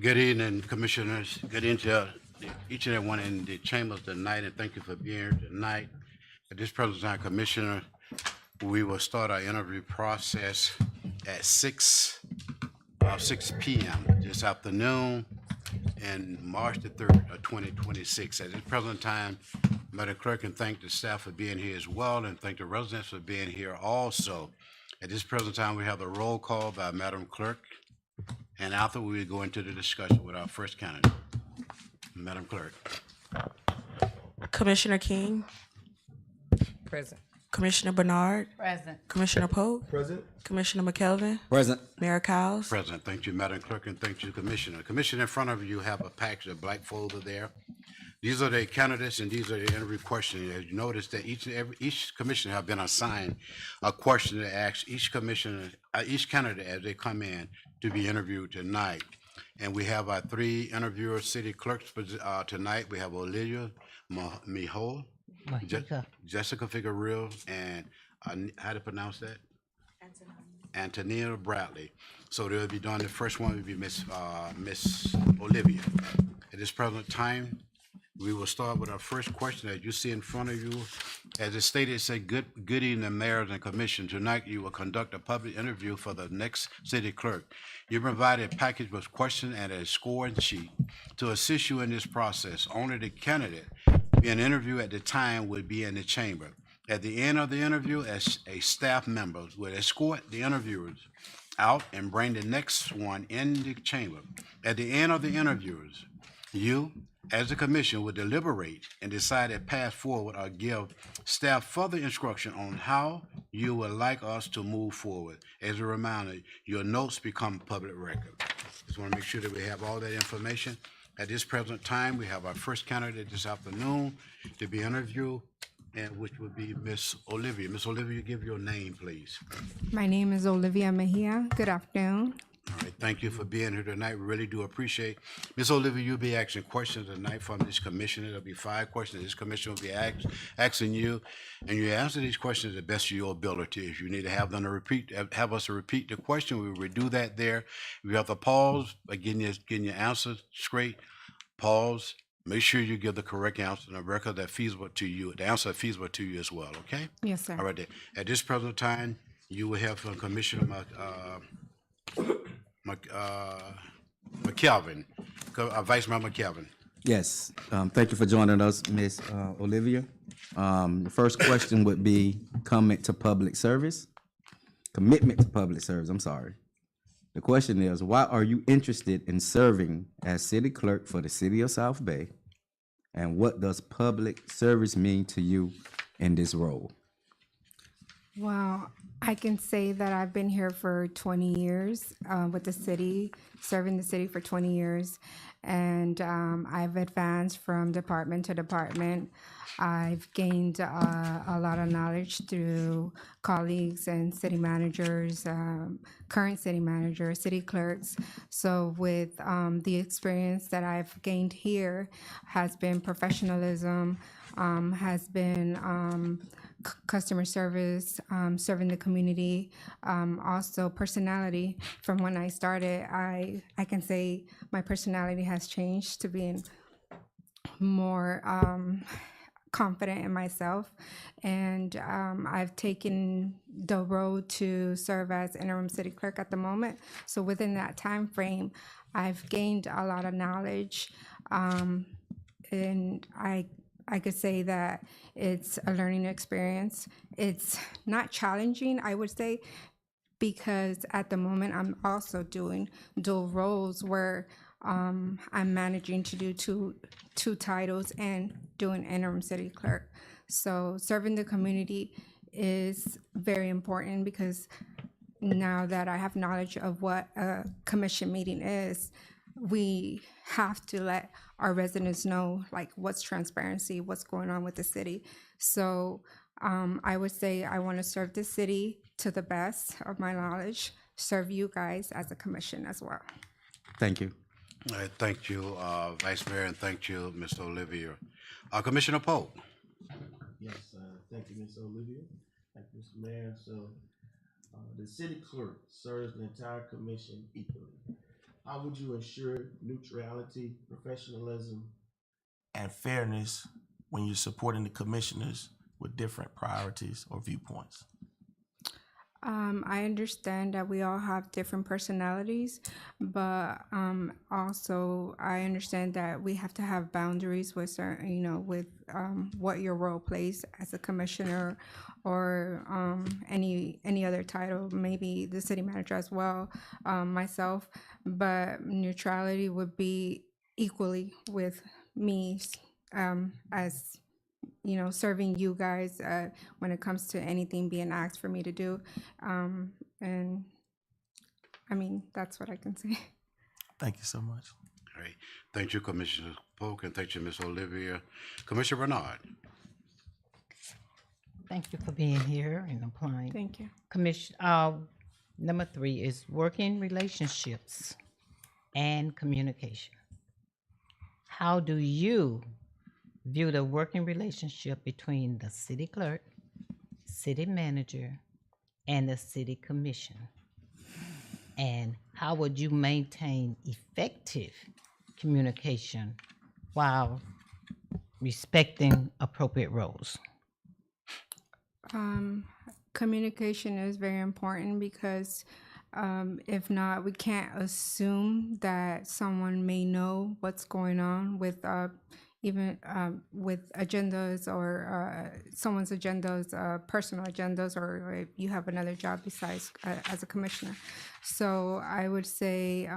Good evening, Commissioners. Good evening to each and every one in the chambers tonight, and thank you for being here tonight. At this present time, Commissioner, we will start our interview process at 6 p.m. this afternoon and March the 3rd of 2026. At this present time, Madam Clerk, can thank the staff for being here as well, and thank the residents for being here also. At this present time, we have the roll call by Madam Clerk, and after we will go into the discussion with our first candidate. Madam Clerk. Commissioner King, Present. Commissioner Bernard, Present. Commissioner Pope, Present. Commissioner McKelvin, Present. Mayor Cowles. President, thank you, Madam Clerk, and thank you, Commissioner. Commissioner, in front of you have a package, a black folder there. These are the candidates and these are the interview questions. As you notice that each commissioner have been assigned a question to ask each commissioner, each candidate as they come in to be interviewed tonight. And we have our three interviewers, city clerks tonight. We have Olivia Miho, Jessica Figueroa, and how to pronounce that? Antonia Bradley. So they'll be done. The first one will be Miss Olivia. At this present time, we will start with our first question that you see in front of you. As it stated, it said, good evening, mayors and commission. Tonight, you will conduct a public interview for the next city clerk. You provided a package with questions and a scoring sheet to assist you in this process. Only the candidate being interviewed at the time would be in the chamber. At the end of the interview, as a staff member will escort the interviewers out and bring the next one in the chamber. At the end of the interviews, you, as a commission, will deliberate and decide a path forward or give staff further instruction on how you would like us to move forward. As a reminder, your notes become public record. Just want to make sure that we have all that information. At this present time, we have our first candidate this afternoon to be interviewed, and which would be Miss Olivia. Miss Olivia, give your name, please. My name is Olivia Mejia. Good afternoon. All right, thank you for being here tonight. We really do appreciate. Miss Olivia, you'll be asking questions tonight from this commission. There'll be 5 questions. This commission will be asking you, and you answer these questions the best of your ability. If you need to have them to have us to repeat the question, we will do that there. If you have to pause, getting your answers straight, pause. Make sure you give the correct answer and a record that's feasible to you, the answer that's feasible to you as well, okay? Yes, sir. All right, then. At this present time, you will have from Commissioner McKelvin, Vice Mayor McKelvin. Yes. Thank you for joining us, Miss Olivia. The first question would be commitment to public service. I'm sorry. The question is, why are you interested in serving as city clerk for the city of South Bay? And what does public service mean to you in this role? Well, I can say that I've been here for 20 years with the city, serving the city for 20 years. And I've advanced from department to department. I've gained a lot of knowledge through colleagues and city managers, current city managers, city clerks. So with the experience that I've gained here has been professionalism, has been customer service, serving the community, also personality. From when I started, I can say my personality has changed to being more confident in myself, and I've taken the road to serve as interim city clerk at the moment. So within that time frame, I've gained a lot of knowledge, and I could say that it's a learning experience. It's not challenging, I would say, because at the moment I'm also doing dual roles where I'm managing to do two titles and doing interim city clerk. So serving the community is very important because now that I have knowledge of what a commission meeting is, we have to let our residents know like what's transparency, what's going on with the city. So I would say I want to serve the city to the best of my knowledge, serve you guys as a commission as well. Thank you. All right, thank you, Vice Mayor, and thank you, Mr. Olivia. Commissioner Pope. Yes, thank you, Ms. Olivia. Thank you, Mr. Mayor. So the city clerk serves the entire commission equally. How would you ensure neutrality, professionalism, and fairness when you're supporting the commissioners with different priorities or viewpoints? I understand that we all have different personalities, but also I understand that we have to have boundaries with certain, with what your role plays as a commissioner or any other title, maybe the city manager as well, myself. But neutrality would be equally with me as serving you guys when it comes to anything being asked for me to do. And I mean, that's what I can say. Thank you so much. All right. Thank you, Commissioner Polk, and thank you, Ms. Olivia. Commissioner Bernard. Thank you for being here and applying. Thank you. Number 3 is working relationships and communication. How do you view the working relationship between the city clerk, city manager, and the city commission? And how would you maintain effective communication while respecting appropriate roles? Communication is very important because if not, we can't assume that someone may know what's going on with even with agendas or someone's agendas, personal agendas, or if you have another job besides as a commissioner. So I would say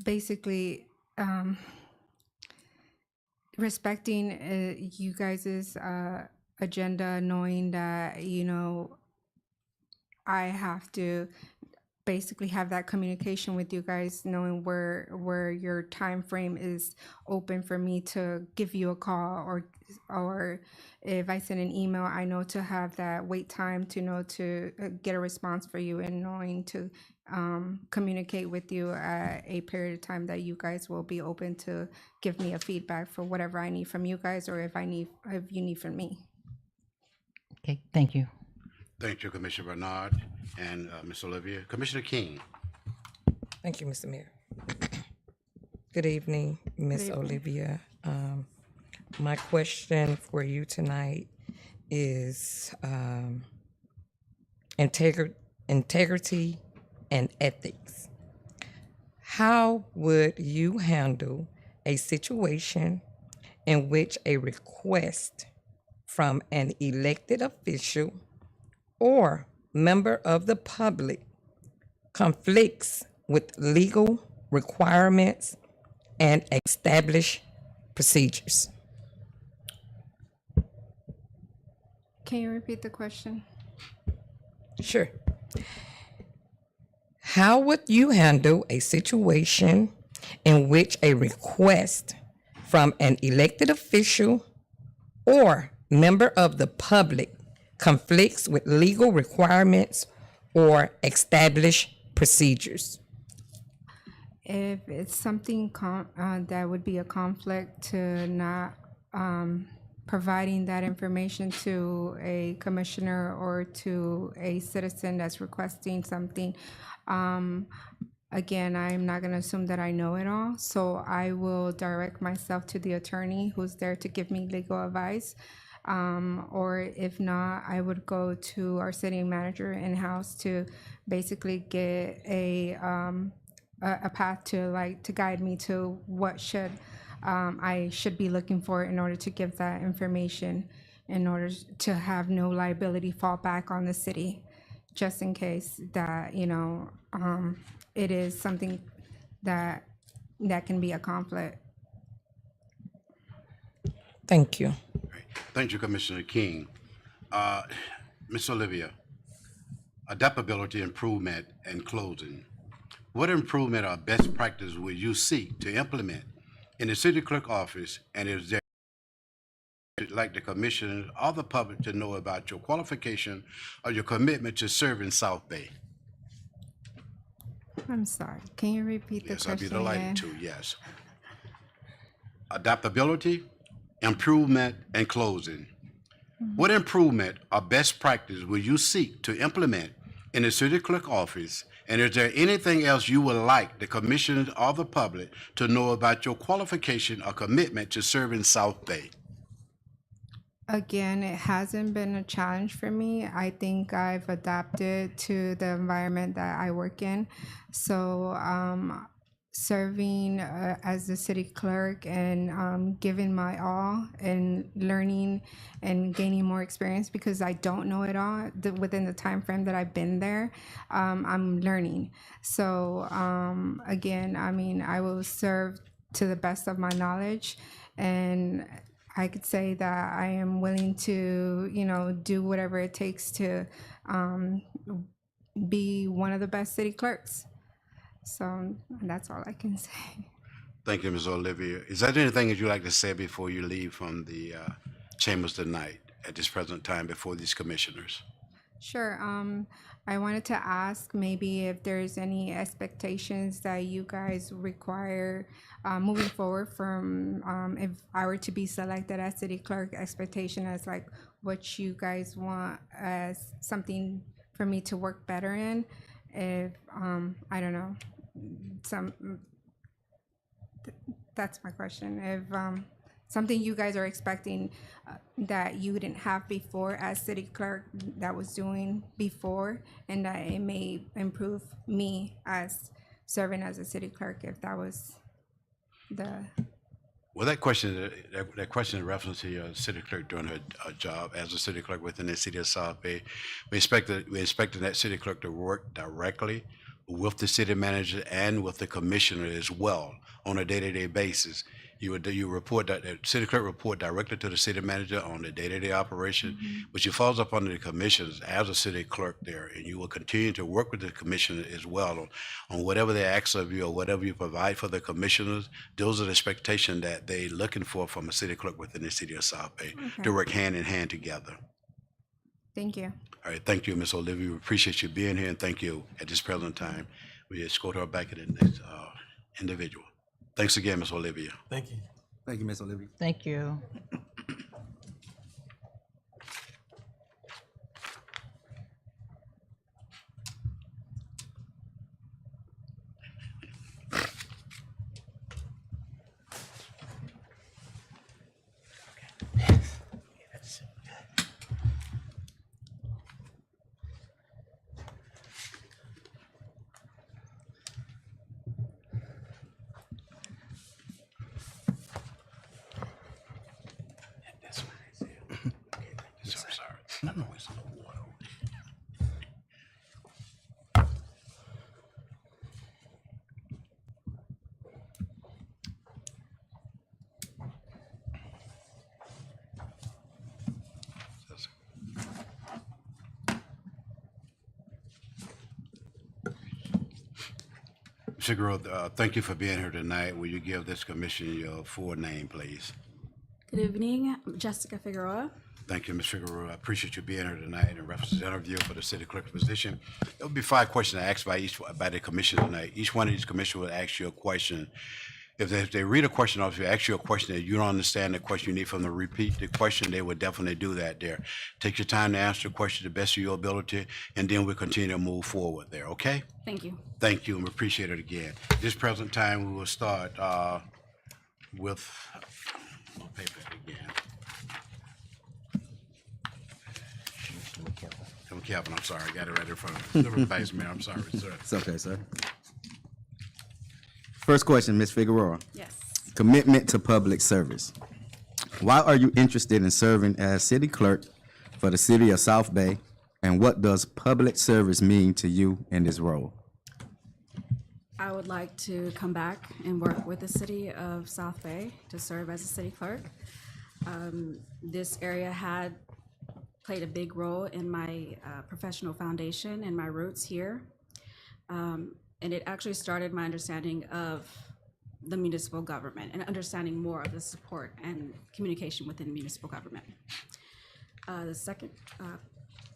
basically respecting you guys's agenda, knowing that, I have to basically have that communication with you guys, knowing where your time frame is open for me to give you a call, or if I send an email, I know to have that wait time to know to get a response for you, and knowing to communicate with you at a period of time that you guys will be open to give me a feedback for whatever I need from you guys, or if you need from me. Okay, thank you. Thank you, Commissioner Bernard and Ms. Olivia. Commissioner King. Thank you, Mr. Mayor. Good evening, Ms. evening. Olivia. My question for you tonight is integrity and ethics. How would you handle a situation in which a request from an elected official or member of the public conflicts with legal requirements and established procedures? Can you repeat the question? Sure. How would you handle a situation in which a request from an elected official or member of the public conflicts with legal requirements or established procedures? If it's something that would be a conflict to not providing that information to a commissioner or to a citizen that's requesting something, again, I'm not going to assume that I know it all. So I will direct myself to the attorney who's there to give me legal advice. Or if not, I would go to our city manager in-house to basically get a path to guide me to what I should be looking for in order to give that information, in order to have no liability fall back on the city, just in case that it is something that can be a conflict. Thank you. Thank you, Commissioner King. Ms. Olivia, adaptability, improvement, and closing. What improvement or best practice would you seek to implement in the city clerk office, and is there like the commissioner or the public to know about your qualification or your commitment to serve in South Bay? I'm sorry. Can you repeat the Yes, I'd be question delighted again? to, yes. Adaptability, improvement, and closing. What improvement or best practice will you seek to implement in the city clerk office, And is there anything else you would like the commission or the public to know about your qualification or commitment to serve in South Bay? Again, it hasn't been a challenge for me. I think I've adapted to the environment that I work in. So, serving as the city clerk and giving my all and learning and gaining more experience because I don't know it all within the time frame that I've been there. I'm learning. So, again, I mean, I will serve to the best of my knowledge, and I could say that I am willing to, do whatever it takes to be one of the best city clerks. So that's all I can say. Thank you, Ms. Olivia. Is there anything that you'd like to say before you leave from the chambers tonight at this present time before these commissioners? Sure. I wanted to ask maybe if there's any expectations that you guys require moving forward from if I were to be selected as city clerk, expectation as like what you guys want as something for me to work better in. If I don't know, that's my question. If something you guys are expecting that you didn't have before as city clerk that was doing before, and that it may improve me as serving as a city clerk if that was the. Well, that question in reference to your city clerk doing her job as a city clerk within the city of South Bay, we expected that city clerk to work directly with the city manager and with the commissioner as well on a day-to-day basis. You report that the city clerk report directly to the city manager on the day-to-day operation, which it falls up under the commissioners as a city clerk there, and you will continue to work with the commissioner as well on whatever they ask of you or whatever you provide for the commissioners. Those are the expectations that they're looking for from a city clerk within the city of South Bay to work hand in hand together. Thank you. All right, thank you, Ms. Olivia. We appreciate you being here, and thank you at this present time. We escort her back to the next individual. Thanks again, Ms. Olivia. Thank you. Thank you, Ms. Olivia. Thank you. I'm sorry. No, it's no water. Figueroa, thank you for being here tonight. Will you give this commission your full name, please? Good evening, Jessica Figueroa. Thank you, Ms. Figueroa. I appreciate you being here tonight in reference to the interview for the city clerk position. There will be 5 questions asked by the commission tonight. Each one of these commissioners will ask you a question. If they read a question off, if they ask you a question that you don't understand the question, you need from them to repeat the question, they would definitely do that there. Take your time to answer the question to the best of your ability, and then we'll continue to move forward there, okay? Thank you. Thank you, and we appreciate it again. This present time, we will start with, I'll pay that again. Kevin, I'm sorry, I got it right in front of me. Different Vice Mayor, I'm sorry, sir. It's okay, sir. First question, Ms. Figueroa. Yes. Commitment to public service. Why are you interested in serving as city clerk for the city of South Bay, and what does public service mean to you in this role? I would like to come back and work with the city of South Bay to serve as a city clerk. This area had played a big role in my professional foundation and my roots here. And it actually started my understanding of the municipal government and understanding more of the support and communication within municipal government. The second,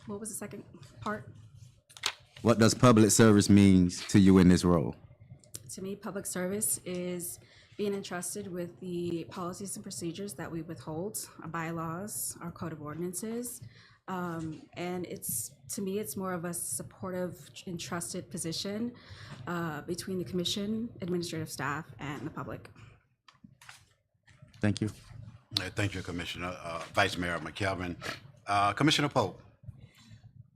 what was the second part? What does public service mean to you in this role? To me, public service is being entrusted with the policies and procedures that we withhold, our bylaws, our code of ordinances, And to me, it's more of a supportive and trusted position between the commission, administrative staff, and the public. Thank you. Thank you, Commissioner, Vice Mayor McKelvin. Commissioner Pope.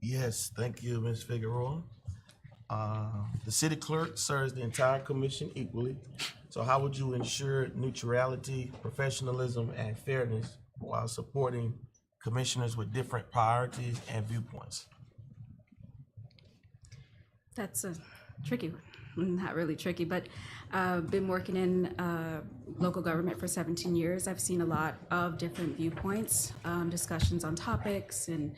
Yes, thank you, Ms. Figueroa. The city clerk serves the entire commission equally. So how would you ensure neutrality, professionalism, and fairness while supporting commissioners with different priorities and viewpoints? That's a tricky one. Not really tricky, but been working in local government for 17 years. I've seen a lot of different viewpoints, discussions on topics and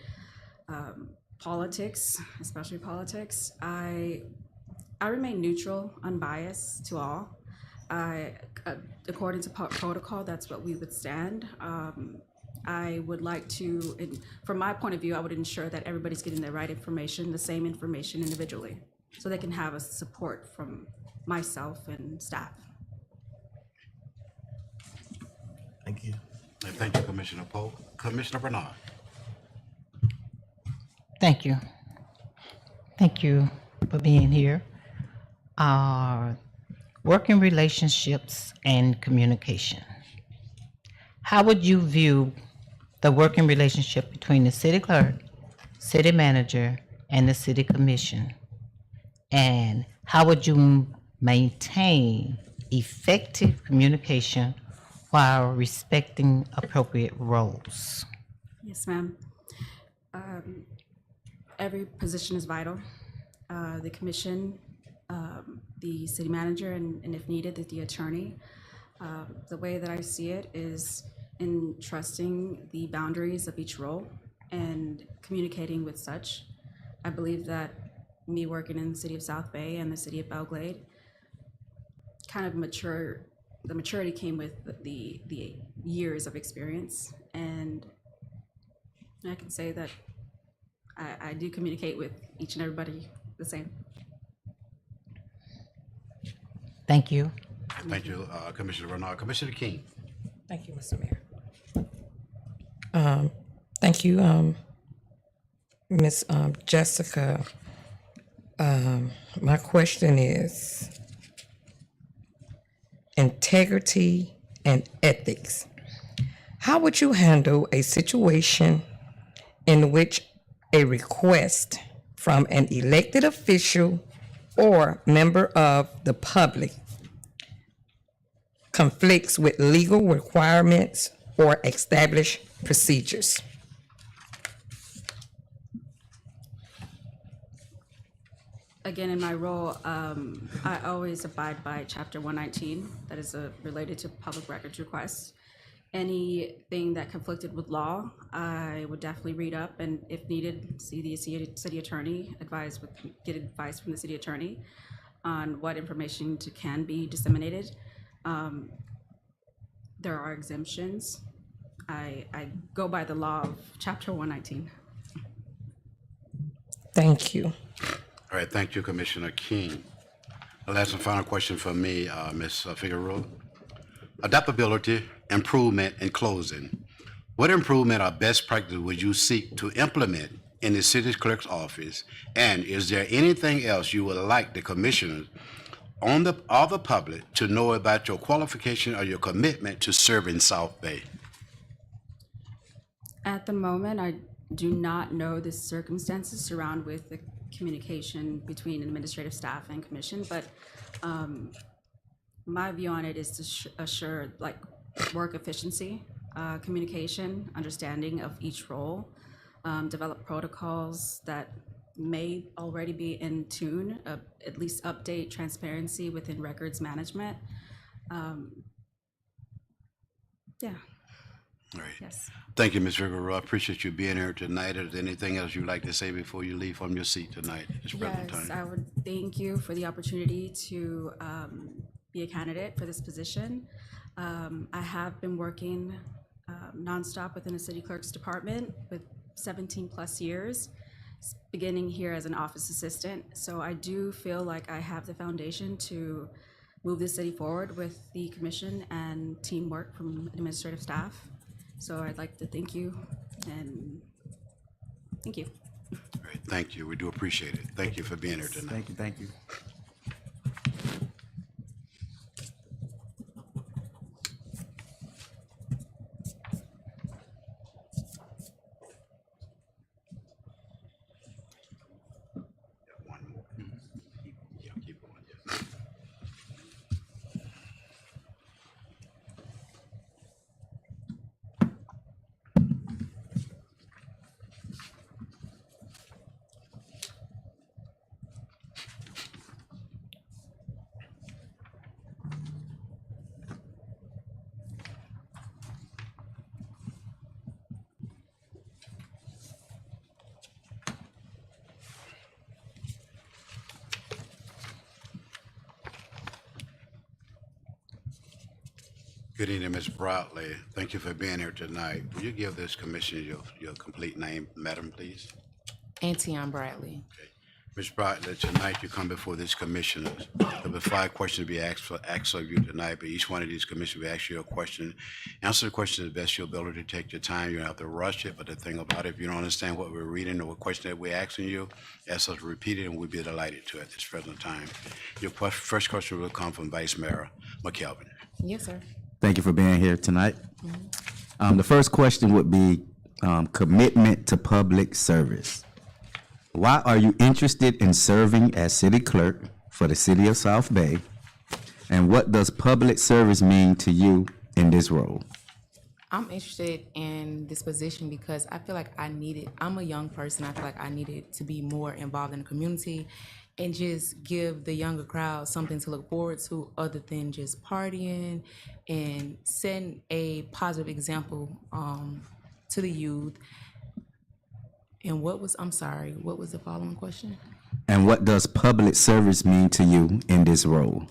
politics, especially politics. I remain neutral, unbiased to all. According to protocol, that's what we would stand. I would like to, from my point of view, I would ensure that everybody's getting the right information, the same information individually, so they can have a support from myself and staff. Thank you. Thank you, Commissioner Pope. Commissioner Bernard. Thank you. Thank you for being here. Working relationships and communication. How would you view the working relationship between the city clerk, city manager, and the city commission? And how would you maintain effective communication while respecting appropriate roles? Yes, ma'am. Every position is vital. The commission, the city manager, and if needed, the attorney. The way that I see it is in trusting the boundaries of each role and communicating with such. I believe that me working in the city of South Bay and the city of Belglade kind of the maturity came with the years of experience, and I can say that I do communicate with each and everybody the same. Thank you. Thank you, Commissioner Bernard. Commissioner King. Thank you, Mr. Mayor. Thank you, Ms. Jessica. My question is integrity and ethics. How would you handle a situation in which a request from an elected official or member of the public conflicts with legal requirements or established procedures? Again, in my role, I always abide by Chapter 119, that is related to public records requests. Anything that conflicted with law, I would definitely read up, and if needed, see the city attorney, get advice from the city attorney on what information can be disseminated. There are exemptions. I go by the law of Chapter 119. Thank you. All right, thank you, Commissioner King. The last and final question for me, Ms. Figueroa. Adaptability, improvement, and closing. What improvement or best practice would you seek to implement in the city clerk's office? And is there anything else you would like the commissioners or the public to know about your qualification or your commitment to serve in South Bay? At the moment, I do not know the circumstances surrounding with the communication between administrative staff and commission, but my view on it is to assure work efficiency, communication, understanding of each role, develop protocols that may already be in tune, at least update transparency within records management. Yeah. All right. Yes. Thank you, Ms. Figueroa. I appreciate you being here tonight. Is there anything else you'd like to say before you leave from your seat tonight? It's present Yes, time. I would thank you for the opportunity to be a candidate for this position. I have been working nonstop within the city clerk's department with 17 plus years, beginning here as an office assistant. So I do feel like I have the foundation to move the city forward with the commission and teamwork from administrative staff. So I'd like to thank you and Thank you. All right, thank you. We do appreciate it. Thank you for being here tonight. Thank you, thank you. One more. Yeah, keep going. Yeah. Good evening, Ms. Broadley. Thank you for being here tonight. Will you give this commission your complete name, madam, please? Antion Bradley. Okay. Ms. Broadley, tonight you come before this commission. There'll be 5 questions to be asked of you tonight, but each one of these commissions will ask you a question. Answer the question to the best of your ability. Take your time. You don't have to rush it, but the thing about it, if you don't understand what we're reading or what question that we're asking you, ask us to repeat it, and we'll be delighted to at this present time. Your first question will come from Vice Mayor McKelvin. Yes, sir. Thank you for being here tonight. The first question would be commitment to public service. Why are you interested in serving as city clerk for the city of South Bay? And what does public service mean to you in this role? I'm interested in this position because I feel like I'm a young person. I feel like I needed to be more involved in the community and just give the younger crowd something to look forward to other than just partying, and setting a positive example to the youth. And I'm sorry, what was the following question? And what does public service mean to you in this role?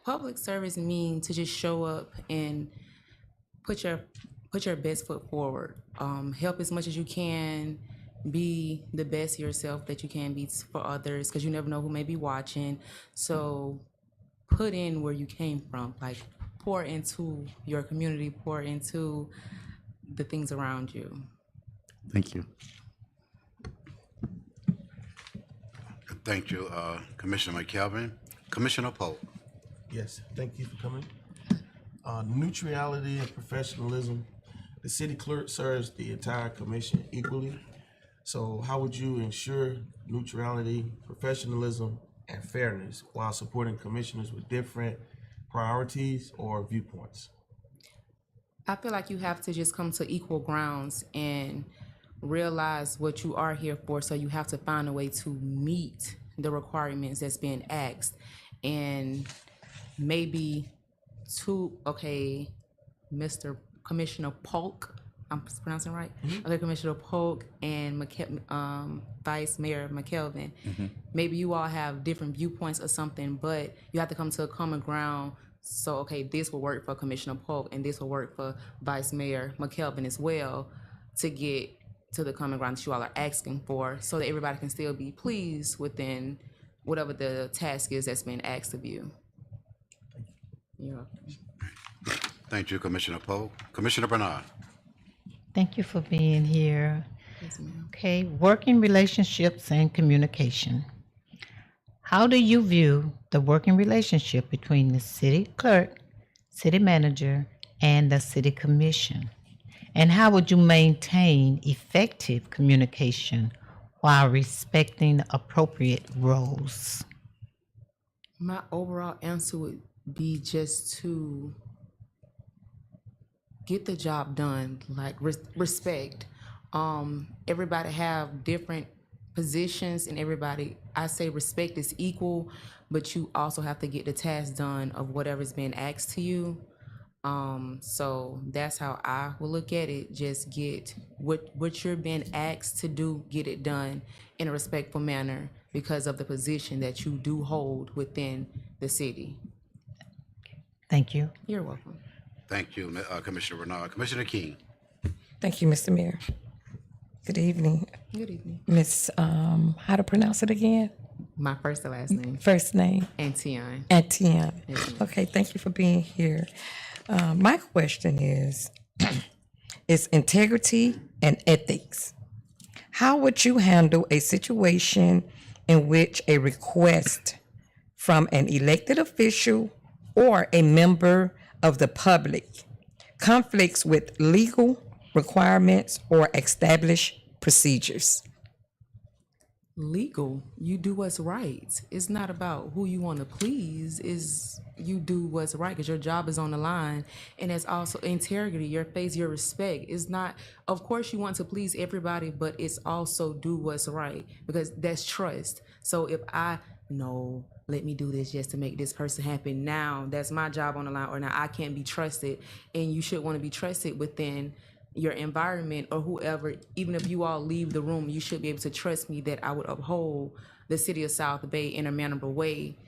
Public service means to just show up and put your best foot forward. Help as much as you can. Be the best yourself that you can be for others, because you never know who may be watching. So put in where you came from, like pour into your community, pour into the things around you. Thank you. Thank you, Commissioner McKelvin. Commissioner Polk. Yes, thank you for coming. Neutrality and professionalism. The city clerk serves the entire commission equally. So how would you ensure neutrality, professionalism, and fairness while supporting commissioners with different priorities or viewpoints? I feel like you have to just come to equal grounds and realize what you are here for. So you have to find a way to meet the requirements that's being asked. And maybe Mr. Commissioner Polk, I'm pronouncing it right? Okay, Commissioner Polk and Vice Mayor McKelvin. Maybe you all have different viewpoints or something, but you have to come to a common ground. So, okay, this will work for Commissioner Polk and this will work for Vice Mayor McKelvin as well, to get to the common ground that you all are asking for, so that everybody can still be pleased within whatever the task is that's been asked of you. You're welcome. Thank you, Commissioner Polk. Commissioner Bernard. Thank you for being here. Yes, ma'am. Okay, working relationships and communication. How do you view the working relationship between the city clerk, city manager, and the city commission? And how would you maintain effective communication while respecting appropriate roles? My overall answer would be just to get the job done, like respect. Everybody have different positions, and I say respect is equal, but you also have to get the task done of whatever's being asked to you. So that's how I will look at it. Just get what you're being asked to do, get it done in a respectful manner because of the position that you do hold within the city. Thank you. You're welcome. Thank you, Commissioner Bernard. Commissioner King. Thank you, Mr. Mayor. Good evening, Good evening. Miss, how to pronounce it again? My first and last name, First name? Antion. Etienne. Yes, ma'am. Okay, thank you for being here. My question is integrity and ethics. How would you handle a situation in which a request from an elected official or a member of the public conflicts with legal requirements or established procedures? Legal. You do what's right. It's not about who you want to please. Is you do what's right because your job is on the line, and it's also integrity, your face, your respect. It's not. Of course, you want to please everybody, but it's also do what's right because that's trust. So if I no, let me do this just to make this person happy. Now that's my job on the line, or now I can't be trusted, and you should want to be trusted within your environment or whoever. Even if you all leave the room, you should be able to trust me that I would uphold the city of South Bay in a mannerable way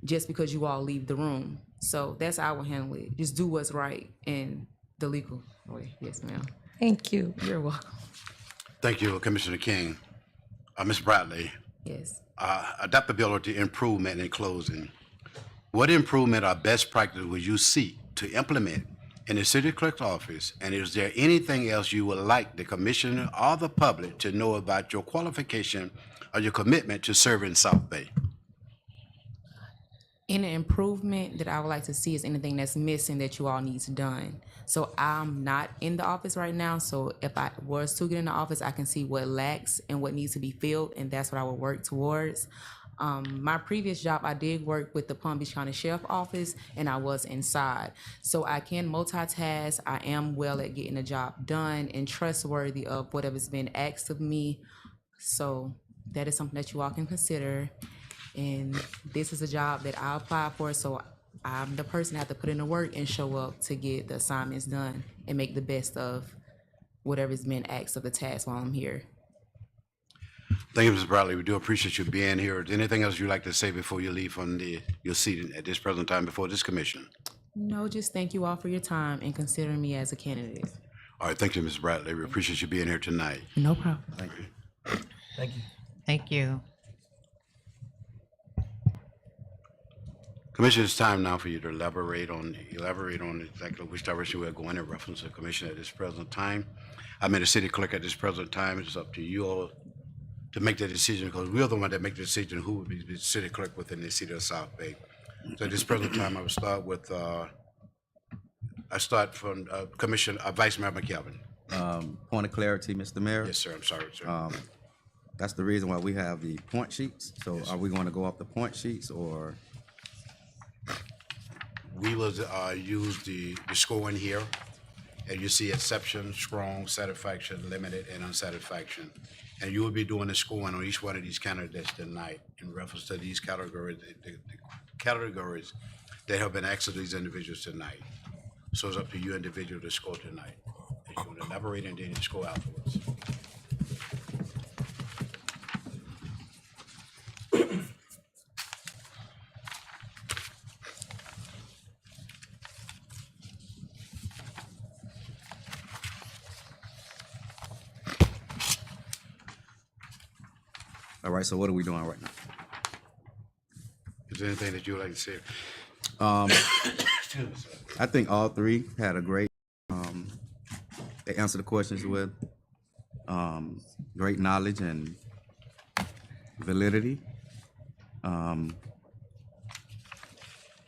just because you all leave the room. So that's how I will handle it. Just do what's right in the legal way. Yes, ma'am. Thank you. You're welcome. Thank you, Commissioner King. Ms. Bradley, Yes. adaptability improvement in closing. What improvement or best practice would you seek to implement in the city clerk's office? And is there anything else you would like the commissioner or the public to know about your qualification or your commitment to serving South Bay? Any improvement that I would like to see is anything that's missing that you all need done. So I'm not in the office right now. So if I was to get in the office, I can see what lacks and what needs to be filled, and that's what I would work towards. My previous job, I did work with the Palm Beach County Sheriff Office, and I was inside. So I can multitask. I am well at getting the job done and trustworthy of whatever's been asked of me. So that is something that you all can consider. And this is a job that I applied for, so I'm the person that have to put in the work and show up to get the assignments done and make the best of whatever's been asked of the task while I'm here. Thank you, Ms. Bradley. We do appreciate you being here. Is there anything else you'd like to say before you leave from your seat at this present time before this commission? No, just thank you all for your time and considering me as a candidate. All right, thank you, Ms. Bradley. We appreciate you being here tonight. No problem. Thank you. Thank you. Thank you. Commissioner, it's time now for you to elaborate on exactly which direction we're going in reference to the commission at this present time. I'm in the city clerk at this present time. It's up to you all to make the decision because we're the one that make the decision who would be the city clerk within the city of South Bay. So at this present time, I will start with, from Commissioner, Vice Mayor McKelvin. Point of clarity, Mr. Mayor. Yes, sir, I'm sorry, sir. That's the reason why we have the point sheets. So are we going to go off the point sheets or? We will use the scoring here, and you see exception, strong, satisfaction, limited, and unsatisfaction. And you will be doing the scoring on each one of these candidates tonight in reference to these categories, the categories that have been asked of these individuals tonight. So it's up to you individual to score tonight. If you want to elaborate and then you score afterwards. All right, so what are we doing right now? Is there anything that you would like to say? I think all three had a great, they answered the questions with great knowledge and validity.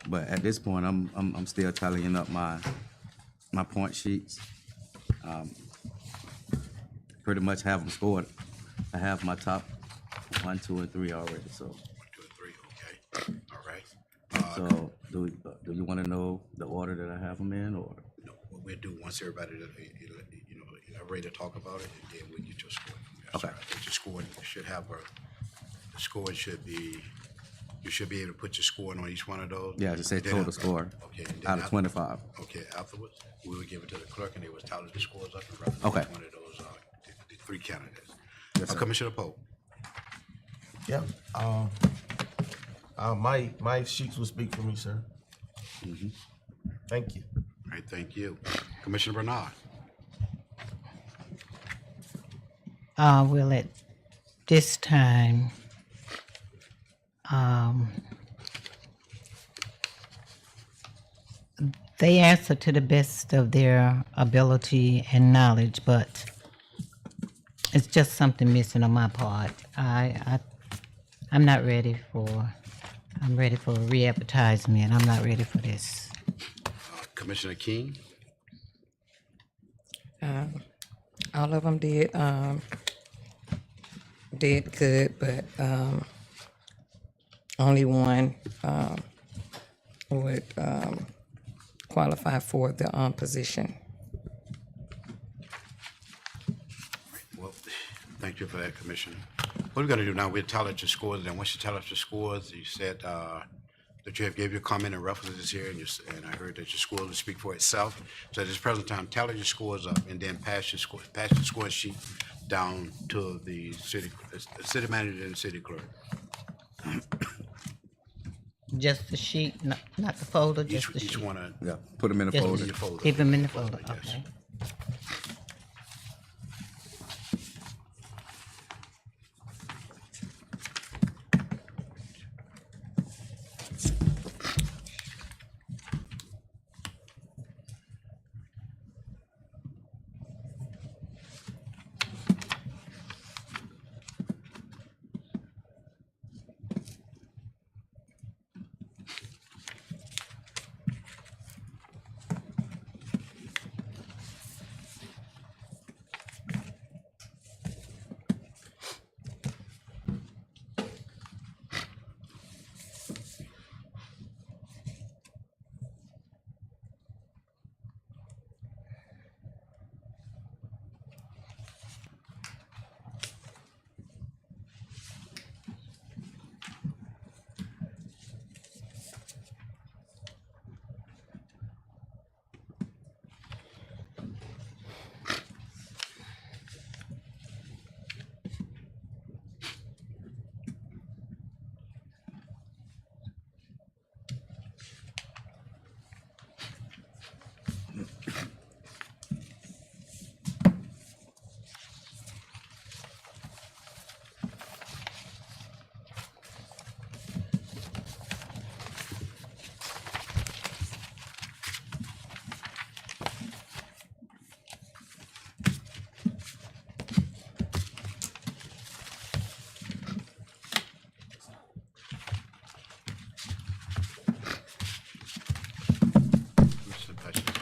But at this point, I'm still tallying up my point sheets. Pretty much have them scored. I have my top 1, 2, and 3 already. So 1, 2, and 3. Okay. All right. so do you want to know the order that I have them in, or? No, what we'll do once everybody, elaborate to talk about it, and then we get your score. Okay. I think your score should have the score should be, you should be able to put your score on each one of those. Yeah, just say And then total score Okay. And then out of 25. Okay, afterwards, we will give it to the clerk and they will tally the scores up and reference Okay. each one of those, the 3 candidates. Yes, sir. Commissioner Pope. Yeah. My sheets will speak for me, sir. Thank you. All right, thank you. Commissioner Bernard. Well, at this time, they answer to the best of their ability and knowledge, but It's just something missing on my part. I'm not ready for. I'm ready for re-advertisement. I'm not ready for this. Commissioner King? All of them did good, but only one would qualify for the position. Well, thank you for that, Commissioner. What we're gonna do now, we'll tell us your scores, and once you tell us your scores, you said that you have gave your comment and references here, and I heard that your score will speak for itself. So at this present time, tally your scores up, and then pass the score sheet down to the city manager and the city clerk. Just the sheet, not the folder, just the Each sheet. one, Yeah, put them in the Just folder. your folder. Keep them in the folder, Yes. okay. Mr. President.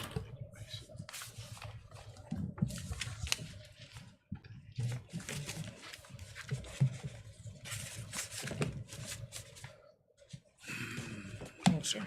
Oh, sure.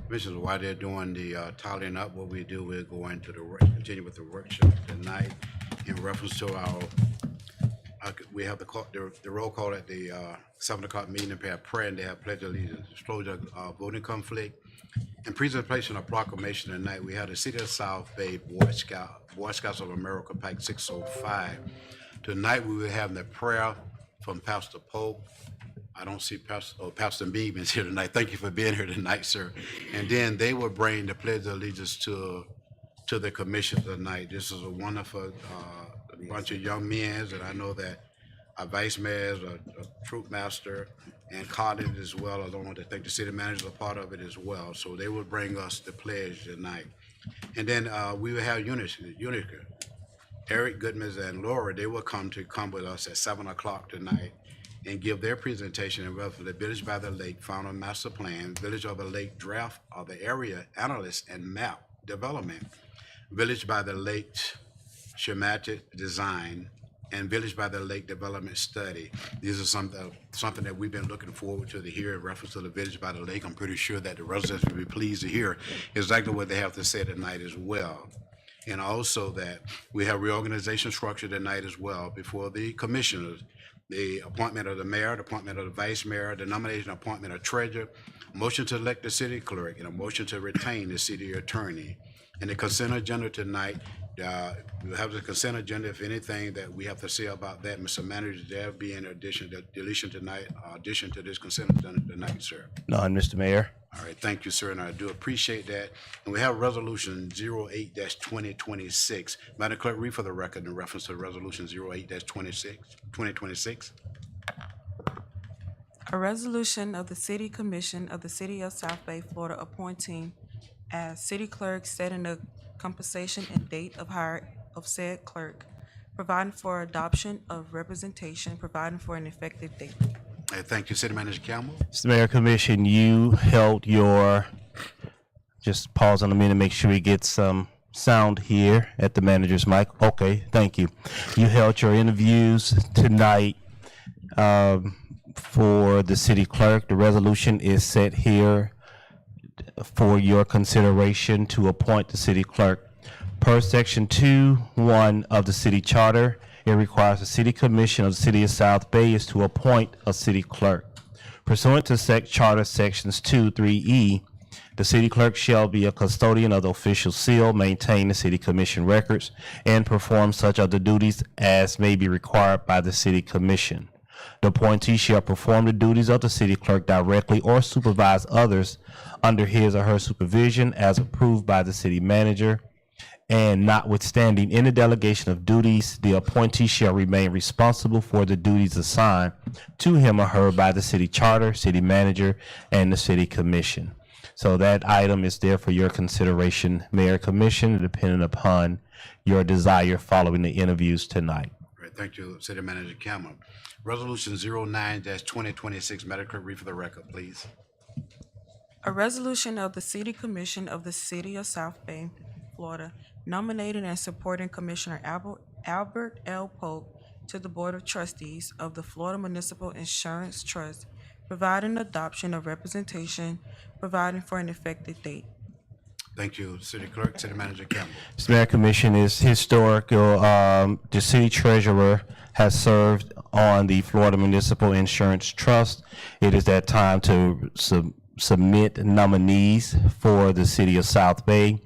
Commissioners, while they're doing the tallying up, what we do, we'll go into continue with the workshop tonight in reference to our, we have the roll call at the 7 o'clock meeting, and have prayer, and they have pledge of allegiance, disclosure of voting conflict, and presentation of proclamation tonight. We have the City of South Bay Boy Scouts of America, Pack 605. Tonight, we will have the prayer from Pastor Pope. I don't see Pastor Beam is here tonight. Thank you for being here tonight, sir. And then they will bring the pledge of allegiance to the commission tonight. This is a wonderful bunch of young men, and I know that our vice mayors, a troop master, and Colin as well. I don't want to think the city manager is a part of it as well. So they will bring us the pledge tonight. And then we will have Unica. Eric Goodman and Laura, they will come with us at 7 o'clock tonight and give their presentation in reference to the Village by the Lake Final Master Plan, Village of the Lake Draft of the Area Analyst and Map Development, Village by the Lake Schematic Design, and Village by the Lake Development Study. These are something that we've been looking forward to hear in reference to the Village by the Lake. I'm pretty sure that the residents will be pleased to hear exactly what they have to say tonight as well. And also that we have reorganization structure tonight as well before the commissioners, the appointment of the mayor, the appointment of the vice mayor, the nomination and appointment of treasurer, motion to elect the city clerk, and a motion to retain the city attorney. And the consent agenda tonight, we have the consent agenda. If anything that we have to say about that, Mr. Manager, there be an addition to this consent agenda tonight, sir. None, Mr. Mayor. All right, thank you, sir, and I do appreciate that. And we have Resolution 08-2026. Madam Clerk, read for the record in reference to Resolution 08-2026. A resolution of the City Commission of the City of South Bay, Florida, appointing as city clerk, setting the compensation and date of hire of said clerk, providing for adoption of representation, providing for an effective date. Thank you, City Manager Campbell. Mr. Mayor Commission, you held your, just pause on a minute, make sure we get some sound here at the manager's mic. Okay, thank you. You held your interviews tonight for the city clerk. The resolution is set here for your consideration to appoint the city clerk. Per section 2:1 of the city charter, it requires the city commission of the city of South Bay is to appoint a city clerk. Pursuant to charter sections 2, 3E, the city clerk shall be a custodian of the official seal, maintain the city commission records, and perform such other duties as may be required by the city commission. The appointee shall perform the duties of the city clerk directly or supervise others under his or her supervision as approved by the city manager. And notwithstanding any delegation of duties, the appointee shall remain responsible for the duties assigned to him or her by the city charter, city manager, and the city commission. So that item is there for your consideration, Mayor Commission, depending upon your desire following the interviews tonight. All right, thank you, City Manager Campbell. Resolution 09-2026. Madam Clerk, read for the record, please. A resolution of the City Commission of the City of South Bay, Florida, nominating and supporting Commissioner Albert L. Polk to the Board of Trustees of the Florida Municipal Insurance Trust, providing adoption of representation, providing for an effective date. Thank you, City Clerk. City Manager Campbell. Mr. Mayor Commission is historical. The city treasurer has served on the Florida Municipal Insurance Trust. It is that time to submit nominees for the city of South Bay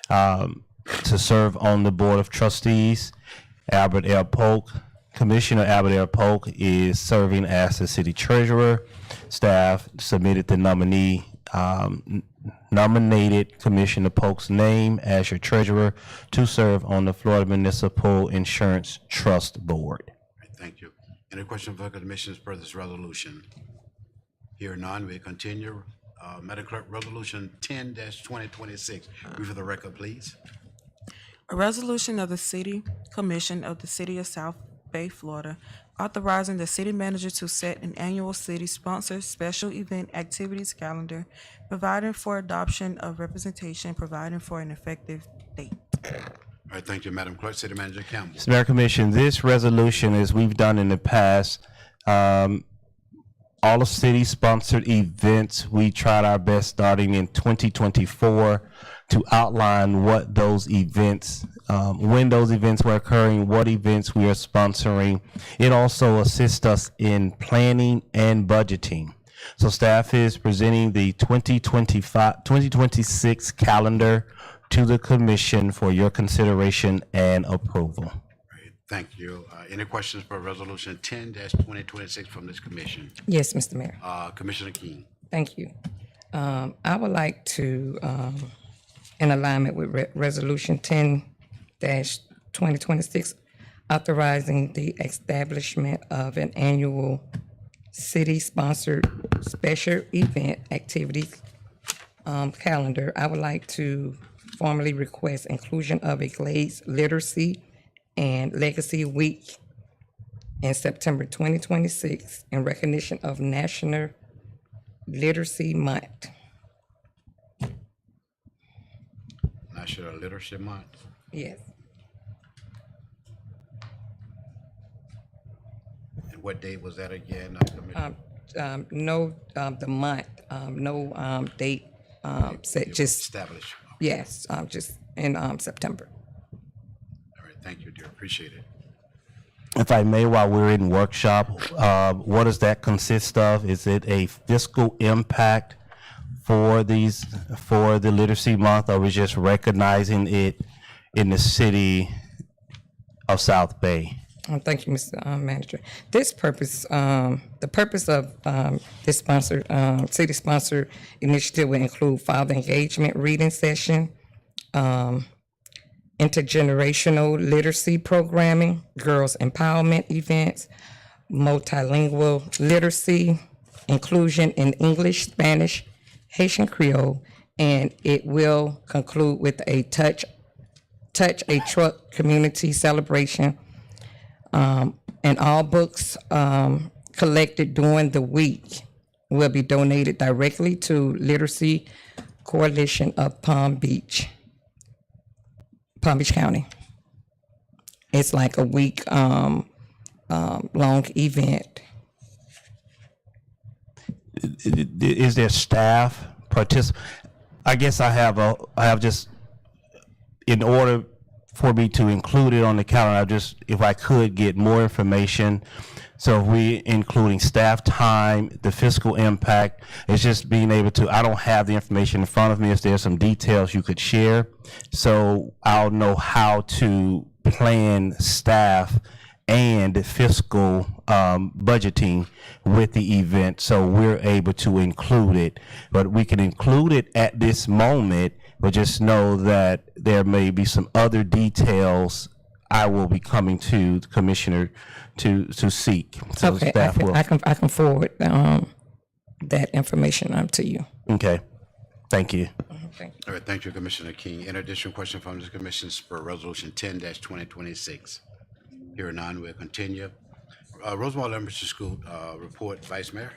to serve on the Board of Trustees. Albert L. Polk, Commissioner Albert L. Polk is serving as the city treasurer. Staff submitted the nominated Commissioner Polk's name as your treasurer to serve on the Florida Municipal Insurance Trust Board. All right, thank you. Any questions for the commissioners per this resolution? Here none, we continue. Madam Clerk, Resolution 10-2026. Read for the record, please. A resolution of the City Commission of the City of South Bay, Florida, authorizing the city manager to set an annual city-sponsored special event activities calendar, providing for adoption of representation, providing for an effective date. All right, thank you, Madam Clerk. City Manager Campbell. Mr. Mayor Commission, this resolution, as we've done in the past, all of city-sponsored events, we tried our best starting in 2024 to outline what those events, when those events were occurring, what events we are sponsoring. It also assists us in planning and budgeting. So staff is presenting the 2026 calendar to the commission for your consideration and approval. All right, thank you. Any questions for Resolution 10-2026 from this commission? Yes, Mr. Mayor. Commissioner King. Thank you. I would like to, in alignment with Resolution 10-2026, authorizing the establishment of an annual city-sponsored special event activities calendar. I would like to formally request inclusion of a Glades Literacy and Legacy Week in September 2026 in recognition of National Literacy Month. National Literacy Month. Yes. And what date was that again, Commissioner? No, the month, no date set, just, Established. yes, just in September. All right, thank you, dear. Appreciate it. If I may, while we're in workshop, what does that consist of? Is it a fiscal impact for the Literacy Month, or are we just recognizing it in the city of South Bay? Thank you, Mr. Manager. This purpose, the purpose of this sponsored, city-sponsored initiative will include father engagement reading session, intergenerational literacy programming, girls empowerment events, multilingual literacy, inclusion in English, Spanish, Haitian Creole, and it will conclude with a Touch a Truck community celebration. And all books collected during the week will be donated directly to Literacy Coalition of Palm Beach County. It's like a week long event. Is there staff I guess I have just, in order for me to include it on the calendar, if I could get more information. So if we including staff time, the fiscal impact, it's just being able to, I don't have the information in front of me. If there's some details you could share, so I'll know how to plan staff and fiscal budgeting with the event, so we're able to include it. But we can include it at this moment, but just know that there may be some other details I will be coming to the commissioner to seek. So Okay, staff will. I can forward that information to you. Okay, thank you. Thank you. All right, thank you, Commissioner King. In addition, question from the commission for Resolution 10-2026. Here none, we'll continue. Rosemont Elementary School report, Vice Mayor.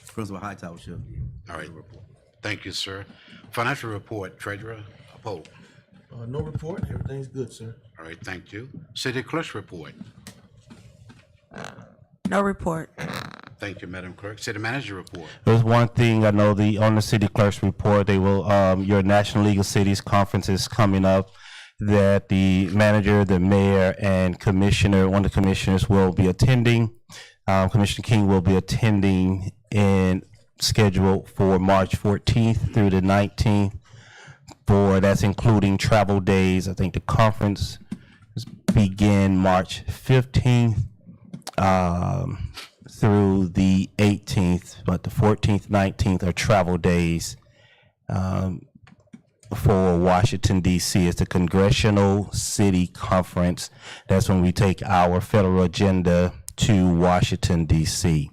Principal Hightower should be. All right, thank you, sir. Financial report, Treasurer Pope. No report. Everything's good, sir. All right, thank you. City Clerk's report. No report. Thank you, Madam Clerk. City Manager report. There's one thing I know, on the city clerk's report, they will, your National League of Cities conference is coming up, that the manager, the mayor, and commissioner, one of the commissioners will be attending. Commissioner King will be attending and scheduled for March 14th through the 19th. That's including travel days. I think the conference begin March 15th through the 18th, but the 14th, 19th are travel days for Washington, D.C. It's the Congressional City Conference. That's when we take our federal agenda to Washington, D.C.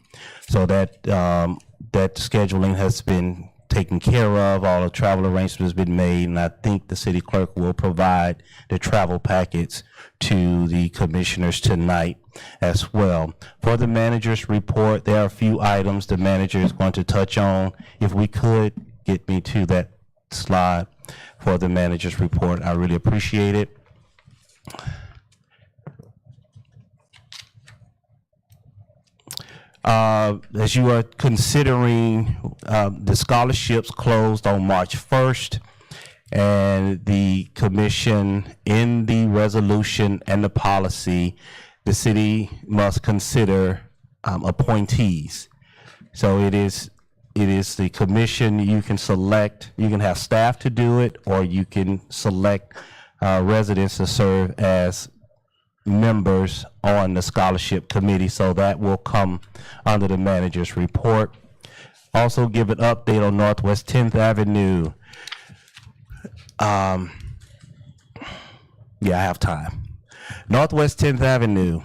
So that scheduling has been taken care of. All the travel arrangements have been made, and I think the city clerk will provide the travel packets to the commissioners tonight as well. For the manager's report, there are a few items the manager is going to touch on. If we could get me to that slide for the manager's report, I really appreciate it. As you are considering, the scholarships closed on March 1st, and the commission, in the resolution and the policy, the city must consider appointees. So it is the commission. You can select, you can have staff to do it, or you can select residents to serve as members on the scholarship committee. So that will come under the manager's report. Also give an update on Northwest 10th Avenue. Yeah, I have time. Northwest 10th Avenue.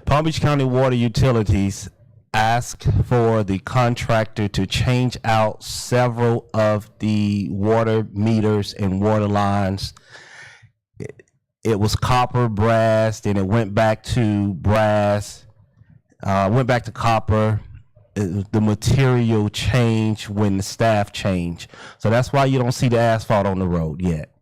Palm Beach County Water Utilities asked for the contractor to change out several of the water meters and water lines. It was copper, brass, then it went back to brass, went back to copper. The material changed when the staff changed. So that's why you don't see the asphalt on the road yet.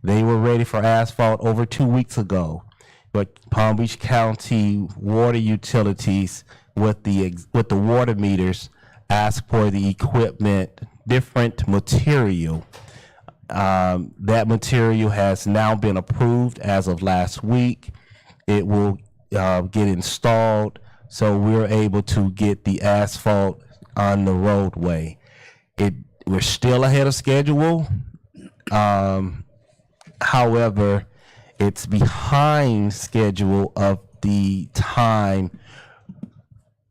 They were ready for asphalt over 2 weeks ago, but Palm Beach County Water Utilities with the water meters asked for the equipment, different material. That material has now been approved as of last week. It will get installed, so we're able to get the asphalt on the roadway. We're still ahead of schedule. However, It's behind schedule of the time.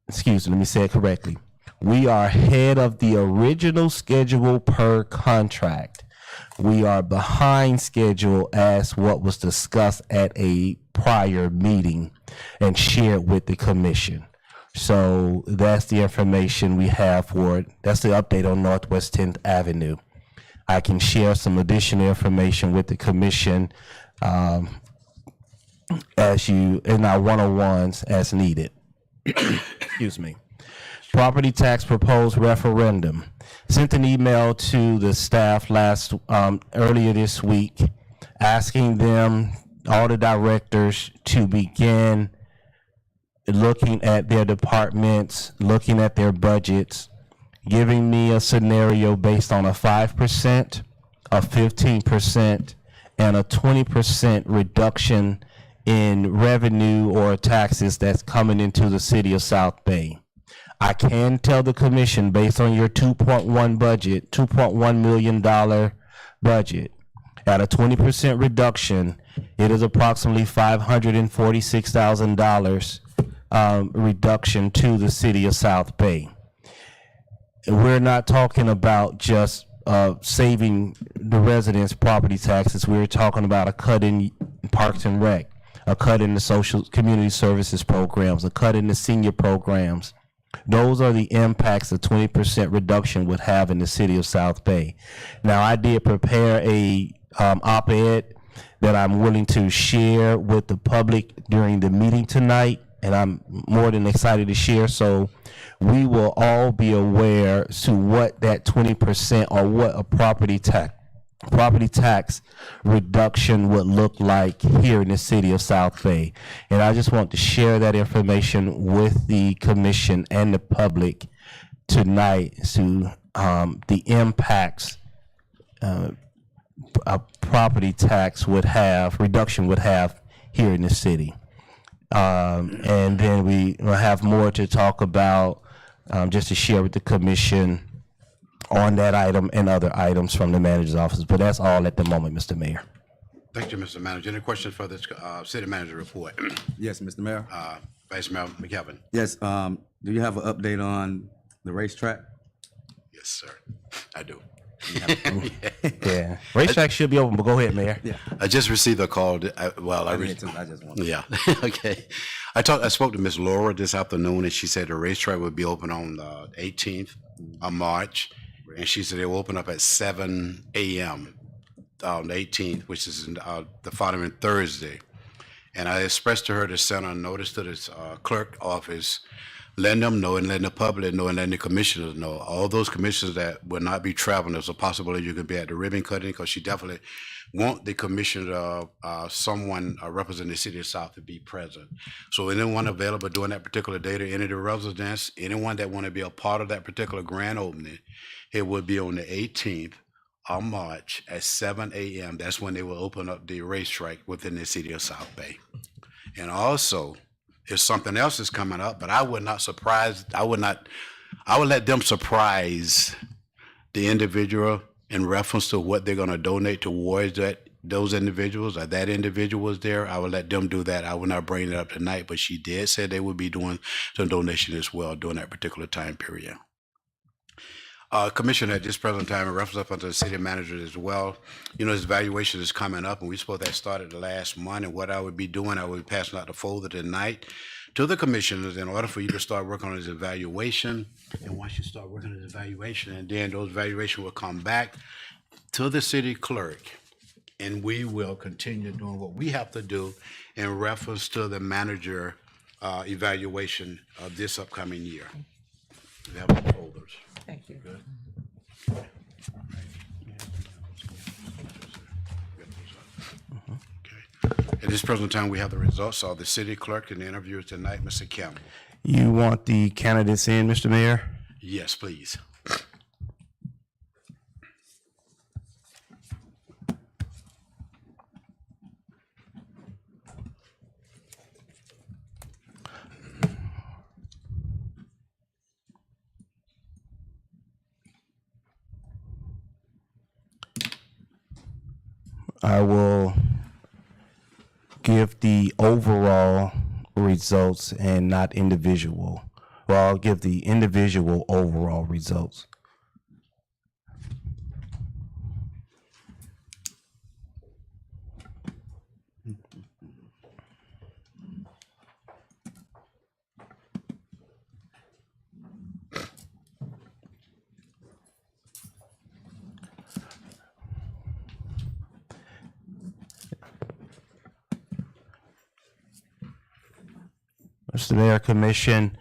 Excuse me, let me say it correctly. We are ahead of the original schedule per contract. We are behind schedule as what was discussed at a prior meeting and shared with the commission. So that's the information we have for it. That's the update on Northwest 10th Avenue. I can share some additional information with the commission as you, in our one-on-ones as needed. Excuse me. Property tax proposed referendum. Sent an email to the staff earlier this week, asking them, all the directors, to begin looking at their departments, looking at their budgets, giving me a scenario based on a 5%, a 15%, and a 20% reduction in revenue or taxes that's coming into the city of South Bay. I can tell the commission, based on your 2.1 budget, $2.1 million budget, at a 20% reduction, it is approximately $546,000 reduction to the city of South Bay. We're not talking about just saving the residents' property taxes. We're talking about a cut in Parks and Rec, a cut in the social community services programs, a cut in the senior programs. Those are the impacts a 20% reduction would have in the city of South Bay. Now, I did prepare a op-ed that I'm willing to share with the public during the meeting tonight, and I'm more than excited to share. So we will all be aware to what that 20% or what a property tax reduction would look like here in the city of South Bay. And I just want to share that information with the commission and the public tonight to the impacts a property tax reduction would have here in the city. And then we will have more to talk about, just to share with the commission on that item and other items from the manager's office. But that's all at the moment, Mr. Mayor. Thank you, Mr. Manager. Any questions for this city manager report? Yes, Mr. Mayor. Vice Mayor McKelvin. Yes, do you have an update on the racetrack? Yes, sir. I do. Yeah, racetrack should be open, but go ahead, Mayor. Yeah. I just received a call. I just want. Yeah. Okay. I spoke to Miss Laura this afternoon, and she said the racetrack would be open on the 18th of March, and she said they will open up at 7 a.m. On the 18th, which is the following Thursday. And I expressed to her to send a notice to the clerk office, letting them know and letting the public know and letting the commissioners know. All those commissioners that will not be traveling, there's a possibility you could be at the ribbon cutting, because she definitely want the commissioner, someone representing the city of South to be present. So anyone available during that particular date, or any of the residents, anyone that want to be a part of that particular grand opening, it would be on the 18th of March at 7 a.m. That's when they will open up the racetrack within the city of South Bay. And also, if something else is coming up, but I would let them surprise the individual in reference to what they're going to donate towards those individuals, or that individual is there. I would let them do that. I will not bring it up tonight, but she did say they would be doing some donation as well during that particular time period. Commissioner, at this present time, in reference up to the city manager as well, his evaluation is coming up, and we supposed that started the last month. And what I would be doing, I would be passing out the folder tonight to the commissioners in order for you to start working on his evaluation. And once you start working on his evaluation, and then those evaluations will come back to the city clerk, and we will continue doing what we have to do in reference to the manager evaluation of this upcoming year. We have the folders. Thank you. Good. At this present time, we have the results of the city clerk and the interviewers tonight. Mr. Campbell. You want the candidates in, Mr. Mayor? Yes, please. I will give the overall results and not individual. Well, I'll give the individual overall results. Mr. Mayor, Commission,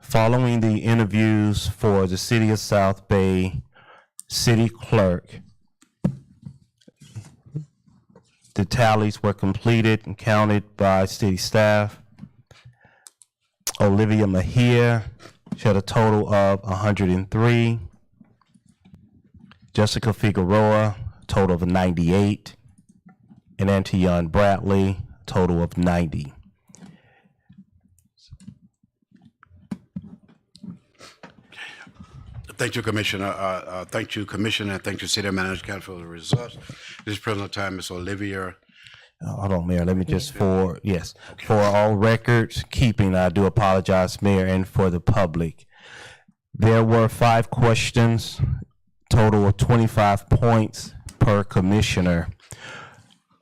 following the interviews for the City of South Bay City Clerk, the tallies were completed and counted by city staff. Olivia Mejia, she had a total of 103. Jessica Figueroa, total of 98. And Antion Bradley, total of 90. Thank you, Commissioner. Thank you, Commissioner. Thank you, City Manager, Council, for the results. This present time, Ms. Olivia. Hold on, Mayor, let me just, for all records keeping, I do apologize, Mayor, and for the public. There were 5 questions, total of 25 points per commissioner.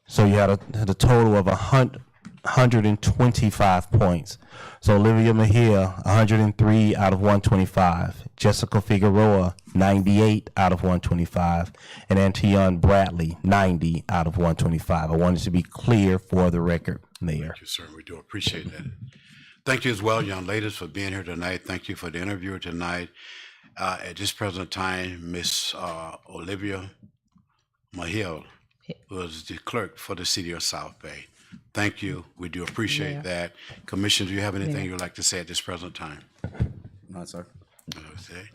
So you had a total of 125 points. So Olivia Mejia, 103 out of 125. Jessica Figueroa, 98 out of 125. And Antion Bradley, 90 out of 125. I wanted to be clear for the record, Mayor. Thank you, sir. We do appreciate that. Thank you as well, young ladies, for being here tonight. Thank you for the interview tonight. At this present time, Miss Olivia Mejia was the clerk for the City of South Bay. Thank you. We do appreciate that. Commissioner, do you have anything you'd like to say at this present time? No, sir. Okay.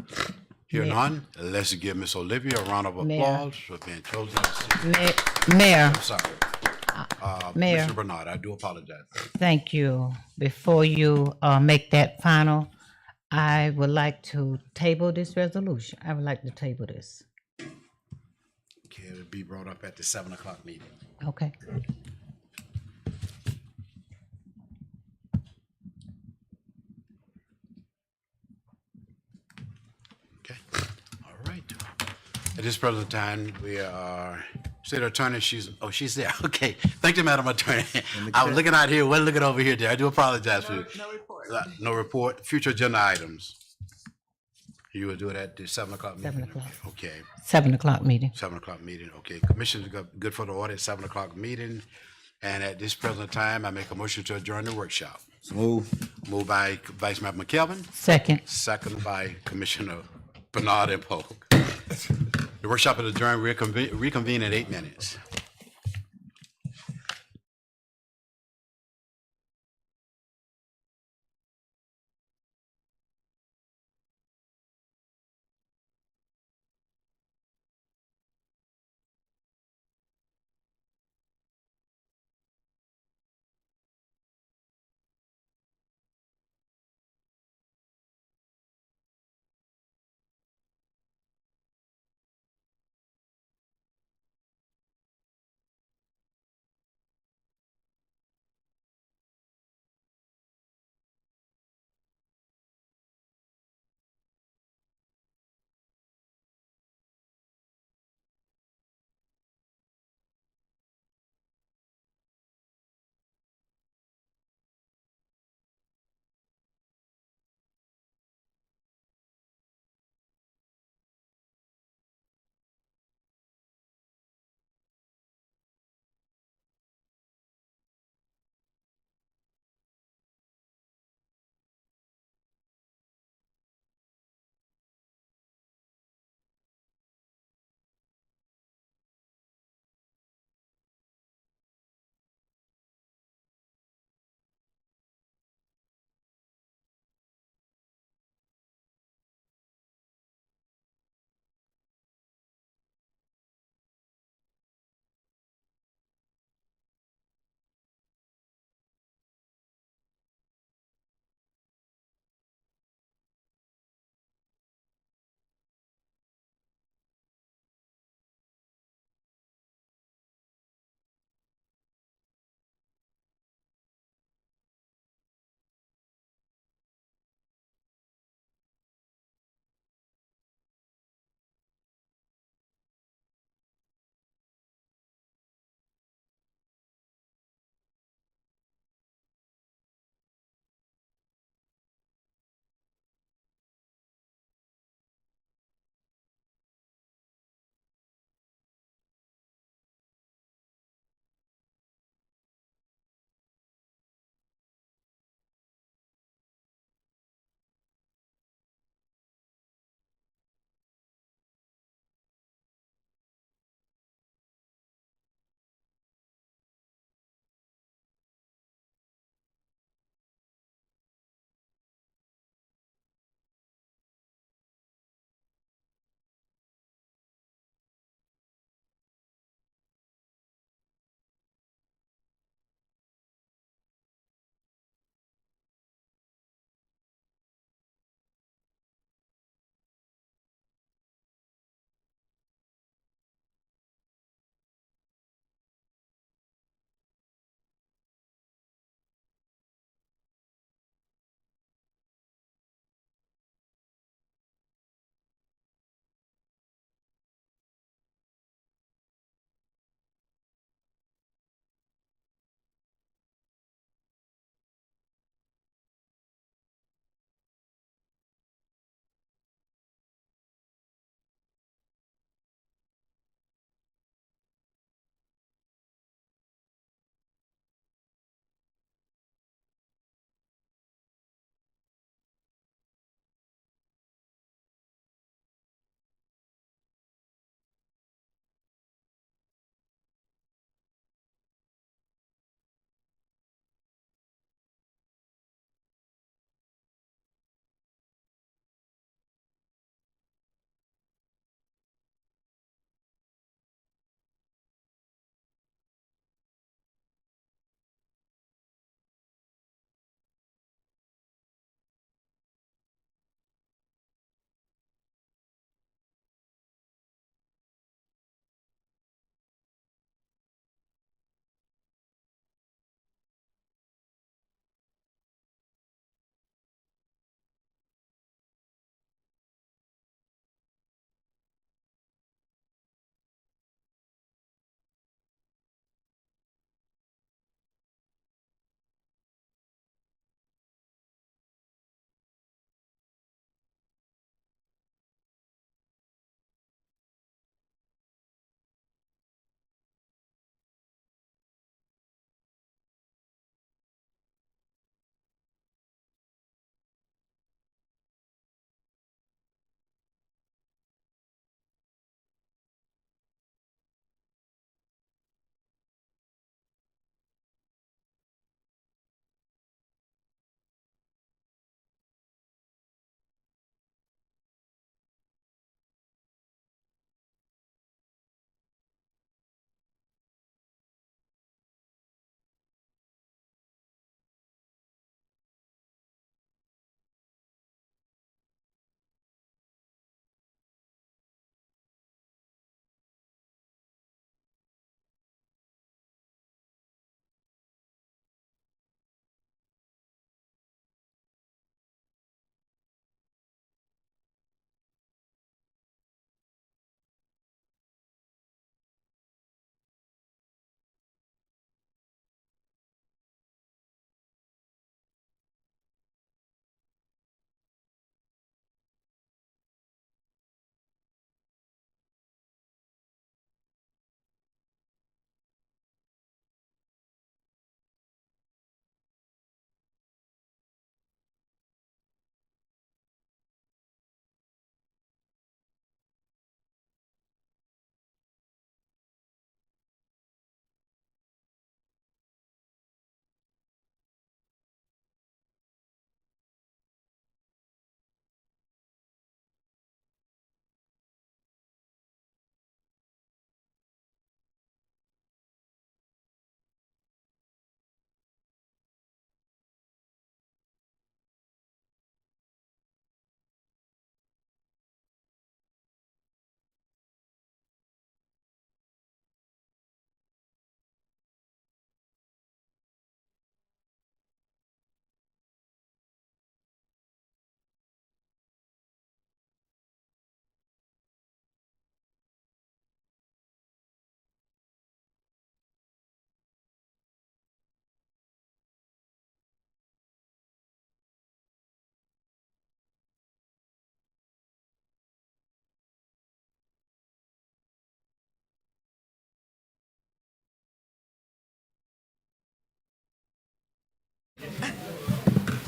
Here none, let's give Miss Olivia a round of applause for being chosen. Mayor, I'm sorry. Mayor. Commissioner Bernard, I do apologize. thank you. Before you make that final, I would like to table this resolution. I would like to table this. Okay, it'll be brought up at the 7 o'clock meeting. Okay. Okay, all right. At this present time, we are, State Attorney, she's there. Okay, thank you, Madam Attorney. I was looking out here, wasn't looking over here there. I do apologize for you. No report. No report. Future agenda items. You will do it at the 7 o'clock meeting? 7 o'clock. Okay, 7 o'clock meeting. 7 o'clock meeting. Okay, Commission's good for the order, 7 o'clock meeting. And at this present time, I make a motion to adjourn the workshop. Move. Moved by Vice Mayor McKelvin, Second. second by Commissioner Bernard and Polk. The workshop is adjourned. Reconvene in 8 minutes.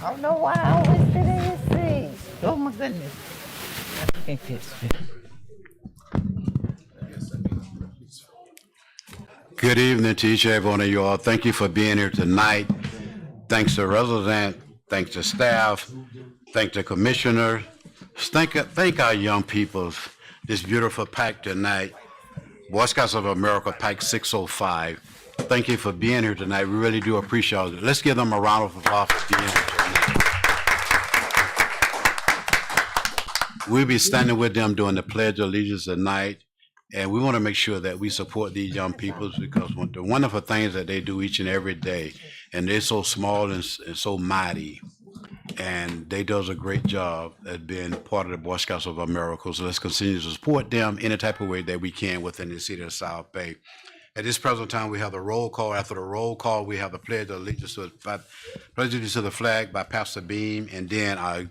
I don't know why I always sit in his seat. Oh my goodness. I can't fix it. Good evening to each and every one of you all. Thank you for being here tonight. Thanks to residents, thanks to staff, thank the commissioner. Thank our young people. This beautiful pack tonight, Boy Scouts of America Pack 605. Thank you for being here tonight. We really do appreciate it. Let's give them a round of applause for being here tonight. We'll be standing with them doing the Pledge of Allegiance tonight. And we want to make sure that we support these young people because one of the wonderful things that they do each and every day, and they're so small and so mighty, and they does a great job at being part of the Boy Scouts of America. So let's continue to support them any type of way that we can within the city of South Bay. At this present time, we have the roll call. After the roll call, we have the Pledge of Allegiance to the flag by Pastor Beam, and then our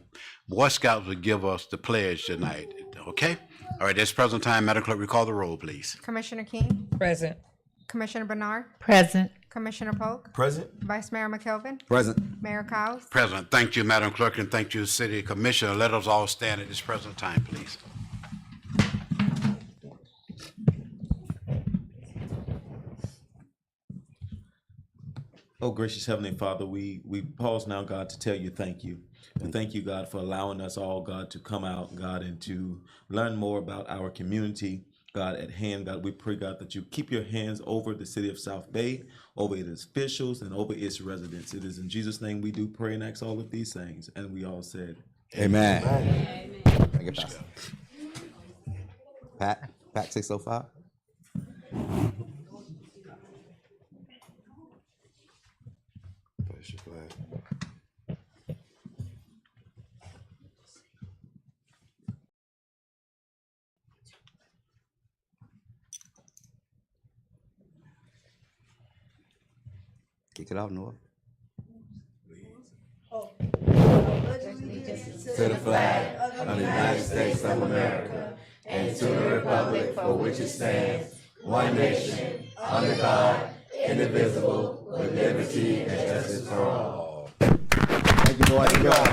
Boy Scouts will give us the pledge tonight. Okay? All right, at this present time, Madam Clerk, recall the roll, please. Commissioner King, Present. Commissioner Bernard, Present. Commissioner Polk, Present? Vice Mayor McKelvin, Present. Mayor Cowes. President, thank you, Madam Clerk, and thank you, City Commissioner. Let us all stand at this present time, please. Oh, gracious Heavenly Father, we pause now, God, to tell you thank you. And thank you, God, for allowing us all, God, to come out, God, and to learn more about our community, God, at hand. God, we pray, God, that you keep your hands over the city of South Bay, over its officials, and over its residents. It is in Jesus' name we do pray and ask all of these things. And we all said, Amen. Thank you, Pastor. Pack 605. Kick it off, Noah. To the flag of the United States of America and to the republic for which it stands, one nation, under God, indivisible, with liberty and justice for all. Thank you, boys. Good job.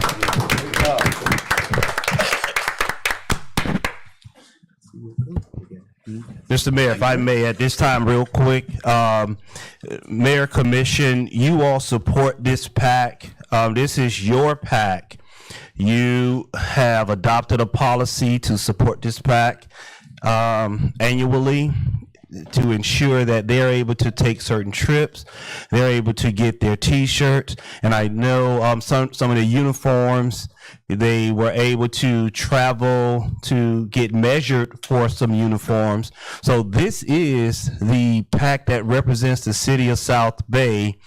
Mr. Mayor, if I may, at this time, real quick, Mayor Commission, you all support this PAC. This is your PAC. You have adopted a policy to support this PAC annually to ensure that they're able to take certain trips, they're able to get their T-shirts, and I know some of the uniforms, they were able to travel to get measured for some uniforms. So this is the PAC that represents the city of South Bay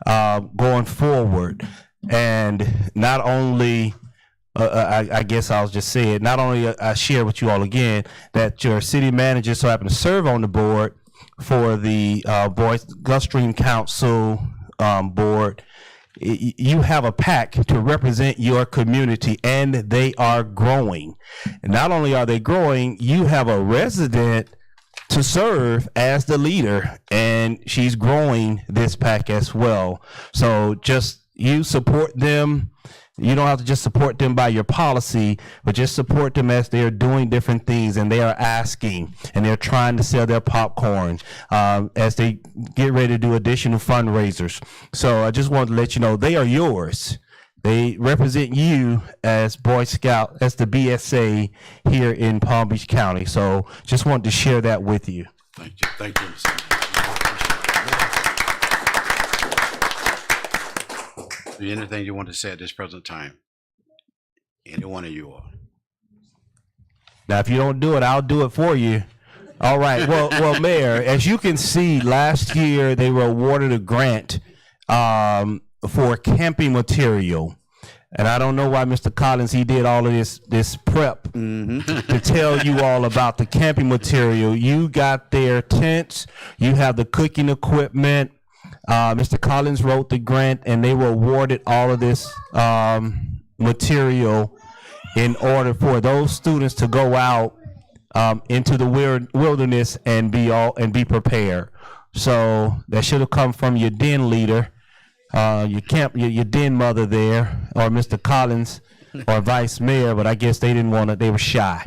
going forward. And not only I guess I'll just say it. Not only I share with you all again that your city manager so happened to serve on the board for the Gulf Stream Council board. You have a PAC to represent your community, and they are growing. And not only are they growing, you have a resident to serve as the leader, and she's growing this PAC as well. So just you support them. You don't have to just support them by your policy, but just support them as they're doing different things and they are asking and they're trying to sell their popcorn as they get ready to do additional fundraisers. So I just wanted to let you know they are yours. They represent you as Boy Scout, as the BSA here in Palm Beach County. So just wanted to share that with you. Thank you. Thank you, Mr. Anything you want to say at this present time? Any one of you all? Now, if you don't do it, I'll do it for you. All right. Well, Mayor, as you can see, last year they were awarded a grant for camping material. And I don't know why Mr. Collins, he did all of this prep to tell you all about the camping material. You got their tents, you have the cooking equipment. Mr. Collins wrote the grant, and they were awarded all of this material in order for those students to go out into the wilderness and be prepared. So that should have come from your den leader, your den mother there, or Mr. Collins or Vice Mayor, but I guess they didn't want to, they were shy.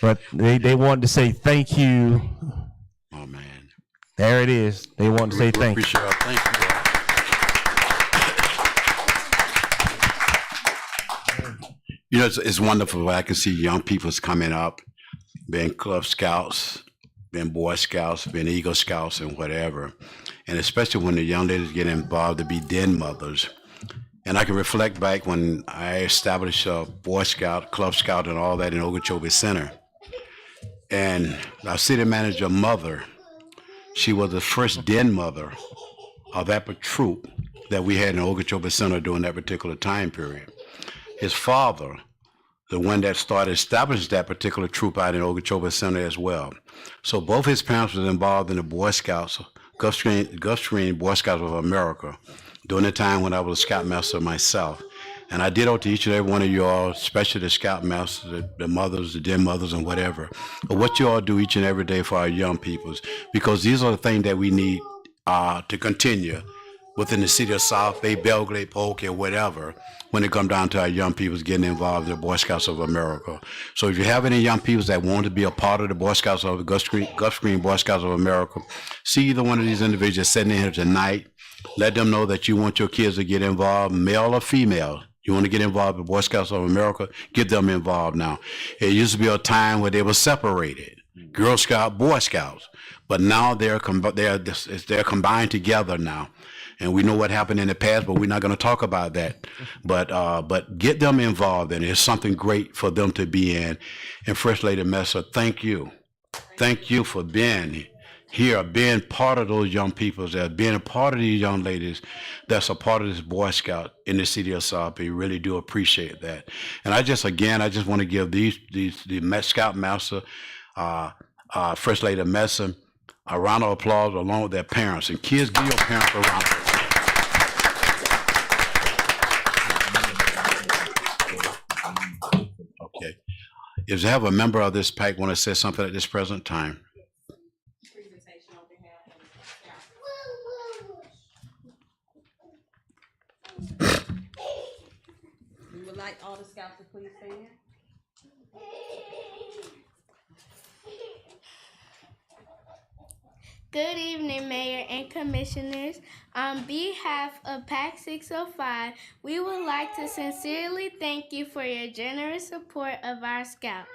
But they wanted to say thank you. Oh, man. There it is. They wanted to say We thank you. appreciate it. Thank you. You know, it's wonderful when I can see young people's coming up, being Club Scouts, being Boy Scouts, being Eagle Scouts, and whatever. And especially when the young ladies get involved to be den mothers. And I can reflect back when I established a Boy Scout, Club Scout, and all that in Okeechobee Center. And our city manager mother, she was the first den mother of that troop that we had in Okeechobee Center during that particular time period. His father, the one that started establishing that particular troop out in Okeechobee Center as well. So both his parents was involved in the Boy Scouts, Gulf Stream Boy Scouts of America, during the time when I was a Scoutmaster myself. And I did owe to each and every one of you all, especially the Scoutmasters, the mothers, the den mothers, and whatever, but what you all do each and every day for our young peoples, because these are the things that we need to continue within the city of South Bay, Belgrade, Polk, or whatever, when it comes down to our young peoples getting involved in the Boy Scouts of America. So if you have any young peoples that want to be a part of the Boy Scouts of Gulf Stream Boy Scouts of America, see either one of these individuals sitting in here tonight. Let them know that you want your kids to get involved, male or female. You want to get involved with Boy Scouts of America, get them involved now. It used to be a time where they were separated, Girl Scout, Boy Scouts, but now they're combined together now. And we know what happened in the past, but we're not going to talk about that. But get them involved in it. It's something great for them to be in. And First Lady Messer, thank you. Thank you for being here, being part of those young people, that being a part of these young ladies that's a part of this Boy Scout in the city of South Bay. Really do appreciate that. And I just want to give the Scoutmaster, First Lady Messer, a round of applause along with their parents. And kids, give your parents a round of applause. Okay. If you have a member of this pack want to say something at this present time. We would like all the scouts to please stand. Good evening, Mayor and Commissioners. On behalf of PAC 605, we would like to sincerely thank you for your generous support of our Scouts.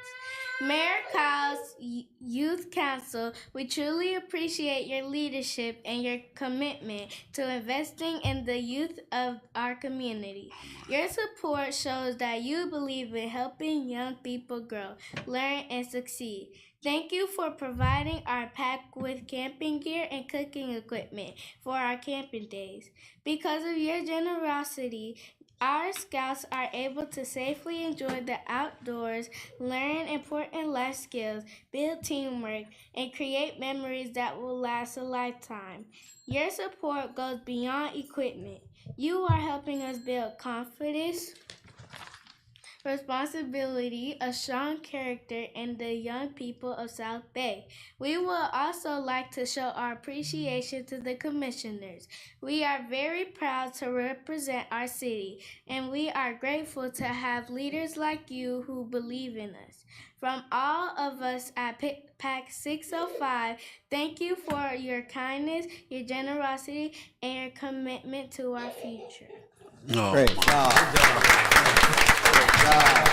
Mayor Kyle's Youth Council, we truly appreciate your leadership and your commitment to investing in the youth of our community. Your support shows that you believe in helping young people grow, learn, and succeed. Thank you for providing our pack with camping gear and cooking equipment for our camping days. Because of your generosity, our Scouts are able to safely enjoy the outdoors, learn important life skills, build teamwork, and create memories that will last a lifetime. Your support goes beyond equipment. You are helping us build confidence, responsibility, a strong character in the young people of South Bay. We would also like to show our appreciation to the commissioners. We are very proud to represent our city, and we are grateful to have leaders like you who believe in us. From all of us at PAC 605, thank you for your kindness, your generosity, and your commitment to our future. Oh. Great job. Great job.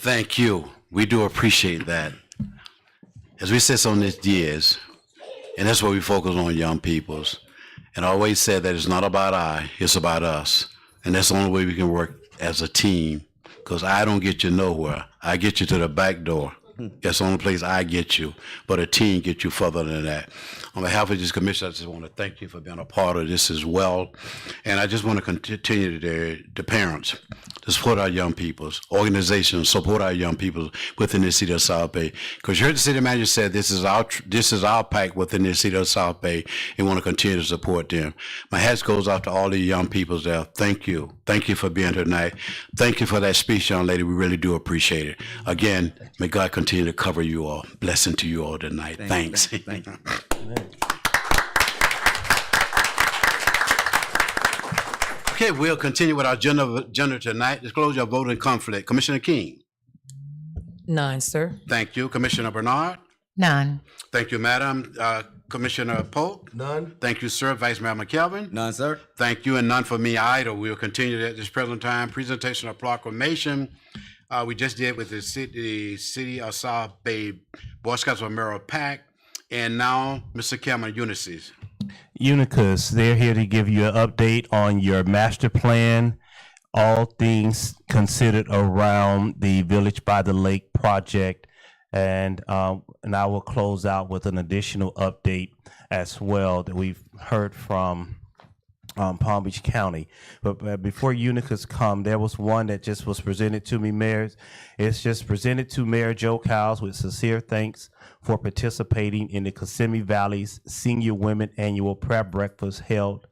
Thank you. We do appreciate that. As we said on this years, and that's what we focus on, young peoples. And I always said that it's not about I, it's about us. And that's the only way we can work as a team, because I don't get you nowhere. I get you to the back door. That's the only place I get you, but a team gets you further than that. On behalf of this commission, I just want to thank you for being a part of this as well. And I just want to continue the parents to support our young peoples, organizations support our young people within the city of South Bay. Because you heard the city manager said this is our pack within the city of South Bay, and want to continue to support them. My hat goes out to all the young peoples there. Thank you. Thank you for being here tonight. Thank you for that speech, young lady. We really do appreciate it. Again, may God continue to cover you all. Blessing to you all tonight. Thanks. Thank you. Okay, we'll continue with our agenda tonight. Disclosure of voting conflict. Commissioner King. None, sir. Thank you. Commissioner Bernard. None. Thank you, Madam. Commissioner Polk. None. Thank you, sir. Vice Mayor McKelvin. None, sir. Thank you, and none for me either. We'll continue at this present time. Presentation of proclamation. We just did with the city of South Bay Boy Scouts of America PAC, and now Mr. Cameron Unisys. Unicus, they're here to give you an update on your master plan, all things considered around the Village by the Lake project. And I will close out with an additional update as well that we've heard from Palm Beach County. But before Unicus come, there was one that just was presented to me, Mayor. It's just presented to Mayor Joe Cowles with sincere thanks for participating in the Kissimmee Valley's Senior Women Annual Prayer Breakfast held,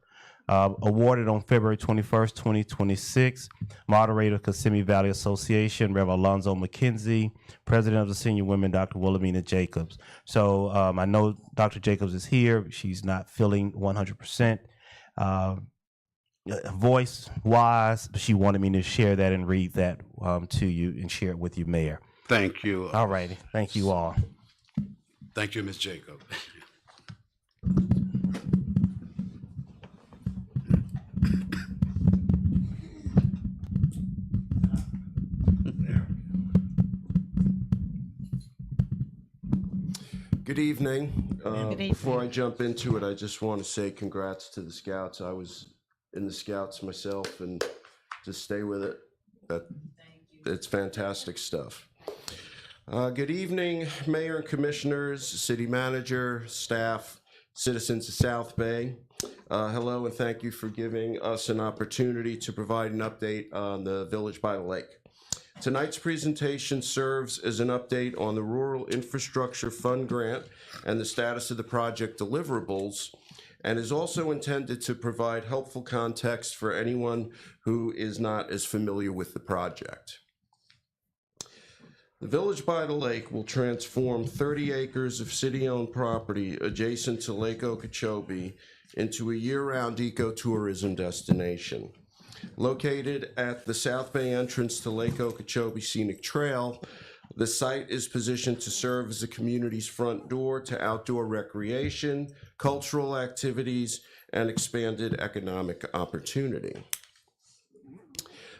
awarded on February 21st, 2026. Moderator, Kissimmee Valley Association, Reverend Alonzo McKenzie. President of the Senior Women, Dr. Wilhelmina Jacobs. So I know Dr. Jacobs is here. She's not feeling 100%. Voice wise, she wanted me to share that and read that to you and share it with you, Mayor. Thank you. All righty. Thank you all. Thank you, Ms. Jacob. Good evening. Good evening. Before I jump into it, I just want to say congrats to the Scouts. I was in the Scouts myself, and just stay with it. It's fantastic stuff. Good evening, Mayor and Commissioners, City Manager, staff, citizens of South Bay. Hello, and thank you for giving us an opportunity to provide an update on the Village by the Lake. Tonight's presentation serves as an update on the Rural Infrastructure Fund grant and the status of the project deliverables, and is also intended to provide helpful context for anyone who is not as familiar with the project. The Village by the Lake will transform 30 acres of city-owned property adjacent to Lake Okeechobee into a year-round ecotourism destination. Located at the South Bay entrance to Lake Okeechobee Scenic Trail, the site is positioned to serve as the community's front door to outdoor recreation, cultural activities, and expanded economic opportunity.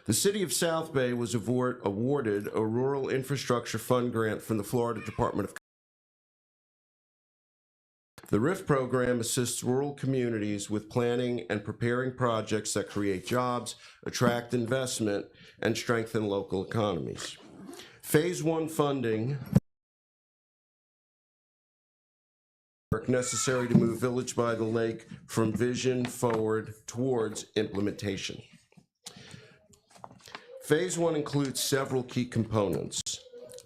The City of South Bay was awarded a Rural Infrastructure Fund grant from the Florida Department of The RIF program assists rural communities with planning and preparing projects that create jobs, attract investment, and strengthen local economies. Phase 1 funding necessary to move Village by the Lake from vision forward towards implementation. Phase 1 includes several key components.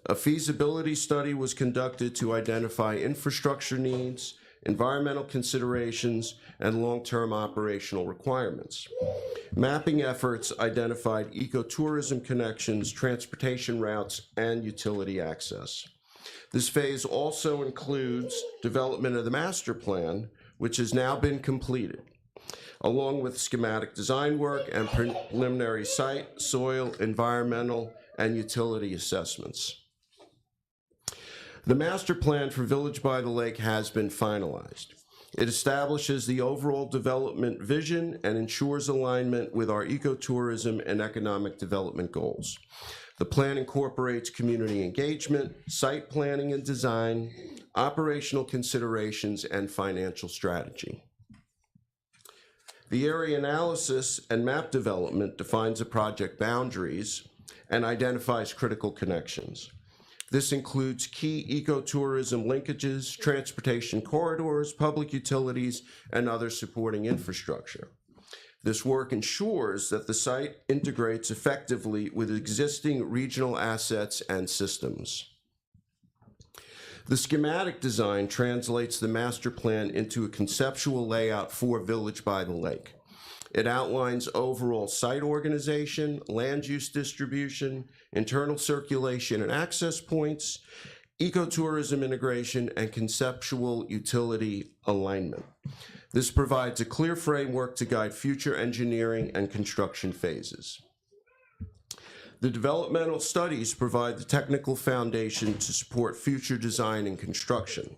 A feasibility study was conducted to identify infrastructure needs, environmental considerations, and long-term operational requirements. Mapping efforts identified ecotourism connections, transportation routes, and utility access. This phase also includes development of the master plan, which has now been completed, along with schematic design work and preliminary site, soil, environmental, and utility assessments. The master plan for Village by the Lake has been finalized. It establishes the overall development vision and ensures alignment with our ecotourism and economic development goals. The plan incorporates community engagement, site planning and design, operational considerations, and financial strategy. The area analysis and map development defines the project boundaries and identifies critical connections. This includes key ecotourism linkages, transportation corridors, public utilities, and other supporting infrastructure. This work ensures that the site integrates effectively with existing regional assets and systems. The schematic design translates the master plan into a conceptual layout for Village by the Lake. It outlines overall site organization, land use distribution, internal circulation and access points, ecotourism integration, and conceptual utility alignment. This provides a clear framework to guide future engineering and construction phases. The developmental studies provide the technical foundation to support future design and construction.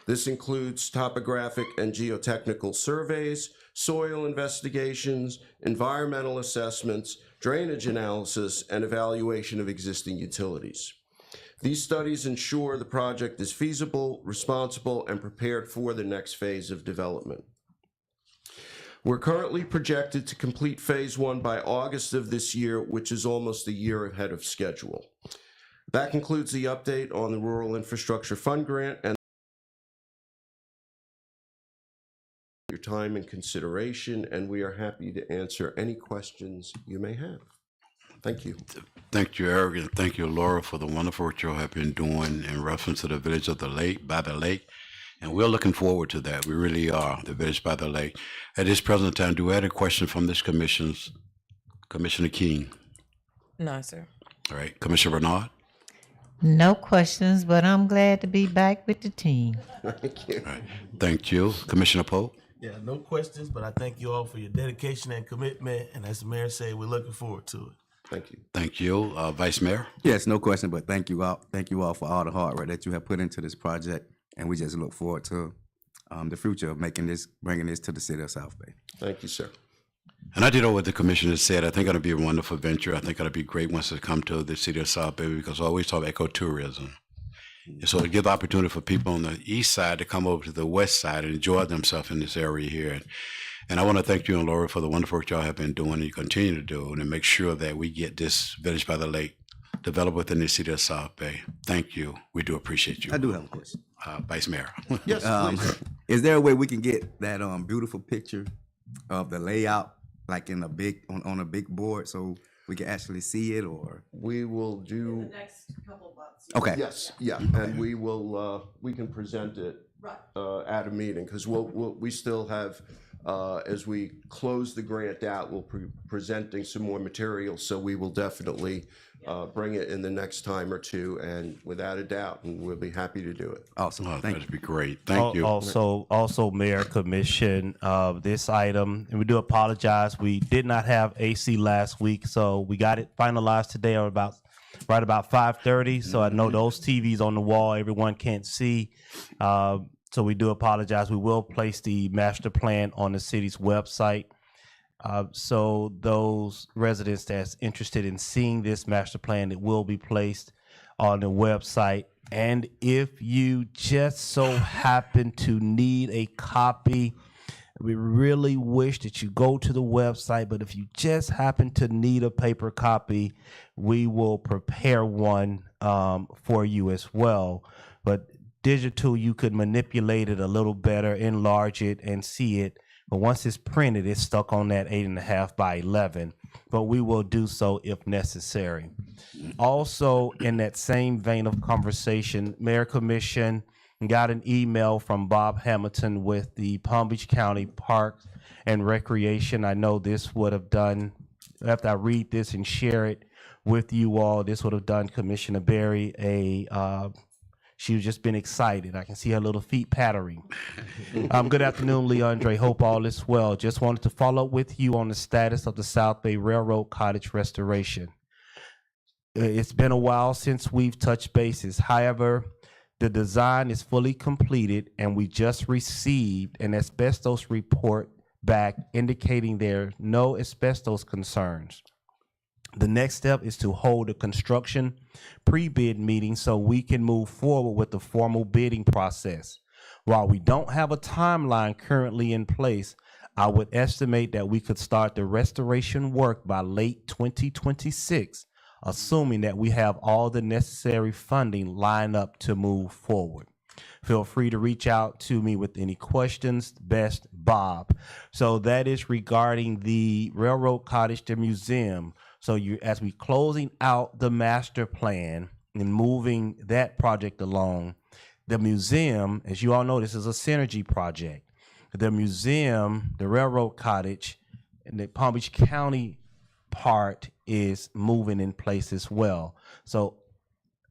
This includes topographic and geotechnical surveys, soil investigations, environmental assessments, drainage analysis, and evaluation of existing utilities. These studies ensure the project is feasible, responsible, and prepared for the next phase of development. We're currently projected to complete phase 1 by August of this year, which is almost a year ahead of schedule. That concludes the update on the Rural Infrastructure Fund grant and your time and consideration, and we are happy to answer any questions you may have. Thank you. Thank you, Eric, and thank you, Laura, for the wonderful work you have been doing in reference to the Village of the Lake, by the Lake. And we're looking forward to that. We really are, the Village by the Lake. At this present time, do we have a question from this commission's, Commissioner King? No, sir. All right, Commissioner Bernard? No questions, but I'm glad to be back with the team. Thank you. All right, thank you. Commissioner Pope? Yeah, no questions, but I thank you all for your dedication and commitment. And as the mayor said, we're looking forward to it. Thank you. Thank you. Vice Mayor? Yes, no question, but thank you all for all the hard work that you have put into this project. And we just look forward to the future of bringing this to the city of South Bay. Thank you, sir. And I did know what the commissioner said. I think it'll be a wonderful venture. I think it'll be great once it come to the city of South Bay, because I always talk about ecotourism. And so it gives opportunity for people on the east side to come over to the west side and enjoy themselves in this area here. And I want to thank you and Laura for the wonderful work y'all have been doing and you continue to do, and make sure that we get this Village by the Lake developed within the city of South Bay. Thank you. We do appreciate you. I do have a question. Vice Mayor. Yes, please. Is there a way we can get that beautiful picture of the layout, like in a big on a big board, so we can actually see it? Or We will do. Next couple months. okay, Yes, yeah, and we will, we can present it at a meeting, because we still have, as we close the grant out, we'll be presenting some more material, so we will definitely bring it in the next time or two, and without a doubt, and we'll be happy to do it. awesome. Thank you. That'd be great. Thank you. Also, Mayor, Commission, this item, and we do apologize. We did not have AC last week, so we got it finalized today or right about 5:30. So I know those TVs on the wall, everyone can't see. So we do apologize. We will place the master plan on the city's website. So those residents that's interested in seeing this master plan, it will be placed on the website. And if you just so happen to need a copy, we really wish that you go to the website, but if you just happen to need a paper copy, we will prepare one for you as well. But digital, you could manipulate it a little better, enlarge it, and see it. But once it's printed, it's stuck on that 8.5 by 11. But we will do so if necessary. Also, in that same vein of conversation, Mayor Commission got an email from Bob Hamilton with the Palm Beach County Parks and Recreation. I know this would have done, after I read this and share it with you all, this would have done Commissioner Berry she's just been excited. I can see her little feet pattering. Good afternoon, Leandre. Hope all is well. Just wanted to follow up with you on the status of the South Bay Railroad Cottage restoration. It's been a while since we've touched bases. However, the design is fully completed, and we just received an asbestos report back indicating there are no asbestos concerns. The next step is to hold a construction pre-bid meeting so we can move forward with the formal bidding process. While we don't have a timeline currently in place, I would estimate that we could start the restoration work by late 2026, assuming that we have all the necessary funding lined up to move forward. Feel free to reach out to me with any questions. Best, Bob. So that is regarding the Railroad Cottage, the museum. So as we closing out the master plan and moving that project along, the museum, as you all know, this is a synergy project. The museum, the Railroad Cottage, and the Palm Beach County part is moving in place as well. So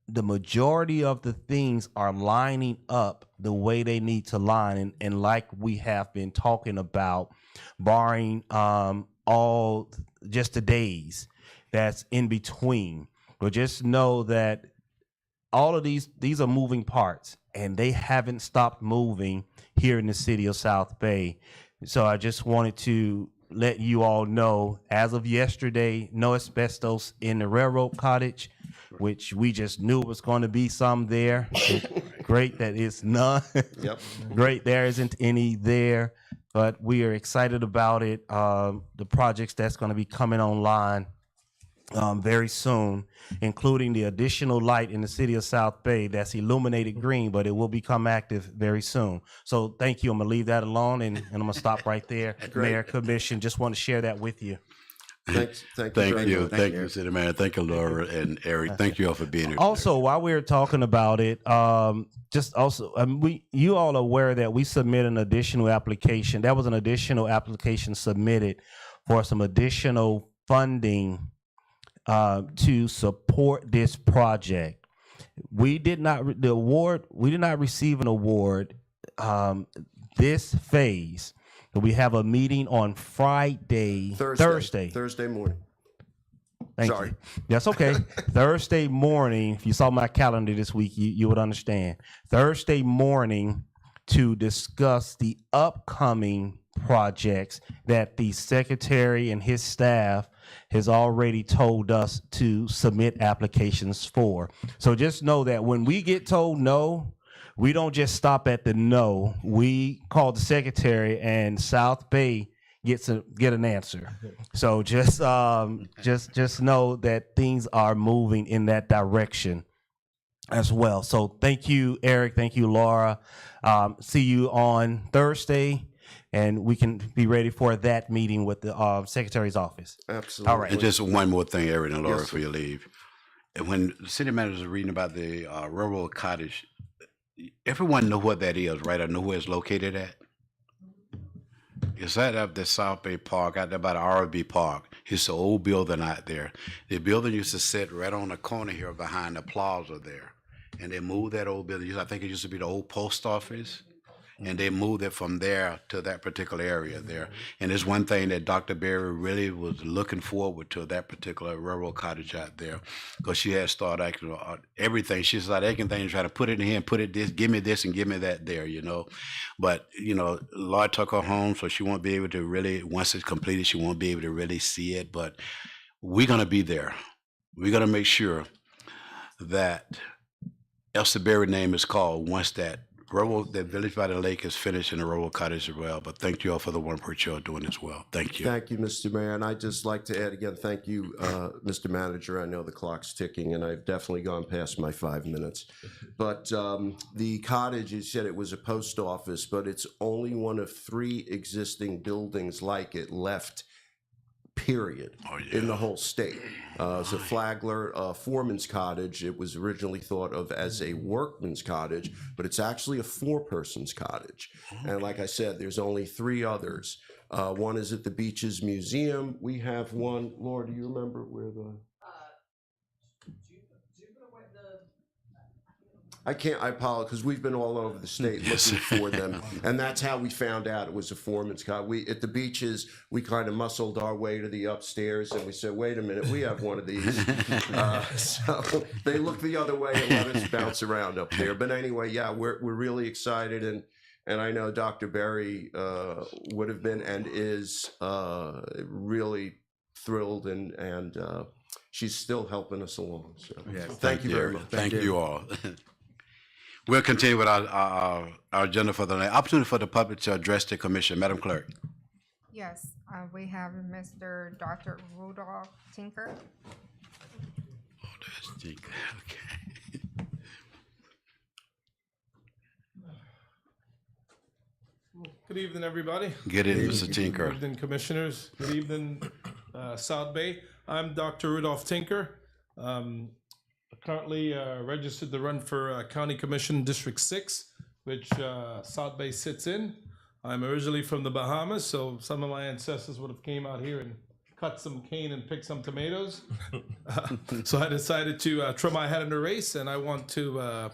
the majority of the things are lining up the way they need to line. And like we have been talking about, barring all just the days that's in between. But just know that all of these are moving parts, and they haven't stopped moving here in the city of South Bay. So I just wanted to let you all know, as of yesterday, no asbestos in the Railroad Cottage, which we just knew was going to be some there. Great that it's none. Yep. Great there isn't any there, but we are excited about it. The projects that's going to be coming online very soon, including the additional light in the city of South Bay that's illuminated green, but it will become active very soon. So thank you. I'm gonna leave that alone, and I'm gonna stop right there. Mayor, Commission, just want to share that with you. Thank you, City Manager. Thank you, Laura and Eric. Thank you all for being here. Also, while we were talking about it, you all are aware that we submit an additional application. That was an additional application submitted for some additional funding to support this project. We did not receive an award this phase, but we have a meeting on Thursday morning. Thank Sorry. you. That's okay. Thursday morning, if you saw my calendar this week, you would understand. Thursday morning to discuss the upcoming projects that the secretary and his staff has already told us to submit applications for. So just know that when we get told no, we don't just stop at the no. We call the secretary, and South Bay get an answer. So just know that things are moving in that direction as well. So thank you, Eric. Thank you, Laura. See you on Thursday, and we can be ready for that meeting with the Secretary's office. Absolutely. All right. And just one more thing, Eric and Laura, Yes, for your leave. And when the city manager was reading about the Railroad Cottage, everyone know what that is, right? I know where it's located at. It's right up the South Bay Park, out there by the RV Park. It's an old building out there. The building used to sit right on the corner here behind the plaza there. And they moved that old building. I think it used to be the old post office. And they moved it from there to that particular area there. And it's one thing that Dr. Berry really was looking forward to, that particular Railroad Cottage out there, because she had started acting everything. She started acting things, trying to put it in here and put it this, give me this and give me that there, you know. But, you know, Lord took her home, so she won't be able to really, once it's completed, she won't be able to really see it. But we're going to be there. We're going to make sure that Elsa Berry name is called once that Village by the Lake is finished in the Railroad Cottage as well. But thank you all for the wonderful work you're doing as well. Thank you. Thank you, Mr. Mayor. And I'd just like to add again, thank you, Mr. Manager. I know the clock's ticking, and I've definitely gone past my 5 minutes. But the cottage, you said it was a post office, but it's only one of 3 existing buildings like it left, period, in the whole state. So Flagler Foreman's Cottage, it was originally thought of as a workman's cottage, but it's actually a 4-person's cottage. And like I said, there's only 3 others. One is at the Beaches Museum. We have one, Laura, do you remember where the... I apologize, because we've been all over the state looking for them, and that's how we found out it was a foreman's cottage. At the Beaches, we kind of muscled our way to the upstairs, and we said, wait a minute, we have one of these. So they looked the other way and let us bounce around up there. But anyway, yeah, we're really excited, and I know Dr. Berry would have been and is really thrilled, and she's still helping us along. So thank you very much. Thank you all. We'll continue with our agenda for the night. Opportunity for the public to address the commission. Madam Clerk. Yes, we have Mr. Dr. Rudolph Tinker. Okay. Good evening, everybody. Get it, Mr. Tinker. Good evening, commissioners. Good evening, South Bay. I'm Dr. Rudolph Tinker. Currently registered to run for County Commission District 6, which South Bay sits in. I'm originally from the Bahamas, so some of my ancestors would have came out here and cut some cane and pick some tomatoes. So I decided to throw my hat in the race, and I want to,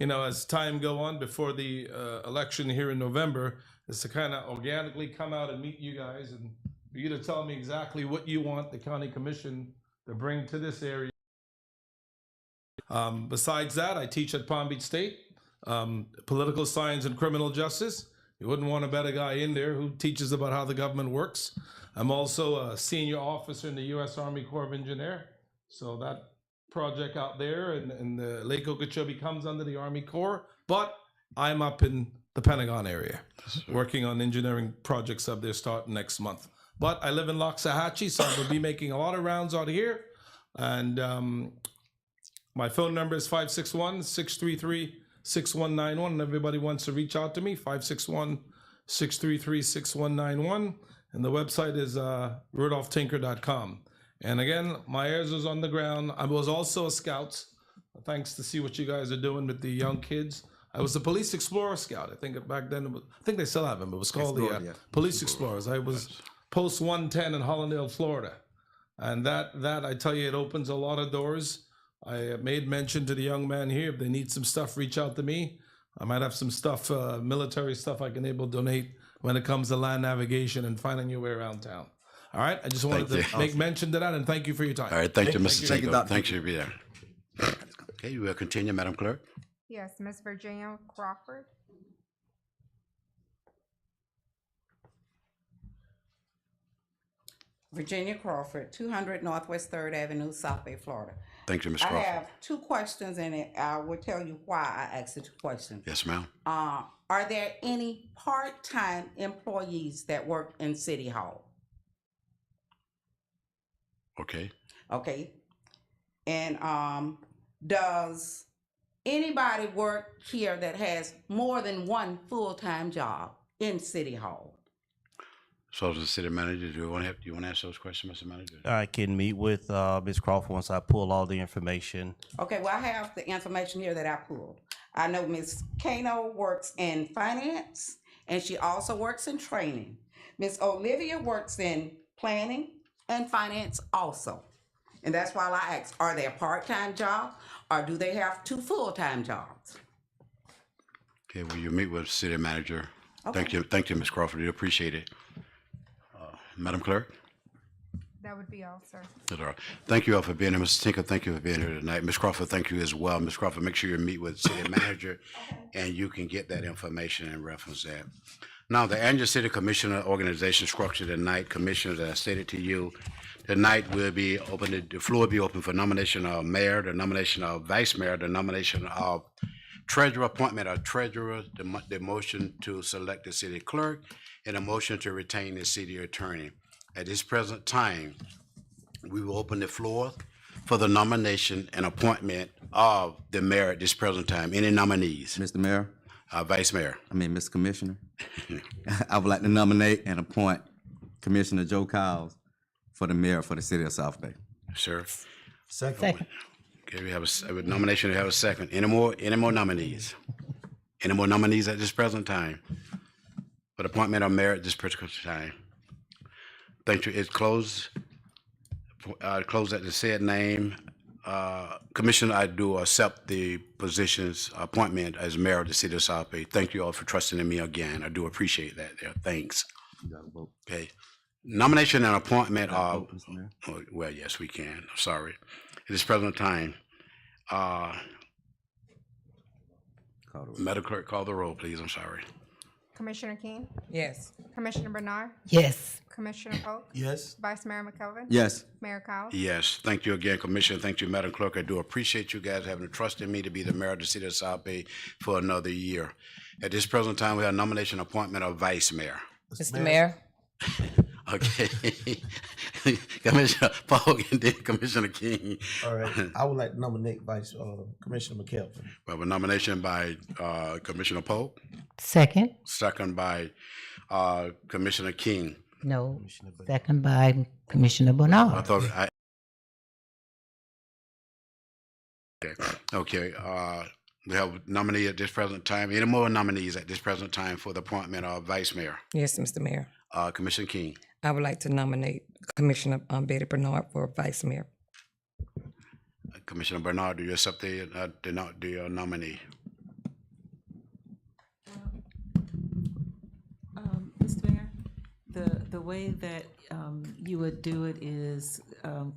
as time go on before the election here in November, is to kind of organically come out and meet you guys and for you to tell me exactly what you want the county commission to bring to this area. Besides that, I teach at Palm Beach State, political science and criminal justice. You wouldn't want a better guy in there who teaches about how the government works. I'm also a senior officer in the U.S. Army Corps of Engineers. So that project out there in the Lake Okeechobee comes under the Army Corps, but I'm up in the Pentagon area working on engineering projects up there starting next month. But I live in Loxahatchee, so I will be making a lot of rounds out here. And my phone number is 561-633-6191. And everybody wants to reach out to me, 561-633-6191. And the website is rudolphtinker.com. And again, my ears was on the ground. I was also a scout. Thanks to see what you guys are doing with the young kids. I was the Police Explorer Scout. I think back then, I think they still have them. It was called the Police Explorers. I was Post 110 in Hollandale, Florida. And that I tell you, it opens a lot of doors. I made mention to the young man here, if they need some stuff, reach out to me. I might have some stuff, military stuff I can able to donate when it comes to land navigation and finding your way around town. All right, I just wanted to make mention to that, and thank you for your time. All right, thank you, Mr. Tinker. Thank you for being there. Okay, you will continue, Madam Clerk. Yes, Miss Virginia Crawford. Virginia Crawford, 200 Northwest 3rd Avenue, South Bay, Florida. Thank you, Ms. I Crawford. have two questions, and I will tell you why I asked the two questions. Yes, ma'am. Are there any part-time employees that work in City Hall? Okay. Okay. And does anybody work here that has more than one full-time job in City Hall? So, as the city manager, do you want to answer those questions, Mr. Manager? I can meet with Ms. Crawford once I pull all the information. Okay, well, I have the information here that I pulled. I know Ms. Kano works in finance, and she also works in training. Ms. Olivia works in planning and finance also. And that's why I asked, are they a part-time job, or do they have two full-time jobs? Okay, will you meet with the city manager? Okay. Thank you, Ms. Crawford. We appreciate it. Madam Clerk? That would be all, sir. That's all right. Thank you all for being here. Mr. Tinker, thank you for being here tonight. Ms. Crawford, thank you as well. Ms. Crawford, make sure you meet with the city manager and you can get that information and reference that. Now, the annual city commissioner organization structure tonight, commissioners, as I stated to you, tonight will be open, the floor will be open for nomination of mayor, the nomination of vice mayor, the nomination of treasurer, appointment of treasurer, the motion to select the city clerk, and a motion to retain the city attorney. At this present time, we will open the floor for the nomination and appointment of the mayor at this present time. Any nominees? Mr. Mayor, Vice Mayor. Mr. Commissioner, I would like to nominate and appoint Commissioner Joe Cowles for the mayor for the city of South Bay. Sir. Second. Okay, we have a nomination, we have a second. Any more nominees? Any more nominees at this present time? For the appointment of mayor at this particular time. Thank you. It's closed. Closed at the said name. Commissioner, I do accept the position's appointment as mayor of the city of South Bay. Thank you all for trusting in me again. I do appreciate that. Thanks. You got to vote. Okay. Nomination and appointment of, Mr. Mayor. oh, well, yes, we can. I'm sorry. At this present time, Call the roll. Madam Clerk, call the roll, please. I'm sorry. Commissioner King, Yes. Commissioner Bernard, Yes. Commissioner Polk, Yes. Vice Mayor McKelvin. Yes. Mayor Cowles. Yes, thank you again, Commissioner. Thank you, Madam Clerk. I do appreciate you guys having the trust in me to be the mayor of the city of South Bay for another year. At this present time, we have nomination appointment of vice mayor. Mr. Mayor, Okay. Commissioner Polk and then Commissioner King. All right, I would like to nominate Commissioner McKelvin. We have a nomination by Commissioner Polk, Second? second by Commissioner King. No. Second by Commissioner I Bernard. thought okay. We have nominee at this present time. Any more nominees at this present time for the appointment of Vice Mayor? Yes, Mr. Mayor. Commissioner King. I would like to nominate Commissioner Betty Bernard for Vice Mayor. Commissioner Bernard, do you accept the nominee? Mr. Mayor, the way that you would do it is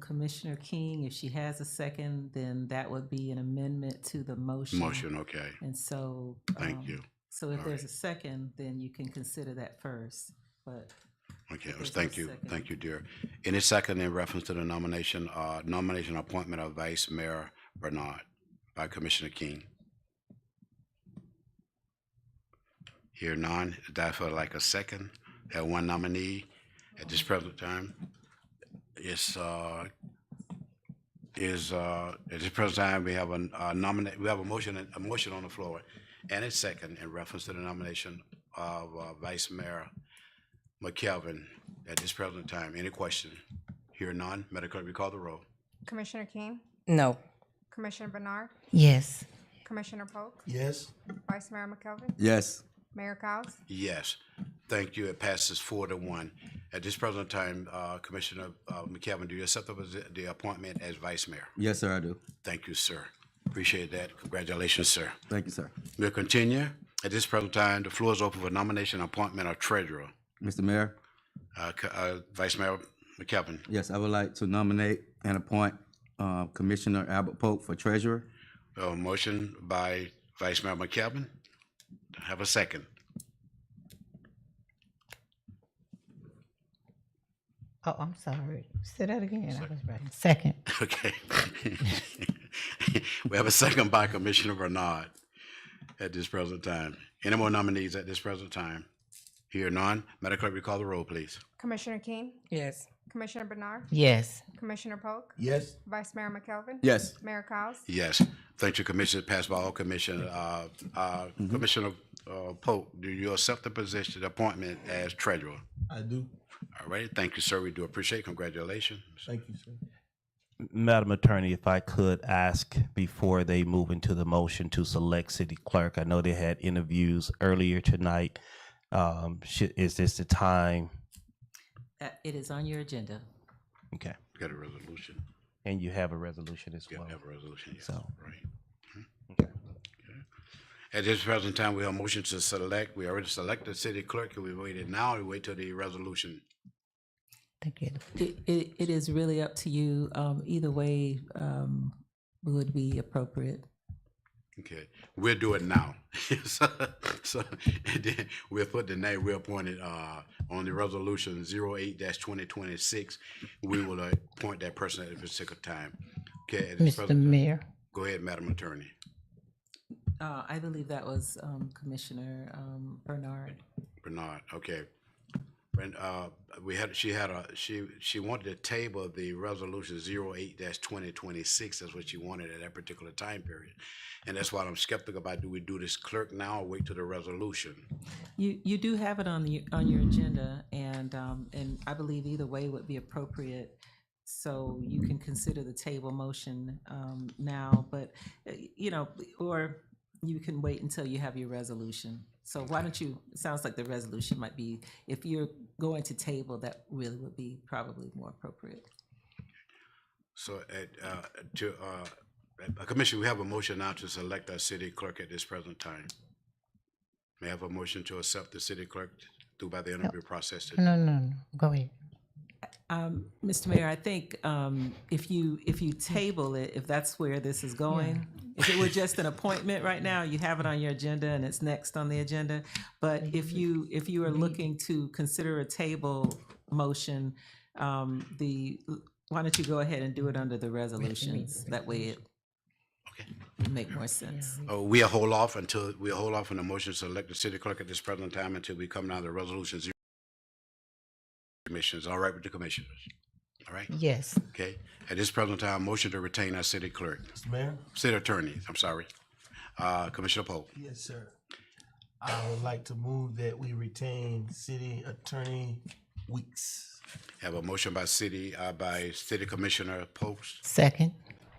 Commissioner King, if she has a second, then that would be an amendment to the motion. Motion, okay. And so. Thank you. So if All there's right. a second, then you can consider that first, but. Okay, if there's thank no you. second- Thank you, dear. Any second in reference to the nomination appointment of Vice Mayor Bernard by Commissioner King? Here none. Is that for like a second? Have one nominee at this present time? At this present time, we have we have a motion on the floor and a second in reference to the nomination of Vice Mayor McKelvin at this present time. Any question? Hear none. Madam Clerk, recall the roll. Commissioner King, No. Commissioner Bernard, Yes. Commissioner Polk, Yes. Vice Mayor McKelvin, Yes. Mayor Cowes. Yes. Thank you. It passes 4-1. At this present time, Commissioner McKelvin, do you accept the appointment as Vice Mayor? Yes, sir, I do. Thank you, sir. Appreciate that. Congratulations, sir. Thank you, sir. We'll continue. At this present time, the floor is open for nomination and appointment of treasurer. Mr. Mayor, Vice Mayor McKelvin. yes, I would like to nominate and appoint Commissioner Albert Polk for treasurer. A motion by Vice Mayor McKelvin. Have a second. Oh, I'm sorry. Say that again. I was right. Second. Okay. We have a second by Commissioner Bernard at this present time. Any more nominees at this present time? Hear none. Madam Clerk, recall the roll, please. Commissioner King, Yes. Commissioner Bernard, Yes. Commissioner Polk, Yes. Vice Mayor McKelvin. Yes. Mayor Cowes. Yes. Thank you, Commissioner. Passed by all Commissioner. Commissioner Polk, do you accept the position, the appointment as treasurer? I do. All right. Thank you, sir. We do appreciate. Congratulations. Thank you, sir. Madam Attorney, if I could ask before they move into the motion to select city clerk, I know they had interviews earlier tonight. Is this the time? It is on your agenda. Okay. Got a resolution. And you have a resolution as Yeah, well. we have a resolution. Yes. So- Right. Okay. At this present time, we have a motion to select. We already selected city clerk. We waited now. We wait till the resolution. Thank you. It is really up to you. Either way would be appropriate. Okay, we'll do it now. so and then we'll put the name, we'll appoint it on the resolution 08-2026. We will appoint that person at a particular time. Okay, at this Mr. present time- Mayor. Go ahead, Madam Attorney. I believe that was Commissioner Bernard. Bernard, okay. And she wanted to table the resolution 08-2026. That's what she wanted at that particular time period. And that's why I'm skeptical about, do we do this clerk now or wait till the resolution? You do have it on your agenda, and I believe either way would be appropriate. So you can consider the table motion now, but or you can wait until you have your resolution. So why don't you? It sounds like the resolution might be, if you're going to table, that really would be probably more appropriate. So Commissioner, we have a motion now to select our city clerk at this present time. May I have a motion to accept the city clerk through by the interview process? No. Go ahead. Mr. Mayor, I think if you table it, if that's where this is going, if it were just an appointment right now, you have it on your agenda and it's next on the agenda. But if you are looking to consider a table motion, why don't you go ahead and do it under the resolutions? That way it would make more sense. We'll hold off on the motion to select the city clerk at this present time until we come down to resolution commissioners. All right with the commissioners? All right? Yes. Okay. At this present time, motion to retain our city clerk, Mr. Mayor? city attorney, I'm sorry. Commissioner Polk. Yes, sir. I would like to move that we retain City Attorney Weeks. Have a motion by city Commissioner Polk, Second.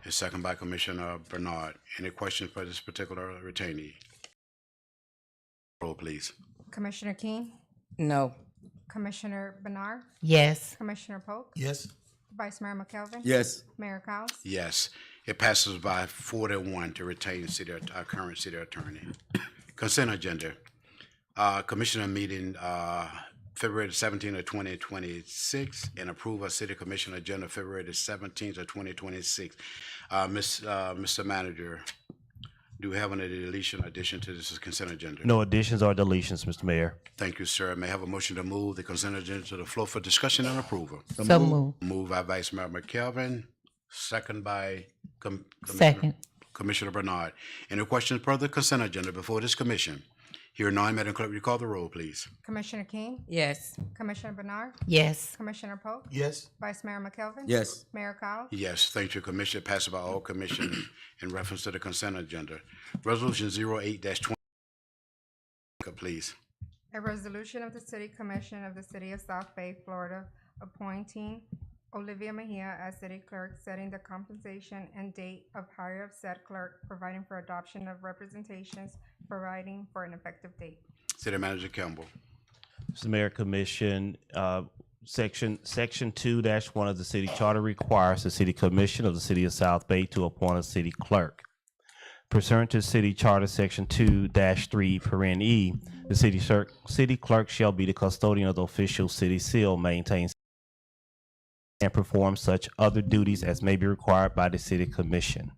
and second by Commissioner Bernard. Any questions for this particular retainee? Roll, please. Commissioner King, No. Commissioner Bernard, Yes. Commissioner Polk, Yes? Vice Mayor McKelvin. Yes. Mayor Cowes. Yes, it passes by 4-1 to retain our current city attorney. Consent agenda. Commissioner meeting, February the 17th of 2026, and approve a city commission agenda February the 17th of 2026. Mr. Manager, do we have any deletion, addition to this consent agenda? No additions or deletions, Mr. Mayor. Thank you, sir. May I have a motion to move the consent agenda to the floor for discussion and approval? So moved. Moved by Vice Mayor McKelvin, second by Second. Commissioner Bernard. Any questions per the consent agenda before this commission? Here none, Madam Clerk, will you call the roll, please? Commissioner King, Yes. Commissioner Bernard, Yes. Commissioner Polk, Yes? Vice Mayor McKelvin. Yes. Mayor Cowes. Yes, thank you, Commissioner. Passed by all commission in reference to the consent agenda. Resolution 08-20, please. A resolution of the City Commission of the City of South Bay, Florida, appointing Olivia Mejia as city clerk, setting the compensation and date of hire of said clerk, providing for adoption of representations, providing for an effective date. City Manager Campbell. Mr. Mayor, Commission, Section 2-1 of the city charter requires the city commission of the city of South Bay to appoint a city clerk. Pursuant to city charter section 2-3, the city clerk shall be the custodian of the official city seal, maintains and perform such other duties as may be required by the city commission.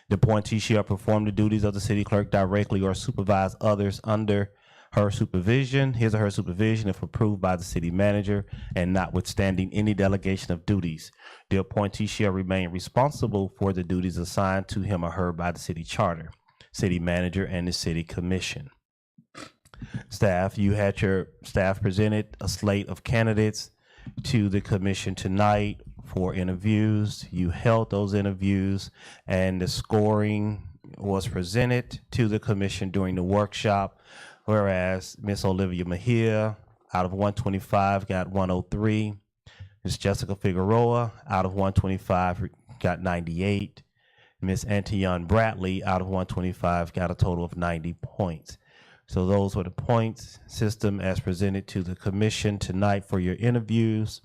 The appointee shall perform the duties of the city clerk directly or supervise others under his or her supervision, if approved by the city manager, and notwithstanding any delegation of duties. The appointee shall remain responsible for the duties assigned to him or her by the city charter, city manager, and the city commission. Staff, you had your staff presented a slate of candidates to the commission tonight for interviews. You held those interviews, and the scoring was presented to the commission during the workshop, whereas Miss Olivia Mejia, out of 125, got 103. Miss Jessica Figueroa, out of 125, got 98. Miss Antion Bradley, out of 125, got a total of 90 points. So those were the points system as presented to the commission tonight for your interviews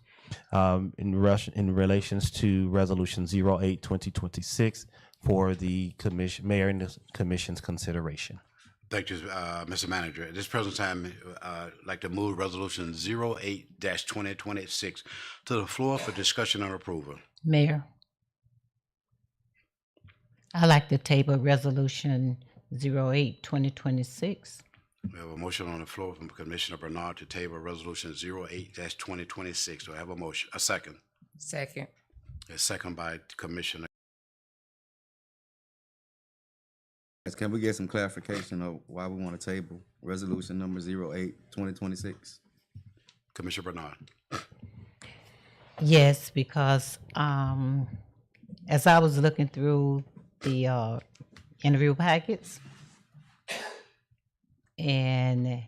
in relations to Resolution 08-2026 for the commission, mayor and the commission's consideration. Thank you, Mr. Manager. At this present time, I'd like to move Resolution 08-2026 to the floor for discussion and approval. Mayor. I like to table resolution 08-2026. We have a motion on the floor from Commissioner Bernard to table Resolution 08-2026. Do I have a motion? A second? Second. A second by Commissioner. Can we get some clarification of why we want to table resolution number 08-2026? Commissioner Bernard. Yes, because as I was looking through the interview packets, and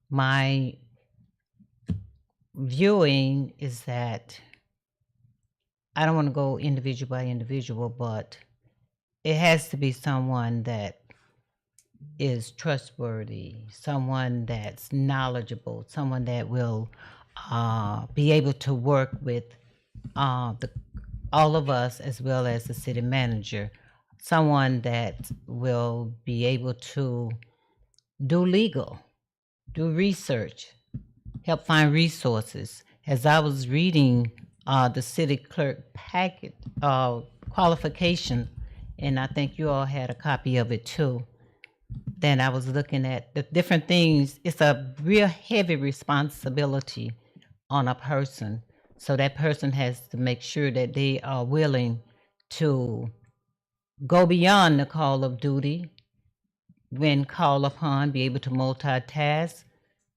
my viewing is that I don't want to go individual by individual, but it has to be someone that is trustworthy, someone that's knowledgeable, someone that will be able to work with all of us as well as the city manager, someone that will be able to do legal, do research, help find resources. As I was reading the city clerk packet qualification, and I think you all had a copy of it too, then I was looking at the different things. It's a real heavy responsibility on a person. So that person has to make sure that they are willing to go beyond the call of duty when called upon, be able to multitask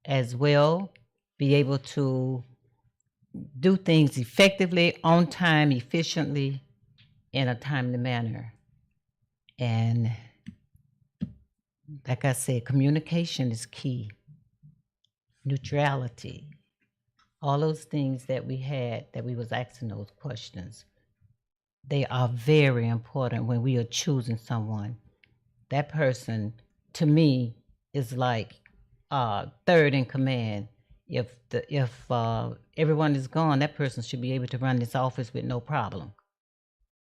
as well, be able to do things effectively, on time, efficiently, in a timely manner. And like I said, communication is key. Neutrality, all those things that we had that we was asking those questions, they are very important when we are choosing someone. That person, to me, is like third in command. If everyone is gone, that person should be able to run this office with no problem.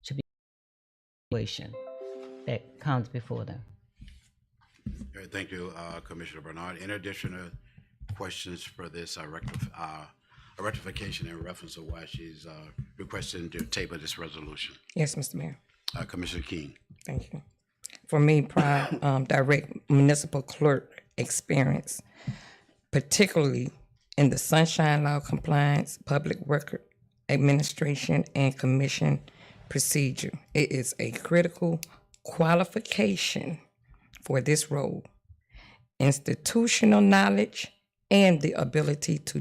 Should be a situation that comes before them. All right, thank you, Commissioner Bernard. In addition to questions for this rectification in reference to why she's requesting to table this resolution. Yes, Mr. Mayor. Commissioner King. Thank you. For me, prior direct municipal clerk experience, particularly in the Sunshine Law compliance, public record administration, and commission procedure. It is a critical qualification for this role. Institutional knowledge and the ability to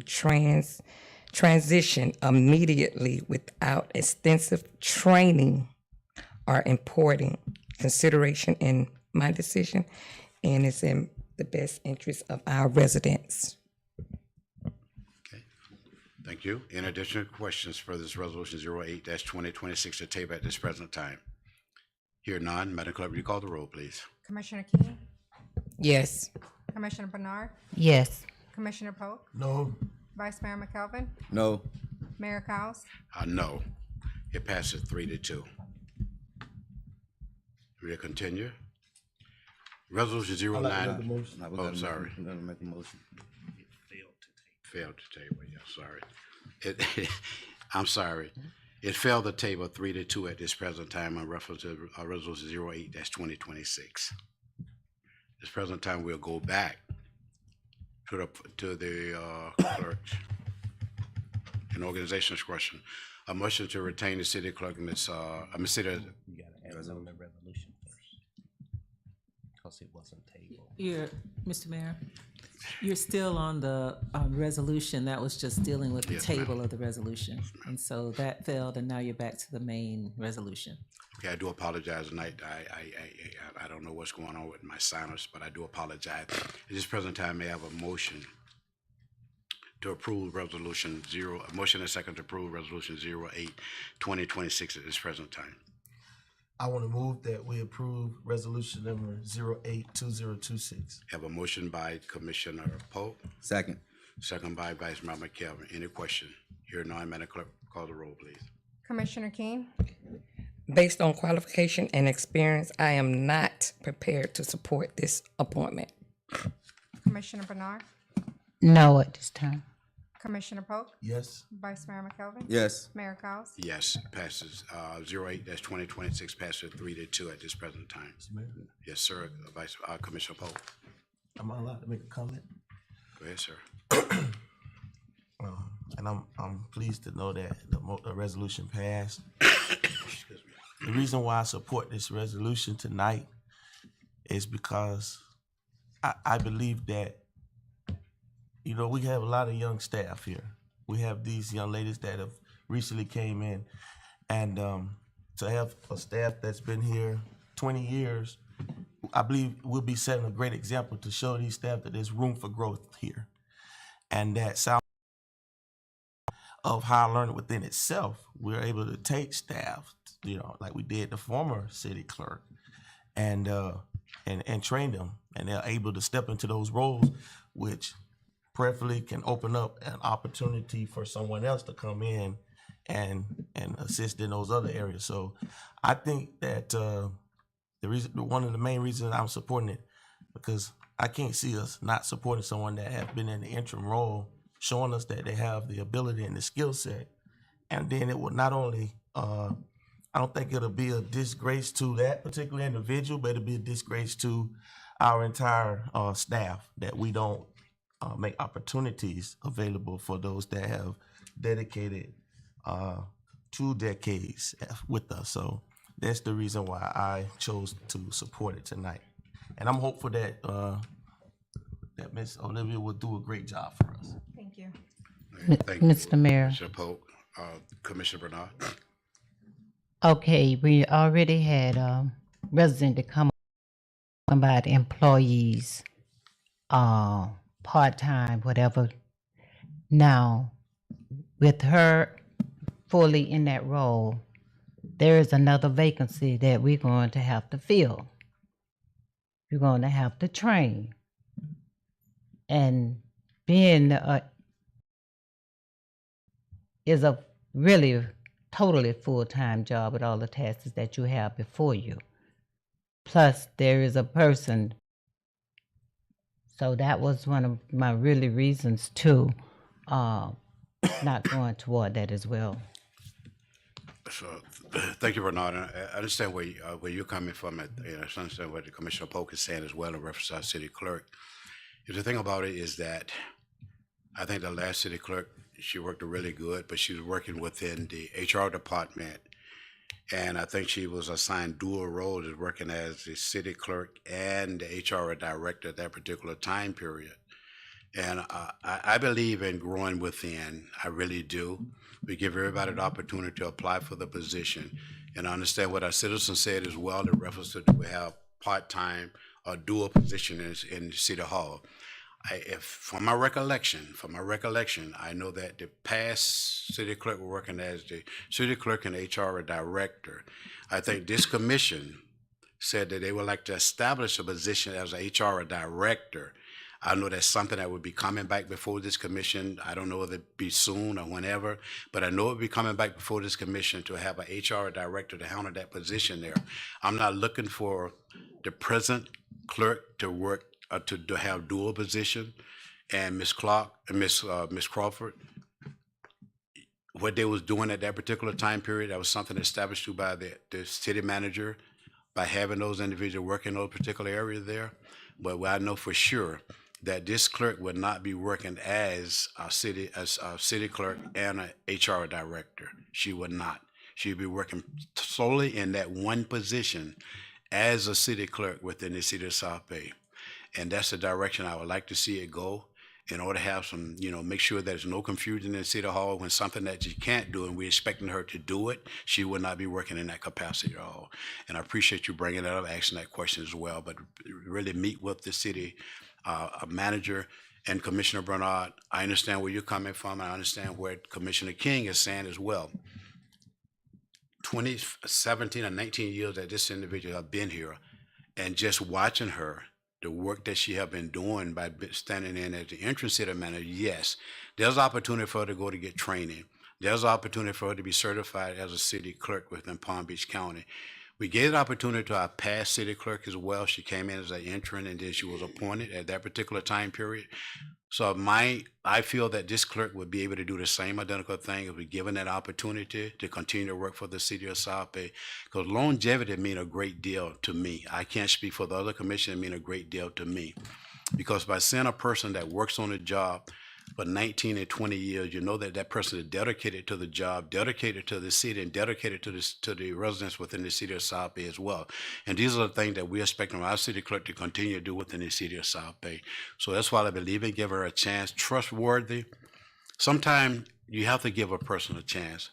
transition immediately without extensive training are important consideration in my decision, and it's in the best interest of our residents. Okay, thank you. In addition to questions for this resolution 08-2026 to table at this present time. Here none, Madam Clerk, will you call the roll, please? Commissioner King, Yes. Commissioner Bernard, Yes. Commissioner Polk, No. Vice Mayor McKelvin, No. Mayor Cowes. No. It passes 3-2. We'll continue. Resolution 09. Oh, I'm sorry. I'm gonna make a motion. Failed to table, yeah, sorry. I'm sorry. It failed to table 3-2 at this present time on reference to resolution 08-2026. This present time, we'll go back to the clerk. An organizational question. A motion to retain the city clerk, city. You gotta add on the resolution first. Because it wasn't tabled. Mr. Mayor, you're still on the resolution that was just dealing with the Yes, ma'am. table of the resolution. And so that failed, and now you're back to the main resolution. Okay, I do apologize tonight. I don't know what's going on with my sinus, but I do apologize. At this present time, may I have a motion to approve resolution a motion and second to approve resolution 08-2026 at this present time. I want to move that we approve resolution number 08-2026. Have a motion by Commissioner Polk, Second. second by Vice Mayor McKelvin. Any question? Here none, Madam Clerk, call the roll, please. Commissioner King, Based on qualification and experience, I am not prepared to support this appointment. Commissioner Bernard, No at this time. Commissioner Polk, Yes. Vice Mayor McKelvin. Yes. Mayor Cowes. Yes, passes, 08-2026 passes 3-2 at this present time. Yes, sir, Commissioner Polk. Am I allowed to make a comment? Go ahead, sir. And I'm pleased to know that the resolution passed. The reason why I support this resolution tonight is because I believe that, you know, we have a lot of young staff here. We have these young ladies that have recently came in, and to have a staff that's been here 20 years, I believe we'll be setting a great example to show these staff that there's room for growth here. And that South of higher learning within itself, we're able to take staff, you know, like we did the former city clerk, and train them, and they're able to step into those roles, which preferably can open up an opportunity for someone else to come in and assist in those other areas. So I think that one of the main reasons I'm supporting it, because I can't see us not supporting someone that has been in the interim role, showing us that they have the ability and the skill set. And then it will not only, I don't think it'll be a disgrace to that particular individual, but it'll be a disgrace to our entire staff that we don't make opportunities available for those that have dedicated 2 decades with us. So that's the reason why I chose to support it tonight. And I'm hopeful that that Ms. Olivia will do a great job for us. Thank you. Thank you, Mr. Mayor. Commissioner Polk. Commissioner Bernard. Okay, we already had resident to come about employees, part-time, whatever. Now, with her fully in that role, there is another vacancy that we're going to have to fill. We're going to have to train. And being is a really totally full-time job with all the tasks that you have before you. Plus, there is a person. So that was one of my really reasons too, not going toward that as well. So, thank you, Bernard. And I understand where you're coming from. I understand what the Commissioner Polk is saying as well in reference to our city clerk. The thing about it is that I think the last city clerk, she worked really good, but she was working within the HR department. And I think she was assigned dual roles as working as the city clerk and the HR director at that particular time period. And I believe in growing within. I really do. We give everybody the opportunity to apply for the position. And I understand what our citizens said as well in reference to we have part-time or dual positions in City Hall. From my recollection, I know that the past city clerk were working as the city clerk and HR director. I think this commission said that they would like to establish a position as a HR director. I know that's something that would be coming back before this commission. I don't know whether it be soon or whenever, but I know it will be coming back before this commission to have a HR director to handle that position there. I'm not looking for the present clerk to work to have dual position. And Ms. Clark and Ms. Crawford, what they was doing at that particular time period, that was something established to by the city manager by having those individuals working in those particular areas there. But I know for sure that this clerk would not be working as a city clerk and a HR director. She would not. She'd be working solely in that one position as a city clerk within the city of South Bay. And that's the direction I would like to see it go in order to have some, make sure there's no confusion in City Hall when something that she can't do and we're expecting her to do it, she would not be working in that capacity at all. And I appreciate you bringing that up, asking that question as well, but really meet with the city manager and Commissioner Bernard. I understand where you're coming from. I understand where Commissioner King is saying as well. 17 or 19 years that this individual have been here, and just watching her, the work that she have been doing by standing in as the entrance city manager, yes, there's opportunity for her to go to get training. There's opportunity for her to be certified as a city clerk within Palm Beach County. We gave the opportunity to our past city clerk as well. She came in as an intern and then she was appointed at that particular time period. So I feel that this clerk would be able to do the same identical thing if we're given that opportunity to continue to work for the city of South Bay. Because longevity mean a great deal to me. I can't speak for the other commission, it mean a great deal to me. Because by seeing a person that works on a job for 19 and 20 years, you know that that person is dedicated to the job, dedicated to the city, and dedicated to the residents within the city of South Bay as well. And these are the things that we're expecting our city clerk to continue to do within the city of South Bay. So that's why I believe in give her a chance, trustworthy. Sometimes you have to give a person a chance.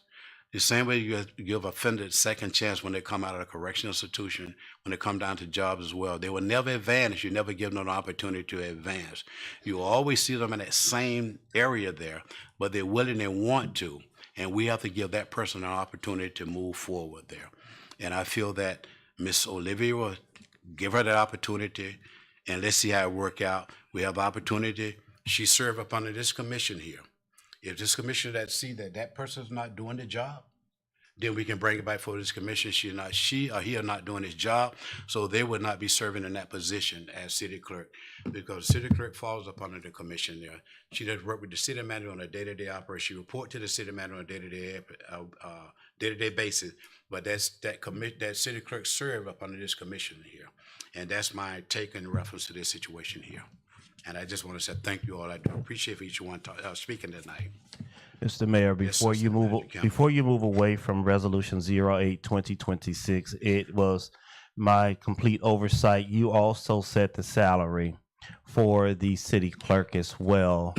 The same way you give offended second chance when they come out of a correctional institution, when they come down to jobs as well. They will never advance. You never give them an opportunity to advance. You always see them in that same area there, but they're willing and want to. And we have to give that person an opportunity to move forward there. And I feel that Miss Olivia will give her that opportunity, and let's see how it work out. We have opportunity. She served up under this commission here. If this commissioner that see that that person's not doing the job, then we can bring it back for this commission. She or he are not doing his job, so they would not be serving in that position as city clerk, because city clerk falls up under the commission there. She does work with the city manager on a day-to-day operation. She report to the city manager on a day-to-day basis, but that city clerk serve up under this commission here. And that's my take in reference to this situation here. And I just want to say thank you all. I do appreciate each one speaking tonight. Mr. Mayor, before you move away from Resolution 08-2026, it was my complete oversight. You also set the salary for the city clerk as well.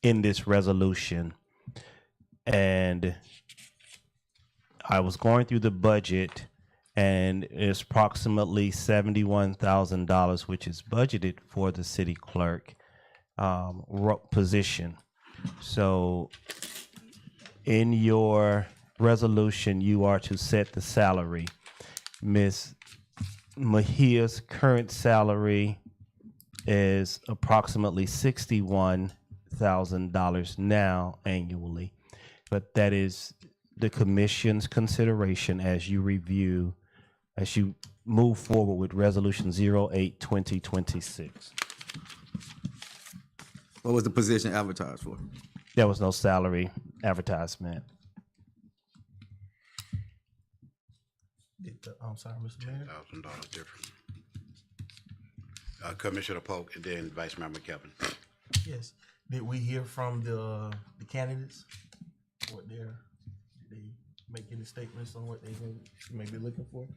in this resolution, and I was going through the budget, and it's approximately $71,000, which is budgeted for the city clerk position. So in your resolution, you are to set the salary. Ms. Mejia's current salary is approximately $61,000 now annually, but that is the commission's consideration as you move forward with Resolution 08-2026. What was the position advertised for? There was no salary advertisement. I'm sorry, Mr. Mayor. $1,000 difference. Commissioner Polk and then Vice Mayor McKelvin. Yes. Did we hear from the candidates? What did they make any statements on what they may be looking for?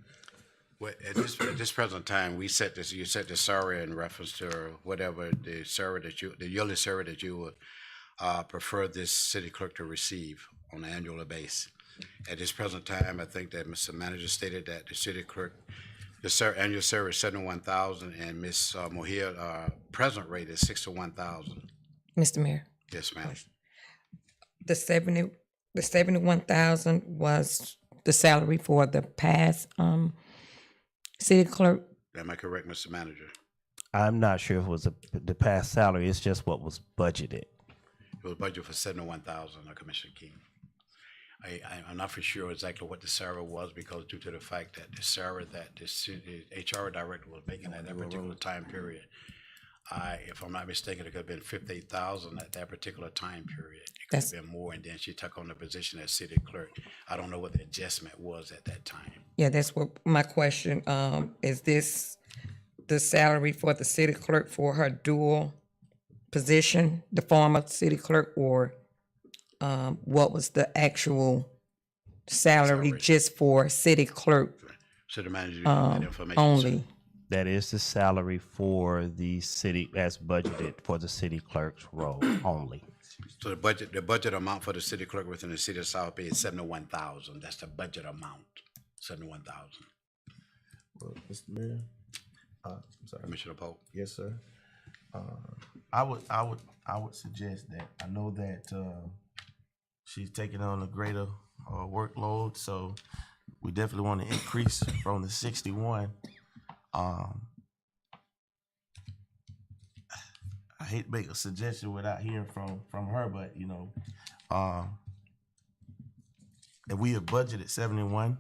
Well, at this present time, you set the salary in reference to whatever the yearly salary that you would prefer this city clerk to receive on an annual basis. At this present time, I think that Mr. Manager stated that the city clerk, the annual salary is $71,000, and Ms. Mejia present rate is $61,000. Mr. Mayor, Yes, ma'am. the 71,000 was the salary for the past city clerk. Am I correct, Mr. Manager? I'm not sure if it was the past salary. It's just what was budgeted. It was budgeted for $71,000, Commissioner King. I'm not for sure exactly what the salary was, because due to the fact that the salary that the HR director was making at that particular time period, if I'm not mistaken, it could have been $58,000 at that particular time period. It could have been more, and then she took on the position as city clerk. I don't know what the adjustment was at that time. Yeah, that's what my question, is this the salary for the city clerk for her dual position, the former city clerk, or what was the actual salary just for city clerk City manager, that information. only? That is the salary for the city as budgeted for the city clerk's role only. So the budget amount for the city clerk within the city of South Bay is $71,000. That's the budget amount, $71,000. Well, Mr. Mayor, I'm sorry. Commissioner Polk. Yes, sir. I would suggest that, I know that she's taking on a greater workload, so we definitely want to increase from the 61. I hate to make a suggestion without hearing from her, but if we have budgeted 71,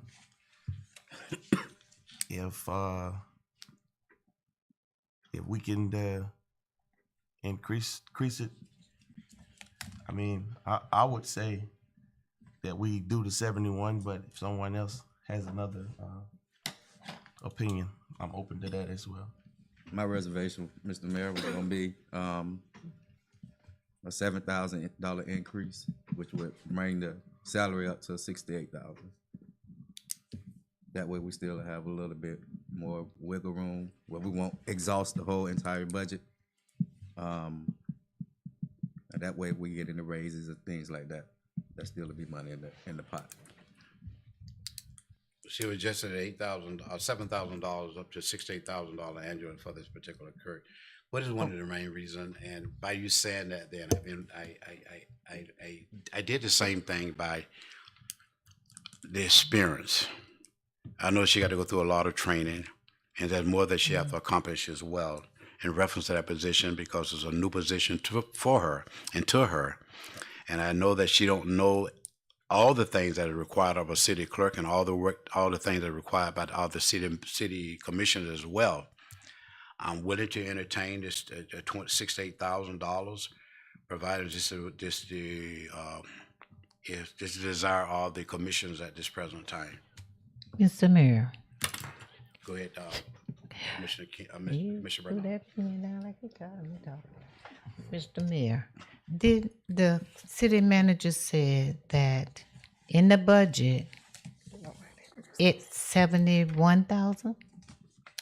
if we can increase it, I mean, I would say that we do the 71, but if someone else has another opinion, I'm open to that as well. My reservation, Mr. Mayor, was gonna be a $7,000 increase, which would bring the salary up to $68,000. That way we still have a little bit more wiggle room where we won't exhaust the whole entire budget. And that way we get into raises and things like that. That still be money in the pot. She was just at $7,000 up to $68,000 annually for this particular clerk. What is one of the main reasons? And by you saying that, then I did the same thing by the experience. I know she got to go through a lot of training, and there's more that she has to accomplish as well in reference to that position, because it's a new position for her and to her. And I know that she don't know all the things that are required of a city clerk and all the things that are required by all the city commissioners as well. I'm willing to entertain this $68,000, provided if this desire of the commissioners at this present time. Mr. Mayor. Go ahead, Commissioner Bernard. Mr. Mayor, did the city manager say that in the budget, it's 71,000?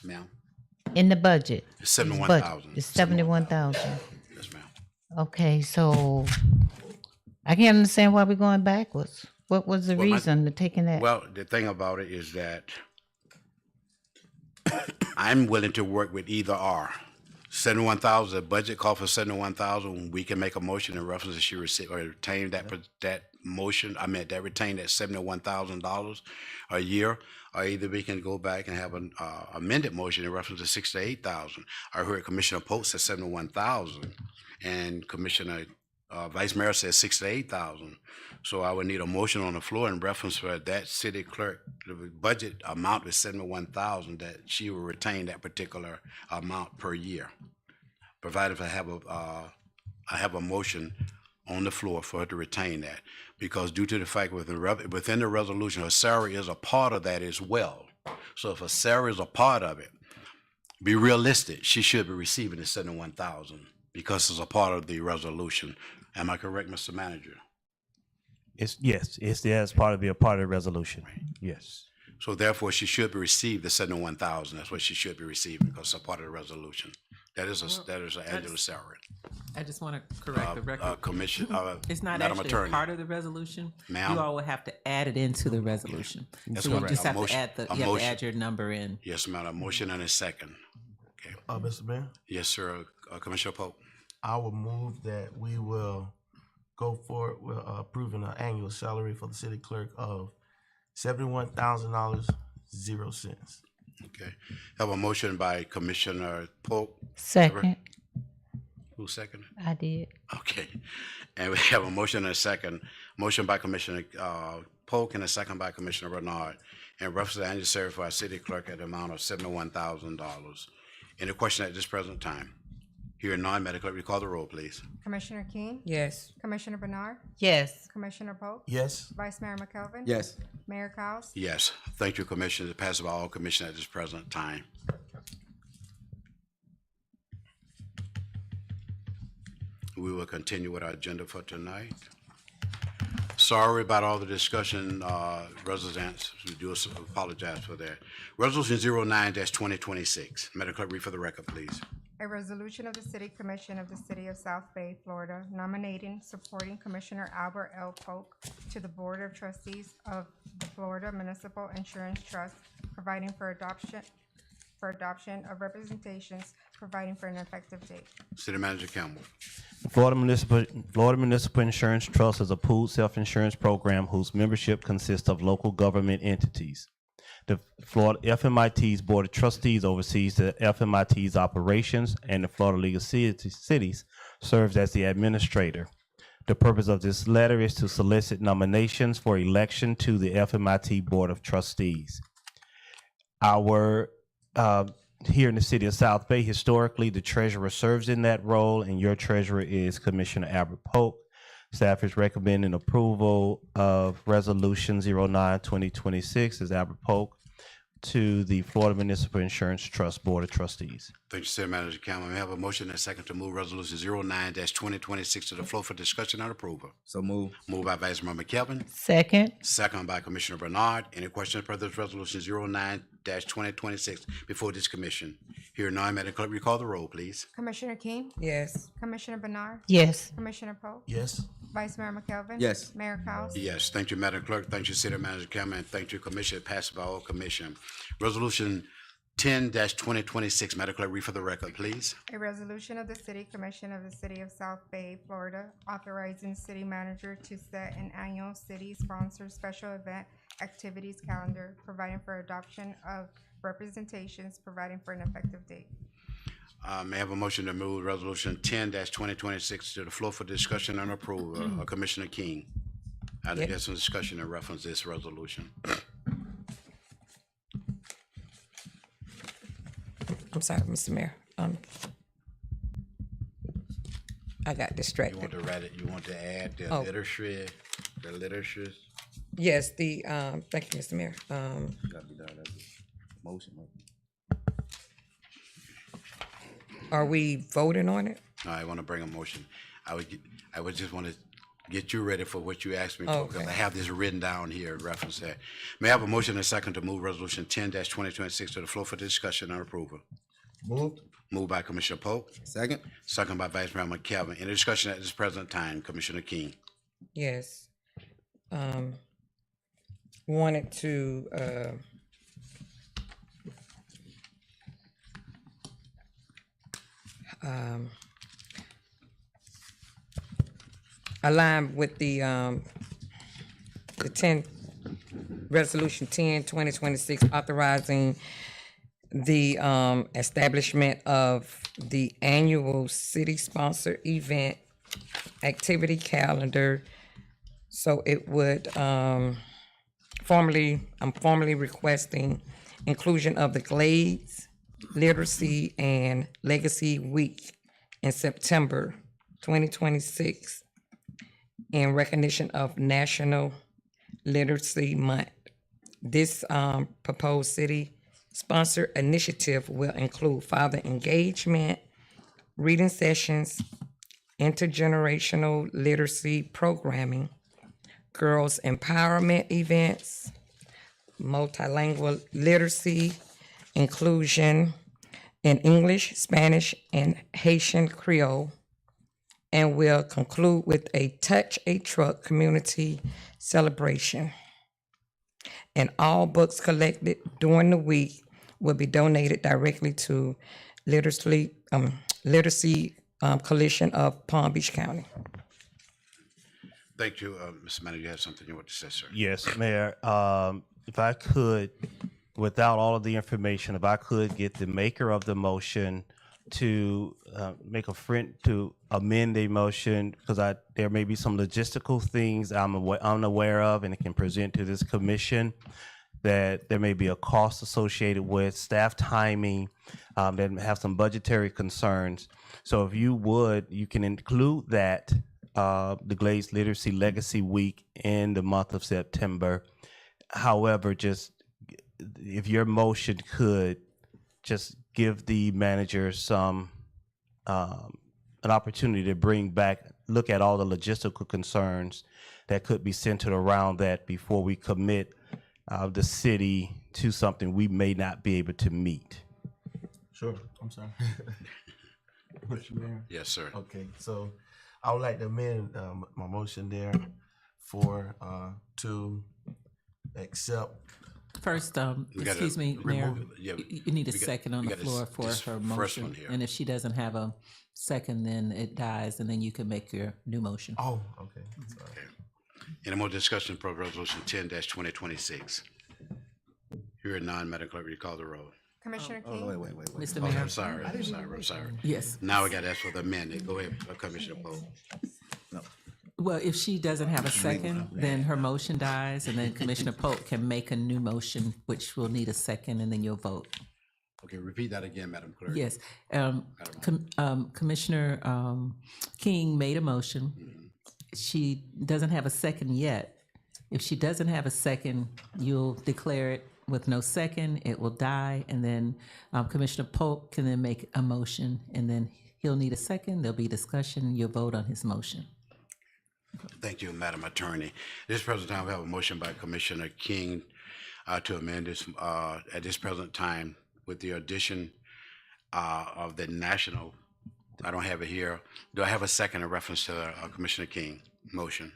Ma'am? In the budget? It's 71,000. It's 71,000. Yes, ma'am. Okay, so I can't understand why we're going backwards. What was the Well, reason to taking that? Well, the thing about it is that I'm willing to work with either or. 71,000, the budget call for 71,000, we can make a motion in reference to she receive or retain that motion, that retain that $71,000 a year, or either we can go back and have an amended motion in reference to 68,000. I heard Commissioner Polk said 71,000, and Commissioner Vice Mayor says 68,000. So I would need a motion on the floor in reference for that city clerk. The budget amount is 71,000, that she will retain that particular amount per year, provided I have a motion on the floor for her to retain that. Because due to the fact within the resolution, her salary is a part of that as well. So if her salary is a part of it, be realistic, she should be receiving the 71,000 because it's a part of the resolution. Am I correct, Mr. Manager? It's part of the resolution. Yes. So therefore, she should be received the 71,000. That's what she should be receiving because it's a part of the resolution. That is an annual salary. I just want to correct the record. It's not Madam actually Attorney. a part of the resolution. Ma'am? You all will have to add it into the resolution. That's So you correct. just A have motion- to a you have to motion. add your number in. Yes, ma'am. A motion and a second. Okay. Mr. Mayor, Yes, sir. Commissioner Pope. I will move that we will go forward with approving an annual salary for the city clerk of $71,000, 0 cents. Okay. Have a motion by Commissioner Pope. Second, Who seconded? I did. Okay. And we have a motion and a second. Motion by Commissioner Polk and a second by Commissioner Bernard in reference to the annual salary for our city clerk at the amount of $71,000. Any question at this present time? Hearing none, Madam Clerk, recall the roll, please. Commissioner King, Yes. Commissioner Bernard, Yes. Commissioner Polk, Yes. Vice Mayor McKelvin. Yes. Mayor Cowes. Yes. Thank you, Commissioner. It passes by all commissioners at this present time. We will continue with our agenda for tonight. Sorry about all the discussion, residents. We do apologize for that. Resolution 09-2026. Madam Clerk, read for the record, please. A resolution of the City Commission of the City of South Bay, Florida, nominating, supporting Commissioner Albert L. Polk to the Board of Trustees of the Florida Municipal Insurance Trust, providing for adoption of representations, providing for an effective date. City Manager Campbell. Florida Municipal Insurance Trust is a pooled self-insurance program whose membership consists of local government entities. The Florida FMIT's Board of Trustees oversees the FMIT's operations, and the Florida League of Cities serves as the administrator. The purpose of this letter is to solicit nominations for election to the FMIT Board of Trustees. Here in the city of South Bay, historically, the treasurer serves in that role, and your treasurer is Commissioner Albert Polk. Staff is recommending approval of Resolution 09-2026 as Albert Polk to the Florida Municipal Insurance Trust Board of Trustees. Thank you, City Manager Campbell. We have a motion and a second to move Resolution 09-2026 to the floor for discussion and approval. So move. Moved by Vice Mayor McKelvin, Second, second by Commissioner Bernard. Any questions for this resolution 09-2026 before this commission? Here none, Madam Clerk, recall the roll, please. Commissioner King, Yes. Commissioner Bernard, yes. Commissioner Polk, Yes. Vice Mayor McKelvin. Yes. Mayor Cowes. Yes, thank you, Madam Clerk. Thank you, City Manager Campbell, and thank you, Commissioner. Passed by all commission. Resolution 10-2026, Madam Clerk, read for the record, please. A resolution of the City Commission of the City of South Bay, Florida, authorizing city manager to set an annual city-sponsored special event activities calendar, providing for adoption of representations, providing for an effective date. May I have a motion to move Resolution 10-2026 to the floor for discussion and approval? Commissioner King. I'd like to get some discussion in reference to this resolution. I'm sorry, Mr. Mayor. I got You distracted. want to write it, you want to add the Oh. literature? Yes, thank you, Mr. Mayor. Gotta be done as a motion. Are we voting on it? No, I want to bring a motion. I would just want to get you ready for what you asked me for, because Okay. I have this written down here, reference that. May I have a motion and a second to move Resolution 10-2026 to the floor for discussion and approval? Moved. Moved by Commissioner Polk, Second? second by Vice Mayor McKelvin. Any discussion at this present time? Commissioner King. Yes. Wanted to, align with the 2026, authorizing the establishment of the annual city-sponsored event activity calendar. So it would, I'm formally requesting inclusion of the Glades Literacy and Legacy Week in September 2026 in recognition of National Literacy Month. This proposed city-sponsored initiative will include father engagement, reading sessions, intergenerational literacy programming, girls empowerment events, multilingual literacy, inclusion in English, Spanish, and Haitian Creole, and will conclude with a Touch a Truck community celebration. And all books collected during the week will be donated directly to Literacy Coalition of Palm Beach County. Thank you. Mr. Manager, you have something you want to say, sir? Yes, Mayor. If I could, without all of the information, if I could get the maker of the motion to make a friend to amend the motion, because there may be some logistical things I'm unaware of and it can present to this commission that there may be a cost associated with staff timing, that have some budgetary concerns. So if you would, you can include that, the Glades Literacy Legacy Week in the month of September. However, just if your motion could just give the manager some an opportunity to look at all the logistical concerns that could be centered around that before we commit the city to something we may not be able to meet. Sure. I'm sorry. Mr. Mayor? Yes, sir. Okay, so I would like to amend my motion there to accept. First, We gotta excuse me, Mayor, remove it. Yeah, you need a we got- second on we the got floor for this her first motion. one here. And if she doesn't have a second, then it dies, and then you can make your new motion. Oh, okay. Any more discussion for resolution 10-2026? Hearing none, Madam Clerk, will you call the roll? Commissioner Oh, King? wait. Mr. Oh, Mayor? I'm sorry. Yes. Now we got to ask for the amendment. Go ahead, Commissioner Poe. Well, if she doesn't have a second, then her motion dies, and then Commissioner Polk can make a new motion, which will need a second, and then you'll vote. Okay, repeat that again, Madam Clerk. Yes. Commissioner King made a motion. She doesn't have a second yet. If she doesn't have a second, you'll declare it with no second, it will die, and then Commissioner Polk can then make a motion, and then he'll need a second, there'll be discussion, you'll vote on his motion. Thank you, Madam Attorney. This present time, we have a motion by Commissioner King to amend this at this present time with the addition of the national, I don't have it here. Do I have a second in reference to Commissioner King motion?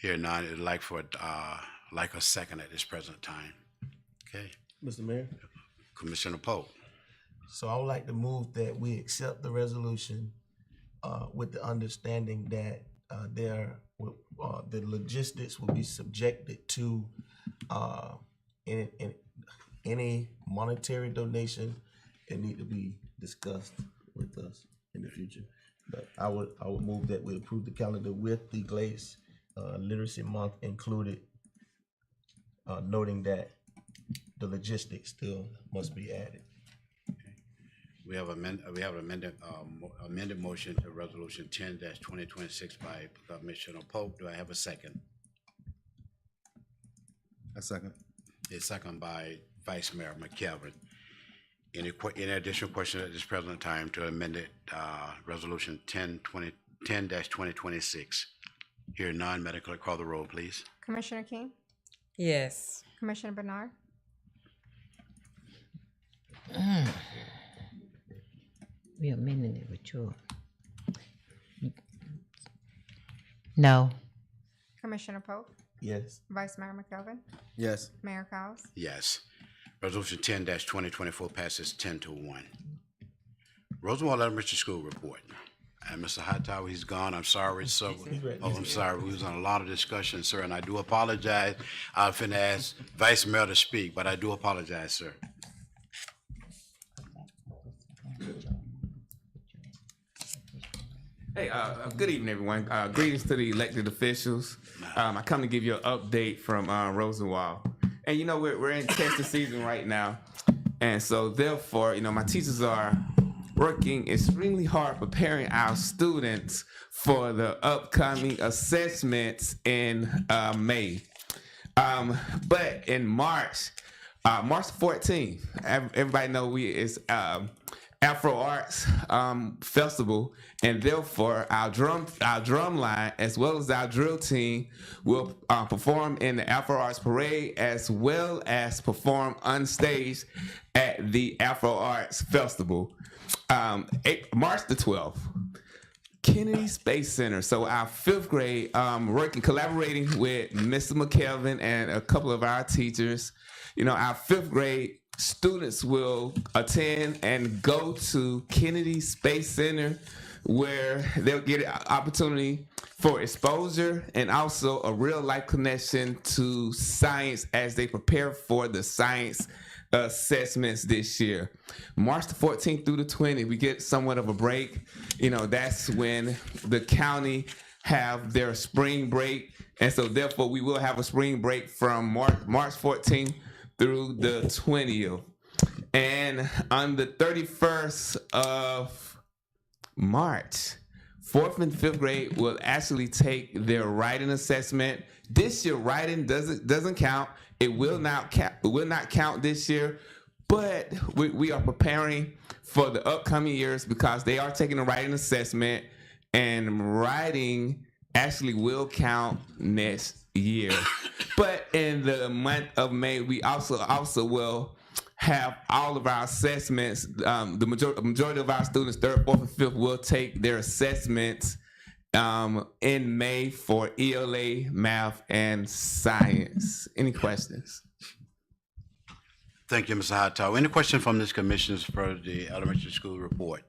Here none, I'd like for like a second at this present time. Okay, Mr. Mayor? Commissioner Pope. So I would like to move that we accept the resolution with the understanding that the logistics will be subjected to any monetary donation. It need to be discussed with us in the future. But I would move that we approve the calendar with the Glades Literacy Month included, noting that the logistics still must be added. We have amended motion to resolution 10-2026 by Commissioner Pope. Do I have a second? A second. A second by Vice Mayor McKelvin. Any additional questions at this present time to amend it, resolution 10-2026? Here none, Madam Clerk, call the roll, please. Commissioner King? Yes. Commissioner Bernard? We amended it with your. No. Commissioner Polk, Yes. Vice Mayor McKelvin, Yes. Mayor Cowes. Yes. Resolution 10-2024 passes 10-1. Rosenwald Elementary School report. And Mr. Hightower, he's gone. I'm sorry, sir. Oh, I'm sorry. We was on a lot of discussion, sir, and I do apologize. I finna ask Vice Mayor to speak, but I do apologize, sir. Hey, good evening, everyone. Greetings to the elected officials. I come to give you an update from Rosenwald. And you know, we're in testing season right now. And so therefore, you know, my teachers are working extremely hard preparing our students for the upcoming assessments in May. But in March 14th, everybody know it's Afro Arts Festival, and therefore our drum line as well as our drill team will perform in the Afro Arts Parade as well as perform on stage at the Afro Arts Festival. March the 12th. Kennedy Space Center. So our fifth grade, collaborating with Mr. McKelvin and a couple of our teachers, you know, our fifth grade students will attend and go to Kennedy Space Center where they'll get an opportunity for exposure and also a real life connection to science as they prepare for the science assessments this year. March the 14th through the 20th, we get somewhat of a break. You know, that's when the county have their spring break. And so therefore we will have a spring break from March 14th through the 20th. And on the 31st of March, 4th and 5th grade will actually take their writing assessment. This year, writing doesn't count. It will not count this year, but we are preparing for the upcoming years because they are taking a writing assessment, and writing actually will count next year. But in the month of May, we also will have all of our assessments. The majority of our students, 3rd, 4th, and 5th, will take their assessments in May for ELA, math, and science. Any questions? Thank you, Mr. Hightower. Any question from this commission for the elementary school report?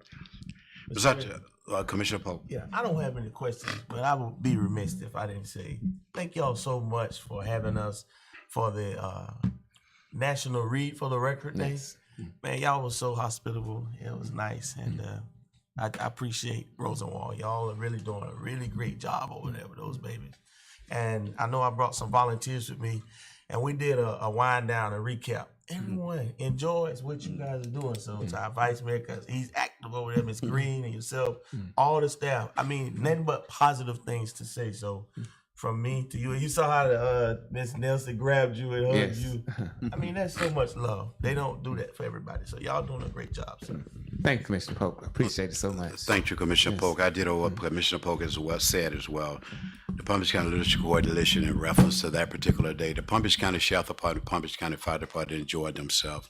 Commissioner Polk. Yeah, I don't have any questions, but I would be remiss if I didn't say thank y'all so much for having us for the National Read for the Record Day. Yes. Man, y'all was so hospitable. It was nice, and I appreciate Rosenwald. Y'all are really doing a really great job over there with those babies. And I know I brought some volunteers with me, and we did a wind down and recap. Everyone enjoys what you guys are doing. So to our vice mayor, because he's active over there, Ms. Green and yourself, all the staff. I mean, nothing but positive things to say. So from me to you, you saw how Ms. Nelson grabbed you and hugged you. I mean, that's so much love. They don't do that for everybody. So y'all doing a great job, sir. Thank you, Commissioner Polk. I appreciate it so much. Thank you, Commissioner Polk. I did what Commissioner Polk has said as well. The Palm Beach County Literature Coalition, in reference to that particular day, the Palm Beach County Sheriff Department, Palm Beach County Fire Department enjoyed themselves.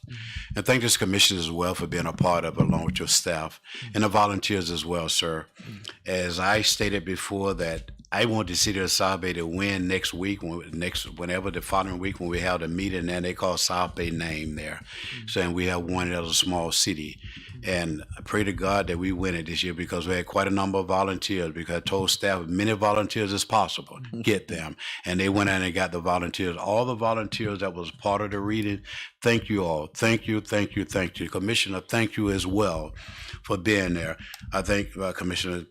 And thank this commission as well for being a part of it, along with your staff and the volunteers as well, sir. As I stated before, that I want the city of South Bay to win next week, whenever the following week when we have the meeting, and they call South Bay name there. So, and we have one as a small city. And I pray to God that we win it this year, because we had quite a number of volunteers, because I told staff many volunteers as possible, get them. And they went in and got the volunteers. All the volunteers that was part of the reading, thank you all. Thank you, thank you, thank you. Commissioner, thank you as well for being there. I think Commissioner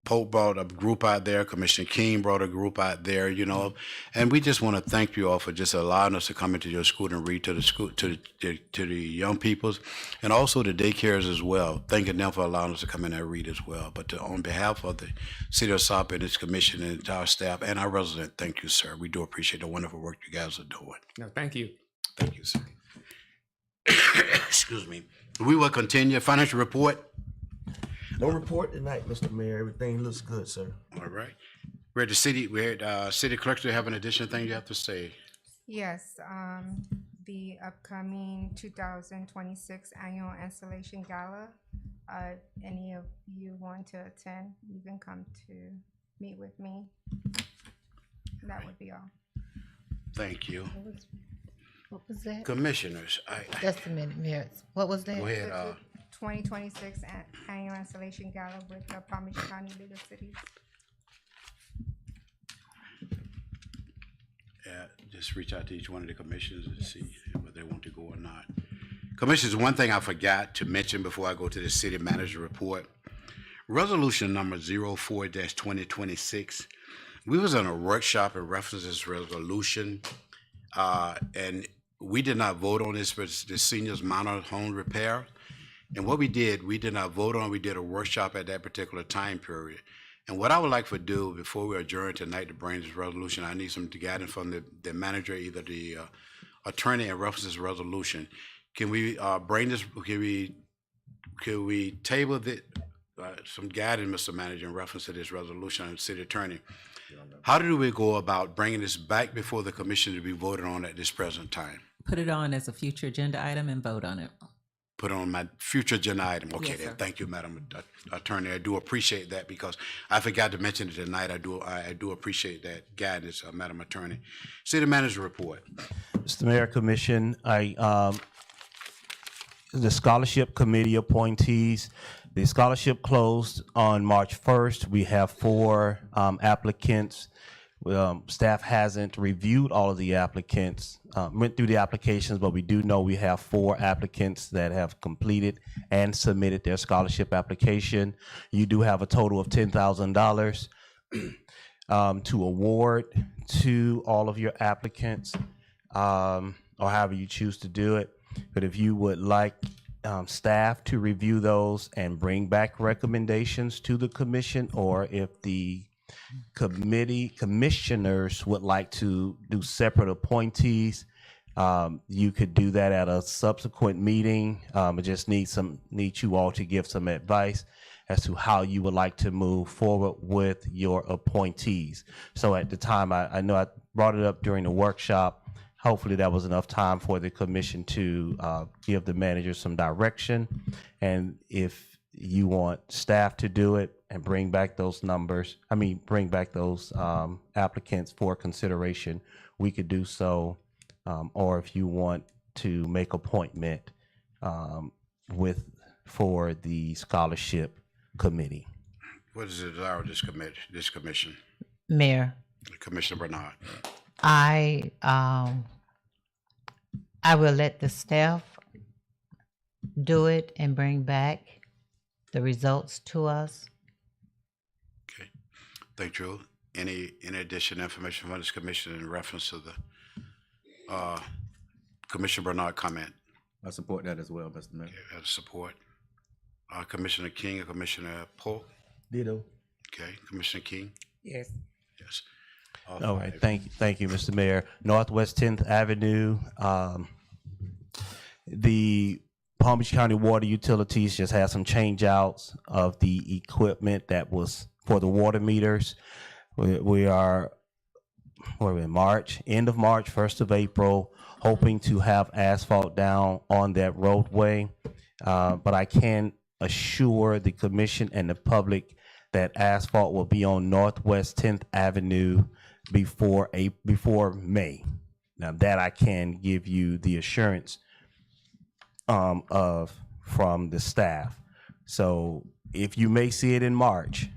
Polk brought a group out there. Commissioner King brought a group out there, you know, and we just want to thank you all for just allowing us to come into your school and read to the school, to the young peoples, and also the daycares as well. Thanking them for allowing us to come in and read as well. But on behalf of the City of South Bay and its commission and our staff and our resident, thank you, sir. We do appreciate the wonderful work you guys are doing. No, thank you. Thank you, sir. Excuse me. We will continue. Financial report. No report tonight, Mr. Mayor. Everything looks good, sir. All right. We're at the city. We're at city clerk. Do you have an additional thing you have to say? Yes, the upcoming 2026 annual installation gala. Any of you want to attend, you can come to meet with me. That would be all. Thank you. What was that? Commissioners, Just a minute, Mayor. What was that? go ahead, 2026 annual installation gala with the Palm Beach County League of Cities. just reach out to each one of the commissioners and see whether they want to go or not. Commissioners, one thing I forgot to mention before I go to the city manager report. Resolution number 04-2026. We was on a workshop in reference to this resolution, and we did not vote on this, but the seniors minor home repair. And what we did not vote on, we did a workshop at that particular time period. And what I would like to do before we adjourn tonight to bring this resolution, I need some guidance from the manager, either the attorney in reference to this resolution. Can we bring this, can we table some guidance, Mr. Manager, in reference to this resolution and city attorney? How do we go about bringing this back before the commission to be voted on at this present time? Put it on as a future agenda item and vote on it. Put on my future agenda item. Okay, Yes, then. sir. Thank you, Madam Attorney. I do appreciate that because I forgot to mention it tonight. I do appreciate that guidance, Madam Attorney. City Manager report. Mr. Mayor, Commission, the Scholarship Committee appointees, the scholarship closed on March 1st. We have 4 applicants. Staff hasn't reviewed all of the applicants, went through the applications, but we do know we have 4 applicants that have completed and submitted their scholarship application. You do have a total of $10,000 to award to all of your applicants, or however you choose to do it. But if you would like staff to review those and bring back recommendations to the commission, or if the commissioners would like to do separate appointees, you could do that at a subsequent meeting. I just need you all to give some advice as to how you would like to move forward with your appointees. So at the time, I know I brought it up during the workshop. Hopefully that was enough time for the commission to give the manager some direction. And if you want staff to do it and bring back those bring back those applicants for consideration, we could do so. Or if you want to make appointment for the scholarship committee. What is the desire of this commission? Mayor, Commissioner Bernard. I will let the staff do it and bring back the results to us. Okay, thank you. Any additional information from this commission in reference to the Commissioner Bernard comment? I support that as well, Mr. Mayor. Okay, has support. Commissioner King and Commissioner Polk. Ditto. Okay, Commissioner King. Yes. Yes. All right, thank you, Mr. Mayor. Northwest 10th Avenue, the Palm Beach County Water Utilities just had some change outs of the equipment that was for the water meters. We are, we're in March, end of March, 1st of April, hoping to have asphalt down on that roadway. But I can assure the commission and the public that asphalt will be on Northwest 10th Avenue before May. Now that I can give you the assurance of from the staff. So if you may see it in March,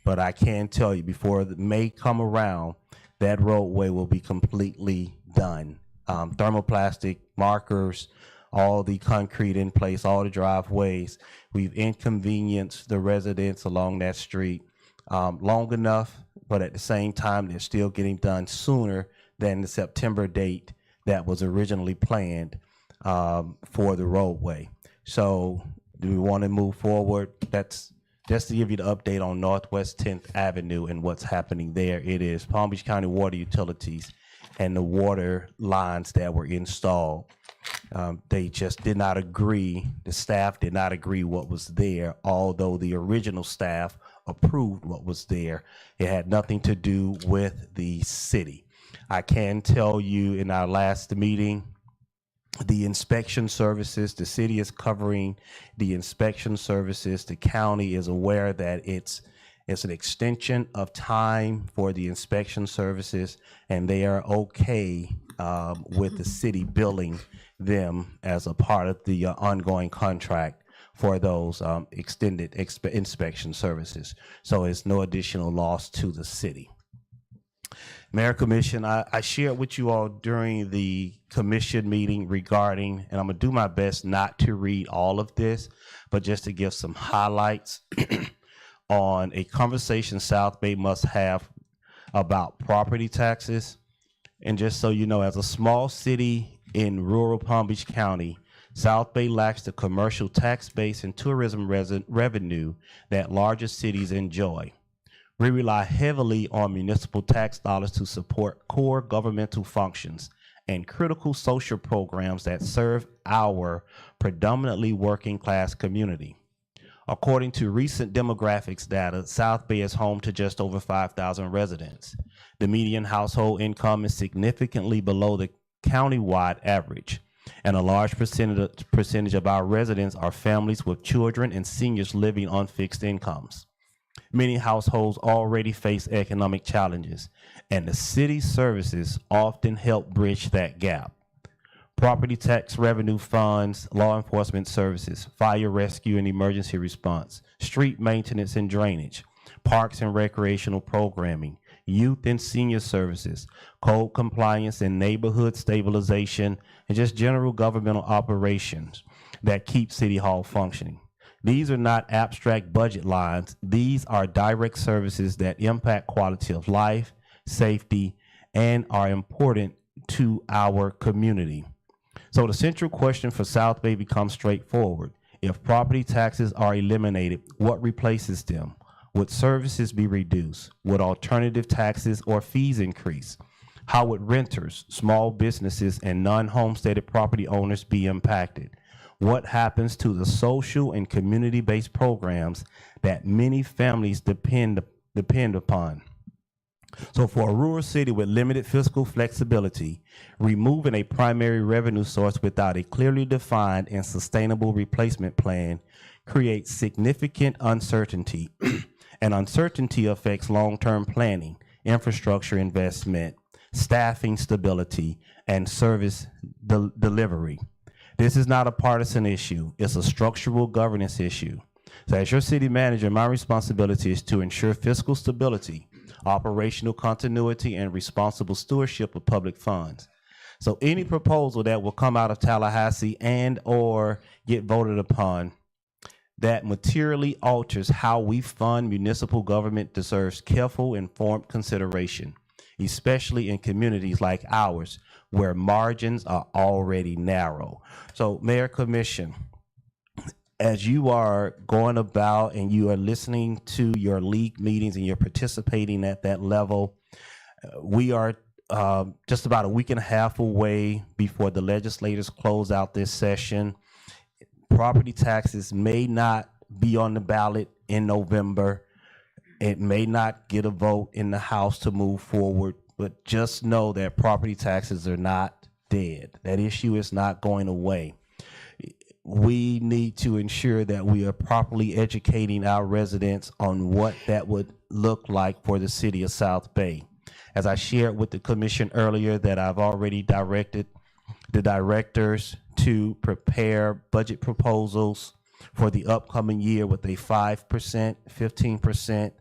but I can tell you before the May come around, that roadway will be completely done. Thermoplastic markers, all the concrete in place, all the driveways. We've inconvenienced the residents along that street long enough, but at the same time, they're still getting done sooner than the September date that was originally planned for the roadway. So do we want to move forward? That's just to give you the update on Northwest 10th Avenue and what's happening there. It is Palm Beach County Water Utilities and the water lines that were installed. They just did not agree, the staff did not agree what was there, although the original staff approved what was there. It had nothing to do with the city. I can tell you in our last meeting, the inspection services. The city is covering the inspection services. The county is aware that it's an extension of time for the inspection services, and they are okay with the city billing them as a part of the ongoing contract for those extended inspection services. So it's no additional loss to the city. Mayor Commission, I shared with you all during the commission meeting regarding, and I'm gonna do my best not to read all of this, but just to give some highlights on a conversation South Bay must have about property taxes. And just so you know, as a small city in rural Palm Beach County, South Bay lacks the commercial tax base and tourism revenue that larger cities enjoy. We rely heavily on municipal tax dollars to support core governmental functions and critical social programs that serve our predominantly working class community. According to recent demographics data, South Bay is home to just over 5,000 residents. The median household income is significantly below the countywide average, and a large percentage of our residents are families with children and seniors living on fixed incomes. Many households already face economic challenges, and the city services often help bridge that gap. Property tax revenue funds, law enforcement services, fire rescue and emergency response, street maintenance and drainage, parks and recreational programming, youth and senior services, code compliance and neighborhood stabilization, and just general governmental operations that keep City Hall functioning. These are not abstract budget lines. These are direct services that impact quality of life, safety, and are important to our community. So the central question for South Bay becomes straightforward. If property taxes are eliminated, what replaces them? Would services be reduced? Would alternative taxes or fees increase? How would renters, small businesses, and non-homesteaded property owners be impacted? What happens to the social and community-based programs that many families depend upon? So for a rural city with limited fiscal flexibility, removing a primary revenue source without a clearly defined and sustainable replacement plan creates significant uncertainty, and uncertainty affects long-term planning, infrastructure investment, staffing stability, and service delivery. This is not a partisan issue. It's a structural governance issue. So as your city manager, my responsibility is to ensure fiscal stability, operational continuity, and responsible stewardship of public funds. So any proposal that will come out of Tallahassee and or get voted upon that materially alters how we fund municipal government deserves careful, informed consideration, especially in communities like ours, where margins are already narrow. So, Mayor, Commission, as you are going about and you are listening to your league meetings and you're participating at that level, we are just about a week and a half away before the legislators close out this session. Property taxes may not be on the ballot in November. It may not get a vote in the House to move forward, but just know that property taxes are not dead. That issue is not going away. We need to ensure that we are properly educating our residents on what that would look like for the city of South Bay. As I shared with the commission earlier, that I've already directed the directors to prepare budget proposals for the upcoming year with a 5%, 15%,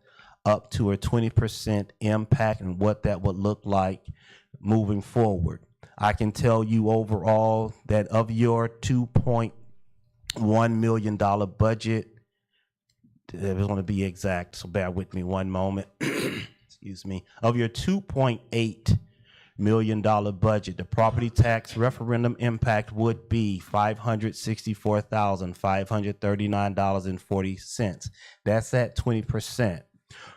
up to a 20% impact and what that would look like moving forward. I can tell you overall that of your $2.1 million budget, it was going to be exact, so bear with me one moment. Excuse me. Of your $2.8 million budget, the property tax referendum impact would be $564,539.40. That's at 20%.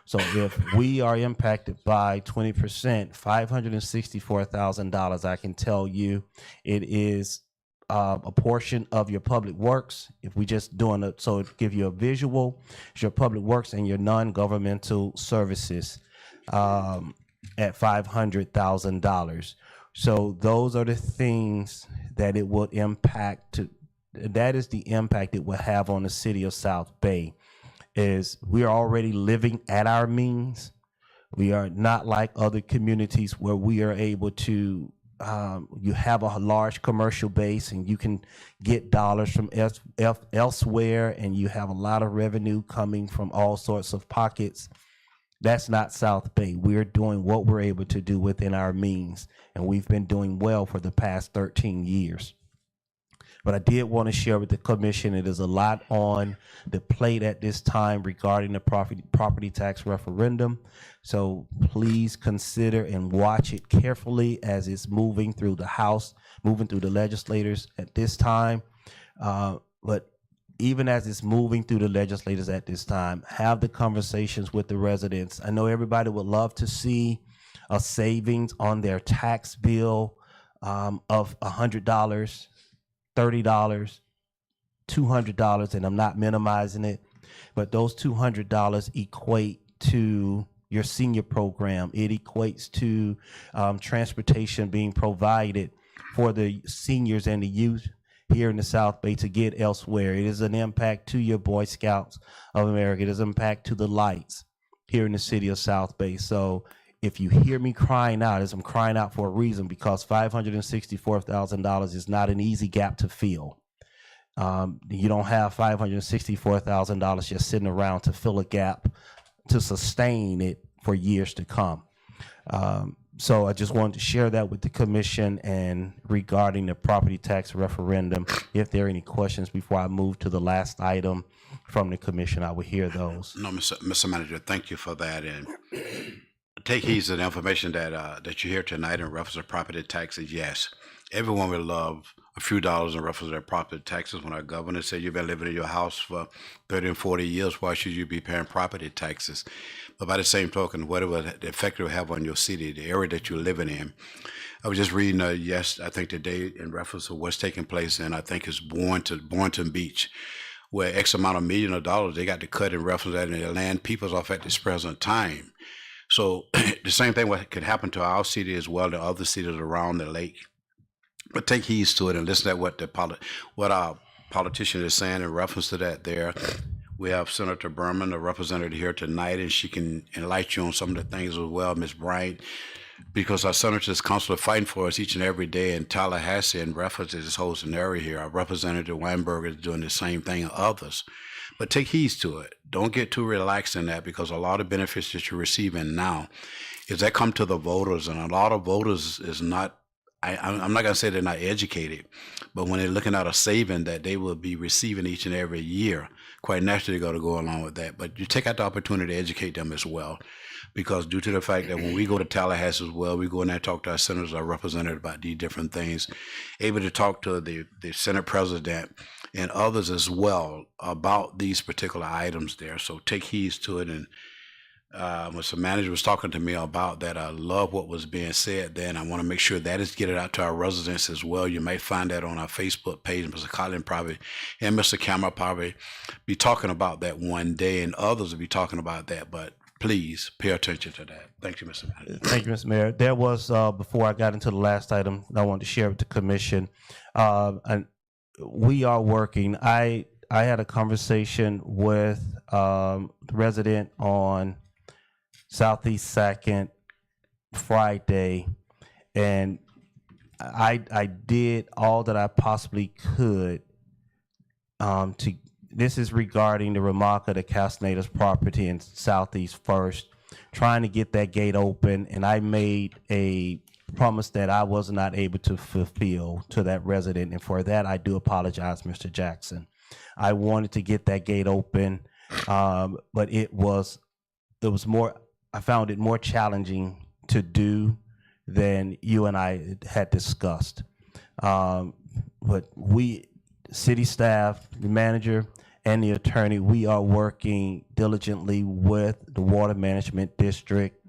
So if we are impacted by 20%, $564,000, I can tell you it is a portion of your public works. If we just doing it, so to give you a visual, it's your public works and your non-governmental services at $500,000. So those are the things that it would impact. That is the impact it will have on the city of South Bay. Is we are already living at our means. We are not like other communities where we are able to. You have a large commercial base and you can get dollars from elsewhere, and you have a lot of revenue coming from all sorts of pockets. That's not South Bay. We're doing what we're able to do within our means, and we've been doing well for the past 13 years. But I did want to share with the commission, it is a lot on the plate at this time regarding the property tax referendum. So please consider and watch it carefully as it's moving through the House, moving through the legislators at this time. But even as it's moving through the legislators at this time, have the conversations with the residents. I know everybody would love to see a savings on their tax bill of $100, $30, $200, and I'm not minimizing it, but those $200 equate to your senior program. It equates to transportation being provided for the seniors and the youth here in the South Bay to get elsewhere. It is an impact to your Boy Scouts of America. It is an impact to the lights here in the city of South Bay. So if you hear me crying out, I'm crying out for a reason, because $564,000 is not an easy gap to fill. You don't have $564,000 just sitting around to fill a gap to sustain it for years to come. So I just wanted to share that with the commission. And regarding the property tax referendum, if there are any questions before I move to the last item from the commission, I will hear those. No, Mr. Manager, thank you for that. And take heed to the information that you hear tonight in reference to property taxes. Yes, everyone would love a few dollars in reference to their property taxes. When our governor said you've been living in your house for 30 and 40 years, why should you be paying property taxes? But by the same token, whatever the effect it will have on your city, the area that you're living in. I was just reading, I think today in reference to what's taking place, and I think it's Boynton Beach, where X amount of million of dollars they got to cut in reference to that, and they land peoples off at this present time. So the same thing what could happen to our city as well, to other cities around the lake. But take heed to it and listen to what our politician is saying in reference to that there. We have Senator Berman, a representative here tonight, and she can enlighten you on some of the things as well, Ms. Bryant, because our senators constantly fighting for us each and every day in Tallahassee in reference to this whole scenario here. Our Representative Weinberger is doing the same thing, and others. But take heed to it. Don't get too relaxed in that, because a lot of benefits that you're receiving now is that come to the voters, and a lot of voters is not, I'm not going to say they're not educated, but when they're looking at a saving that they will be receiving each and every year, quite naturally they're going to go along with that. But you take out the opportunity to educate them as well, because due to the fact that when we go to Tallahassee as well, we go in there and talk to our senators, our representatives about these different things, able to talk to the Senate president and others as well about these particular items there. So take heed to it. And Mr. Manager was talking to me about that. I love what was being said there, and I want to make sure that is get it out to our residents as well. You may find that on our Facebook page. Mr. Collins probably and Mr. Cameron probably be talking about that one day, and others will be talking about that. But please pay attention to that. Thank you, Mr. Manager. Thank you, Mr. Mayor. There was, before I got into the last item I wanted to share with the commission, and we are working. I had a conversation with the resident on Southeast 2nd Friday, and I did all that I possibly could to. This is regarding the remark of the Castanet's property in Southeast First, trying to get that gate open, and I made a promise that I was not able to fulfill to that resident, and for that I do apologize, Mr. Jackson. I wanted to get that gate open, but it was more. I found it more challenging to do than you and I had discussed. But we, city staff, the manager, and the attorney, we are working diligently with the Water Management District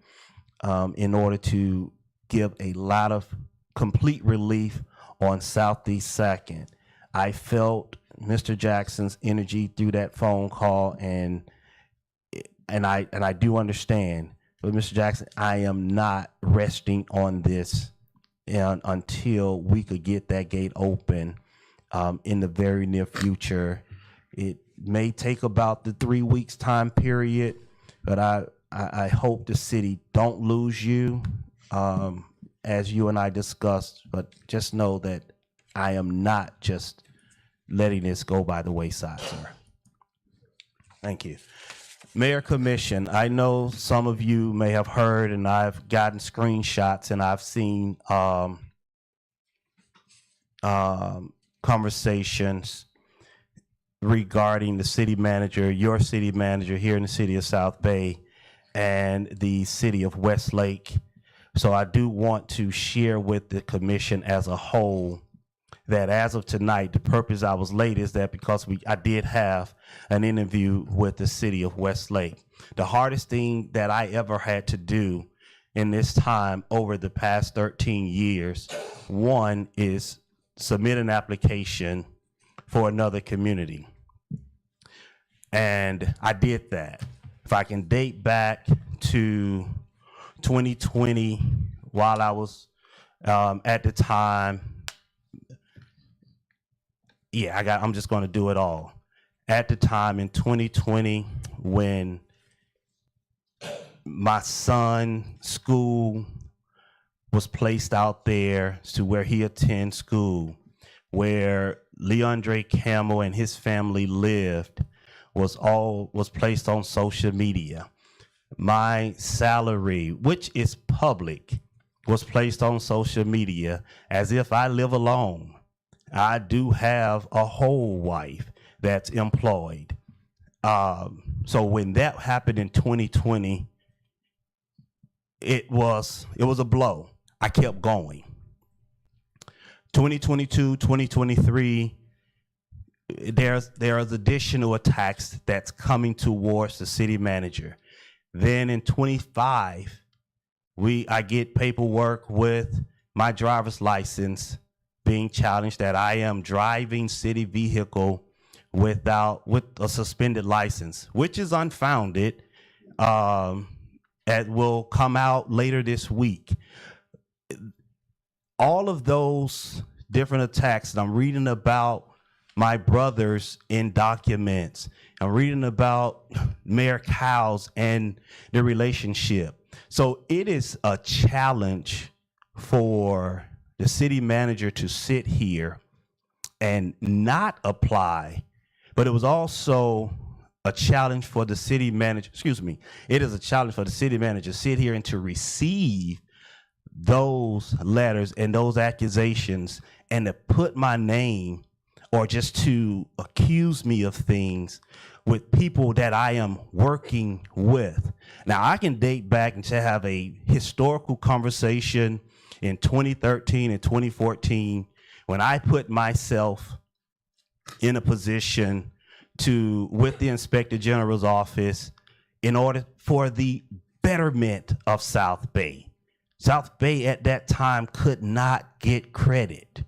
in order to give a lot of complete relief on Southeast 2nd. I felt Mr. Jackson's energy through that phone call, and I do understand, but Mr. Jackson, I am not resting on this and until we could get that gate open in the very near future. It may take about the 3 weeks time period, but I hope the city don't lose you, as you and I discussed, but just know that I am not just letting this go by the wayside, sir. Thank you. Mayor Commission, I know some of you may have heard, and I've gotten screenshots, and I've seen conversations regarding the city manager, your city manager here in the city of South Bay, and the city of Westlake. So I do want to share with the commission as a whole that as of tonight, the purpose I was late is that because I did have an interview with the city of Westlake. The hardest thing that I ever had to do in this time over the past 13 years, one is submit an application for another community. And I did that. If I can date back to 2020, while I was at the time, I'm just going to do it all. At the time in 2020, when my son's school was placed out there to where he attends school, where Leandre Campbell and his family lived, was placed on social media. My salary, which is public, was placed on social media as if I live alone. I do have a whole wife that's employed. So when that happened in 2020, it was a blow. I kept going. 2022, 2023, there's additional attacks that's coming towards the city manager. Then in 25, I get paperwork with my driver's license being challenged that I am driving city vehicle with a suspended license, which is unfounded. That will come out later this week. All of those different attacks that I'm reading about my brothers in documents, I'm reading about Mayor Cowles and the relationship. So it is a challenge for the city manager to sit here and not apply, but it was also a challenge for the city manager, it is a challenge for the city manager to sit here and to receive those letters and those accusations and to put my name or just to accuse me of things with people that I am working with. Now, I can date back and to have a historical conversation in 2013 and 2014 when I put myself in a position with the Inspector General's office in order for the betterment of South Bay. South Bay at that time could not get credit,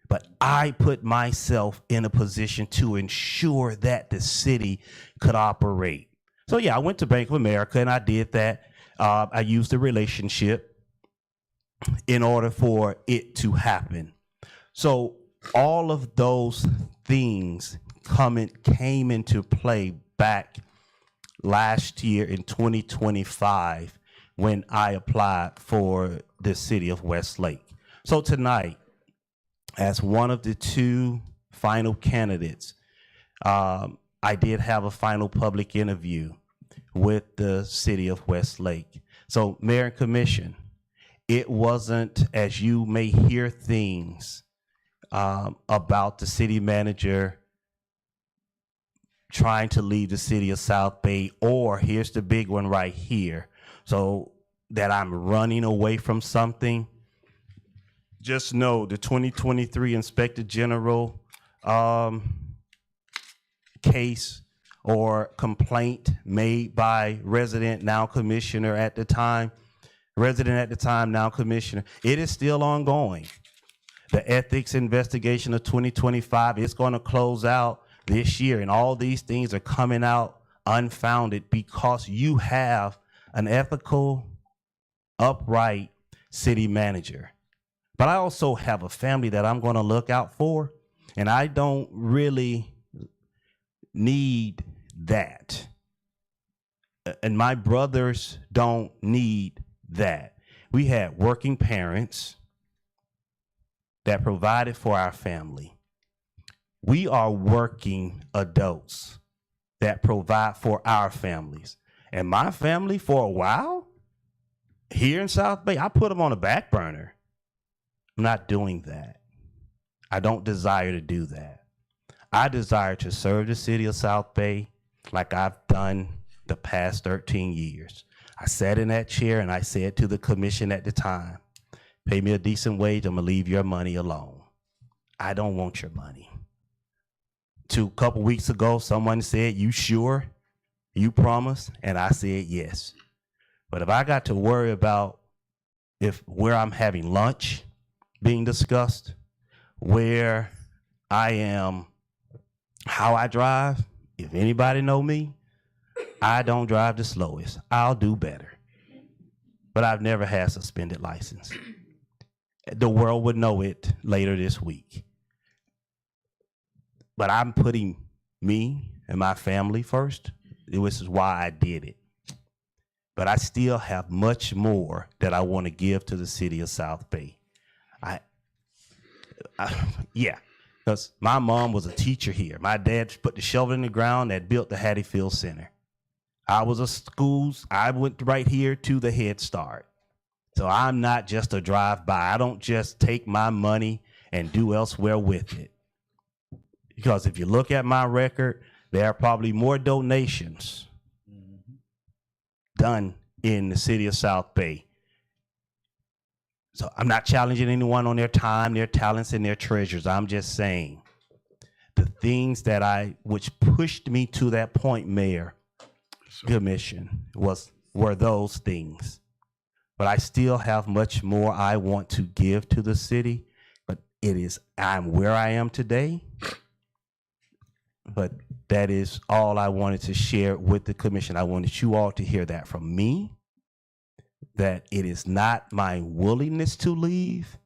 but I put myself in a position to ensure that the city could operate. So yeah, I went to Bank of America and I did that. I used the relationship in order for it to happen. So all of those things came into play back last year in 2025 when I applied for the city of Westlake. So tonight, as one of the two final candidates, I did have a final public interview with the city of Westlake. So Mayor and Commission, it wasn't, as you may hear things about the city manager trying to leave the city of South Bay, or here's the big one right here, so that I'm running away from something. Just know the 2023 Inspector General case or complaint made by resident, now commissioner at the time, now commissioner, it is still ongoing. The ethics investigation of 2025 is going to close out this year, and all these things are coming out unfounded because you have an ethical, upright city manager. But I also have a family that I'm going to look out for, and I don't really need that. And my brothers don't need that. We had working parents that provided for our family. We are working adults that provide for our families. And my family, for a while, here in South Bay, I put them on the back burner. I'm not doing that. I don't desire to do that. I desire to serve the city of South Bay like I've done the past 13 years. I sat in that chair and I said to the commission at the time, pay me a decent wage, I'm gonna leave your money alone. I don't want your money. A couple weeks ago, someone said, you sure? You promise? And I said, yes. But if I got to worry about where I'm having lunch being discussed, where I am, how I drive, if anybody know me, I don't drive the slowest. I'll do better. But I've never had a suspended license. The world would know it later this week. But I'm putting me and my family first. This is why I did it. But I still have much more that I want to give to the city of South Bay. Yeah, because my mom was a teacher here. My dad put the shovel in the ground that built the Hattiesville Center. I went right here to the Head Start. So I'm not just a drive-by. I don't just take my money and do elsewhere with it. Because if you look at my record, there are probably more donations done in the city of South Bay. So I'm not challenging anyone on their time, their talents, and their treasures. I'm just saying the things which pushed me to that point, Mayor, Commission, were those things. But I still have much more I want to give to the city. But I'm where I am today. But that is all I wanted to share with the commission. I wanted you all to hear that from me, that it is not my willingness to leave,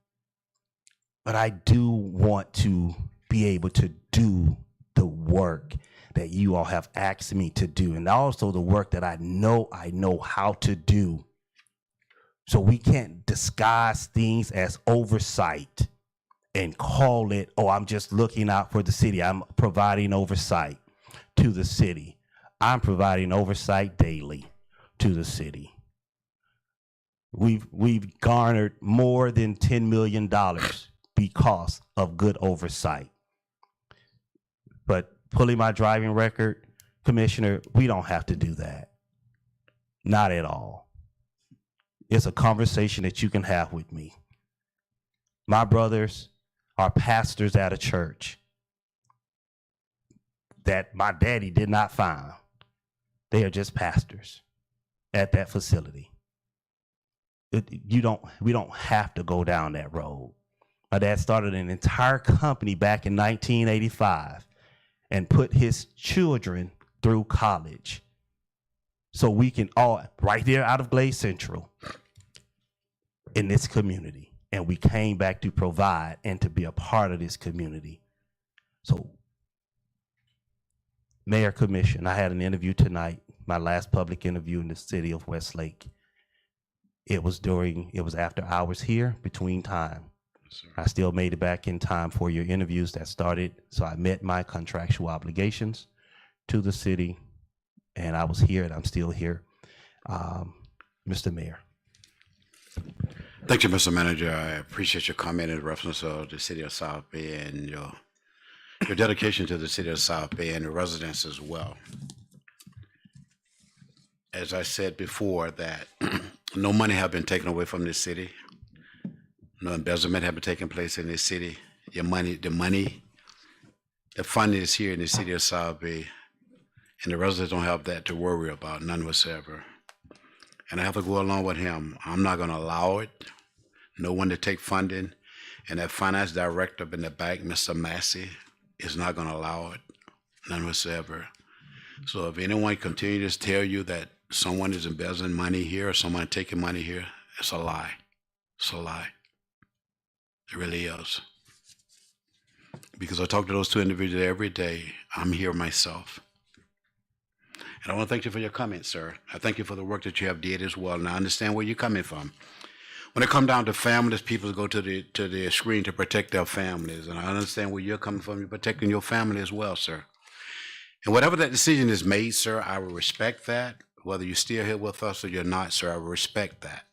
but I do want to be able to do the work that you all have asked me to do, and also the work that I know how to do. So we can't disguise things as oversight and call it, oh, I'm just looking out for the city. I'm providing oversight to the city. I'm providing oversight daily to the city. We've garnered more than $10 million because of good oversight. But pulling my driving record, Commissioner, we don't have to do that. Not at all. It's a conversation that you can have with me. My brothers are pastors at a church that my daddy did not found. They are just pastors at that facility. We don't have to go down that road. My dad started an entire company back in 1985 and put his children through college. So we can all, right there out of Glade Central, in this community. And we came back to provide and to be a part of this community. So, Mayor, Commission, I had an interview tonight, my last public interview in the city of Westlake. It was after hours here, between time. Yes, I still made it back in time for your interviews that started. So I met my contractual obligations to the city, and I was here and I'm still here. Mr. Mayor. Thank you, Mr. Manager. I appreciate your comment in reference to the city of South Bay and your dedication to the city of South Bay and the residents as well. As I said before, that no money have been taken away from this city. No embezzlement have been taking place in this city. The funding is here in the city of South Bay, and the residents don't have that to worry about, none whatsoever. And I have to go along with him. I'm not going to allow it. No one to take funding. And that finance director in the bank, Mr. Massey, is not going to allow it, none whatsoever. So if anyone continues to tell you that someone is embezzling money here or someone taking money here, it's a lie. It's a lie. It really is. Because I talk to those two individuals every day. I'm here myself. And I want to thank you for your comments, sir. I thank you for the work that you have did as well. And I understand where you're coming from. When it comes down to families, people go to the screen to protect their families. And I understand where you're coming from. You're protecting your family as well, sir. And whatever that decision is made, sir, I will respect that. Whether you're still here with us or you're not, sir, I will respect that.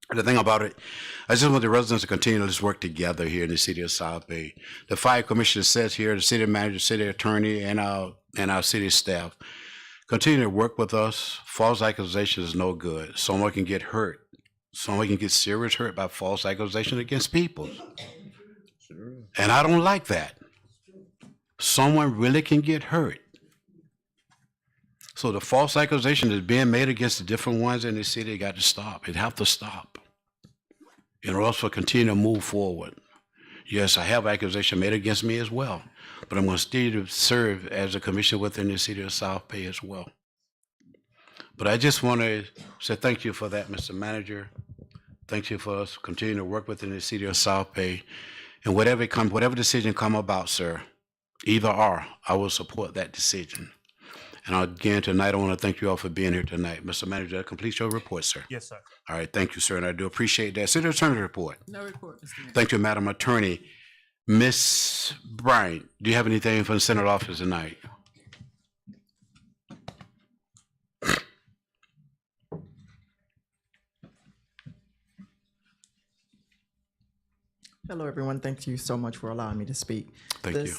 The thing about it, I just want the residents to continue to just work together here in the city of South Bay. The fire commissioner says here, the city manager, city attorney, and our city staff continue to work with us. False accusation is no good. Someone can get hurt. Someone can get serious hurt by false accusation against people. And I don't like that. Someone really can get hurt. So the false accusation that's being made against the different ones in the city got to stop. It have to stop. And also continue to move forward. Yes, I have accusation made against me as well, but I'm going to stay to serve as a commissioner within the city of South Bay as well. But I just want to say thank you for that, Mr. Manager. Thank you for us continuing to work within the city of South Bay. And whatever decision come about, sir, either or, I will support that decision. And again, tonight, I want to thank you all for being here tonight. Mr. Manager, that completes your report, sir. Yes, sir. All right, thank you, sir, and I do appreciate that. City Attorney report. No report, Mr. Mayor. Thank you, Madam Attorney. Miss Bryant, do you have anything from the Senate office tonight? Hello, everyone. Thank you so much for allowing me to speak. Thank you.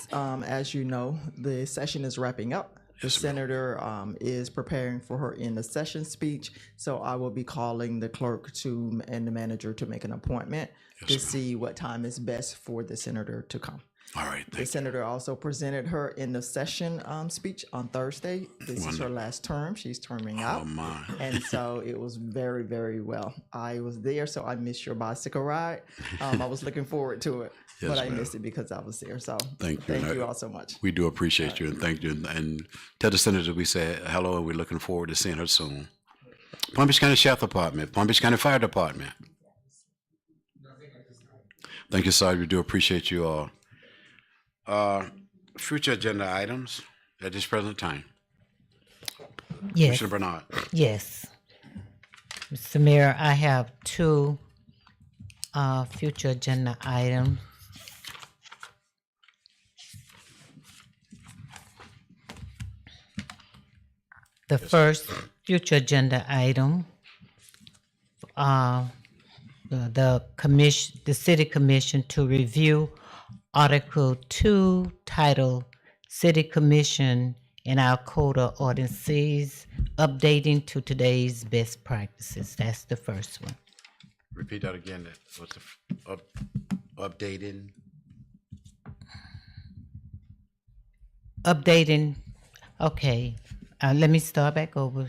As you know, the session is wrapping up. The senator is preparing for her end of session speech, so I will be calling the clerk and the manager to make an appointment to see what time is best for the senator to come. All right. The senator also presented her end of session speech on Thursday. This is her last term. She's terming out. Oh, my. And so it was very, very well. I was there, so I missed your bicycle ride. I was looking forward to it, but I missed it because I was there. So thank you all so much. We do appreciate you and thank you. And tell the senator we say hello and we're looking forward to seeing her soon. Palm Beach County Sheriff Department, Palm Beach County Fire Department. Thank you, sir. We do appreciate you all. Future agenda items at this present time. Yes. Commissioner Bernard. Yes. Mr. Mayor, I have two future agenda items. The first future agenda item, the City Commission to review Article 2, titled City Commission in our Code of Ordinances, updating to today's best practices. That's the first one. Repeat that again. What's the updating? Updating, okay, let me start back over.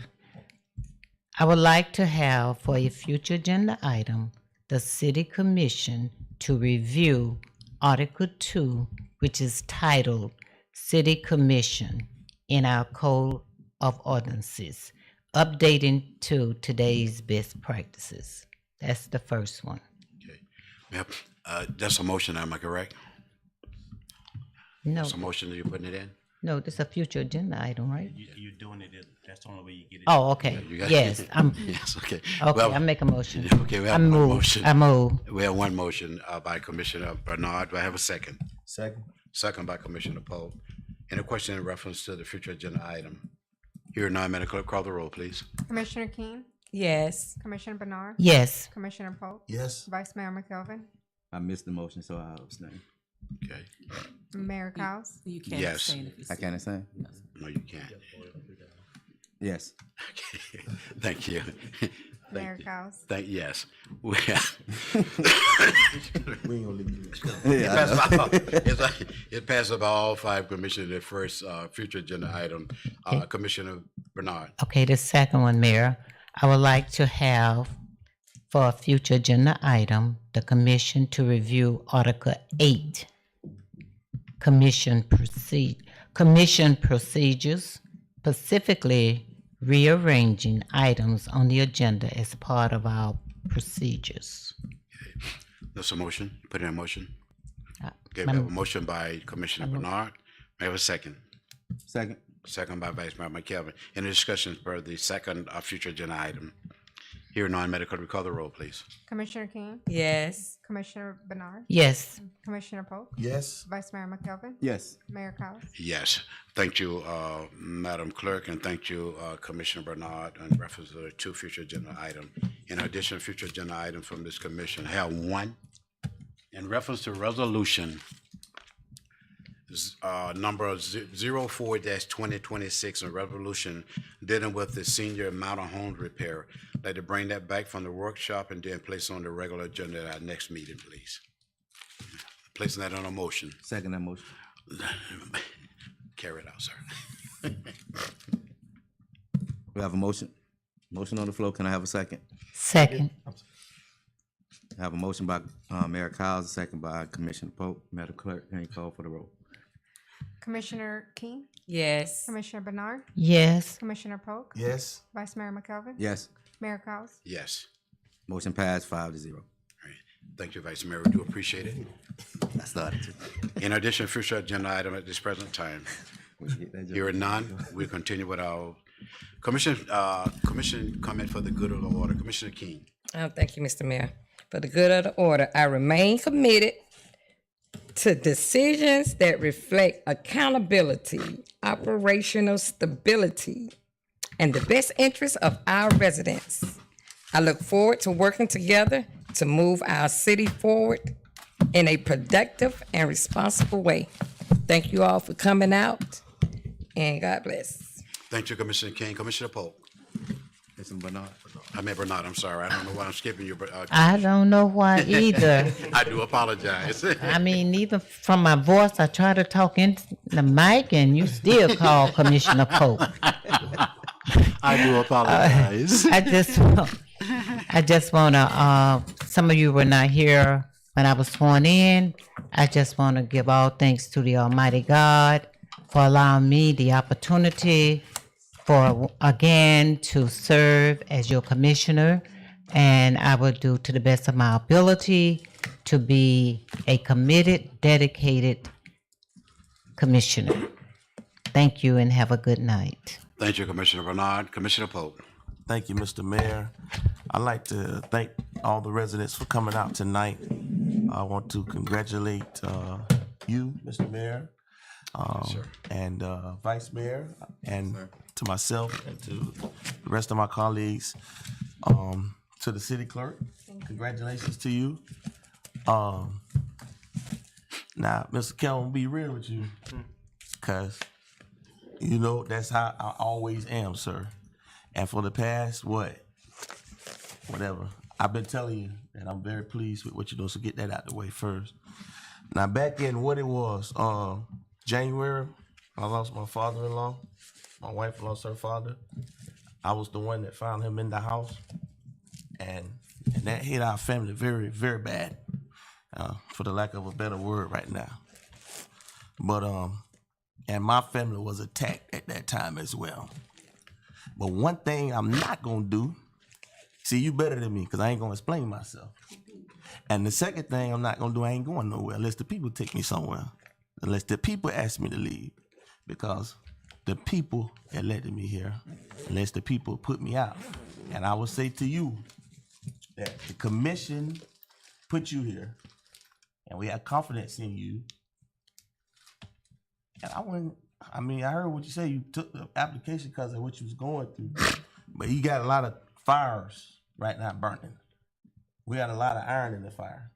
I would like to have for a future agenda item, the City Commission to review Article 2, which is titled City Commission in our Code of Ordinances, updating to today's best practices. That's the first one. Okay. Yep. That's a motion, am I correct? No, That's a motion that you're putting it in? no, this is a future agenda item, right? You're doing it, that's the only way you get it. Oh, okay. You got- Yes, Yes, okay. okay, Well, I make a motion. Okay, we I have one move. motion. I move. We have one motion by Commissioner Bernard. Do I have a second? Second. Second by Commissioner Poe. Any question in reference to the future agenda item? Here now, Madam Clerk, call the roll, please. Commissioner Keen, Yes. Commissioner Bernard. Yes. Commissioner Polk. Yes. Vice Mayor McKelvin. I missed the motion, so I'll abstain. Okay. Mayor Cowes. You can't Yes. abstain if you I can't abstain? No, you can't. Yes. Okay. Thank you. Mayor Cowes. Yes. We ain't gonna leave you. It passes by all five commissioners. The first future agenda item, Commissioner Bernard. Okay, the second one, Mayor, I would like to have for a future agenda item, the commission to review Article 8, commission procedures, specifically rearranging items on the agenda as part of our procedures. That's a motion. Put in a motion. Uh, Okay, we have a motion by Commissioner Bernard. May I have a second? Second. Second by Vice Mayor McKelvin. Any discussions for the second future agenda item? Here, non-medical, recall the roll, please. Commissioner King, Yes. Commissioner Bernard, Yes. Commissioner Polk, Yes. Vice Mayor McKelvin, Yes. Mayor Cowes. Yes. Thank you, Madam Clerk, and thank you, Commissioner Bernard, in reference to the two future agenda items. In addition, future agenda items from this commission, I have one in reference to resolution number 04-2026, a resolution dealing with the senior amount of home repair. I'd like to bring that back from the workshop and then place on the regular agenda at our next meeting, please. Placing that on a motion. Second that motion. Carry it out, sir. We have a motion. Motion on the floor. Can I have a second? Second. I have a motion by Mayor Cowes, a second by Commissioner Pope. Madam Clerk, can you call for the roll? Commissioner King, Yes. Commissioner Bernard, Yes. Commissioner Polk, Yes. Vice Mayor McKelvin, Yes. Mayor Cowes. Yes. Motion passed 5-0. Thank you, Vice Mayor. We do appreciate it. I started to. In addition, future agenda item at this present time. Hearing none, we continue with our commission comment for the good of the order. Commissioner King. Thank you, Mr. Mayor. For the good of the order, I remain committed to decisions that reflect accountability, operational stability, and the best interests of our residents. I look forward to working together to move our city forward in a productive and responsible way. Thank you all for coming out, and God bless. Thank you, Commissioner King. Commissioner Polk. Commissioner Bernard. I mean Bernard, I'm sorry. I don't know why I'm skipping you, but I don't know why either. I do apologize. I mean, even from my voice, I try to talk into the mic, and you still call Commissioner Pope. I do apologize. I just want to, some of you were not here when I was sworn in. I just want to give all thanks to the Almighty God for allowing me the opportunity for, again, to serve as your commissioner. And I will do to the best of my ability to be a committed, dedicated commissioner. Thank you and have a good night. Thank you, Commissioner Bernard. Commissioner Polk. Thank you, Mr. Mayor. I'd like to thank all the residents for coming out tonight. I want to congratulate you, Mr. Mayor, and Vice Mayor, and to myself and to the rest of my colleagues, to the city clerk. Congratulations to you. Now, Mr. Kelvin, be real with you, because you know that's how I always am, sir. And for the past, whatever, I've been telling you that I'm very pleased with what you're doing, so get that out the way first. Now, back in what it was, January, I lost my father-in-law. My wife lost her father. I was the one that found him in the house. And that hit our family very, very bad, for the lack of a better word right now. But, and my family was attacked at that time as well. But one thing I'm not gonna do, see, you better than me, because I ain't gonna explain myself. And the second thing I'm not gonna do, I ain't going nowhere unless the people take me somewhere. Unless the people ask me to leave. Because the people elected me here, unless the people put me out. And I will say to you that the commission put you here, and we have confidence in you. And I heard what you say. You took the application because of what you was going through, but you got a lot of fires right now burning. We got a lot of iron in the fire.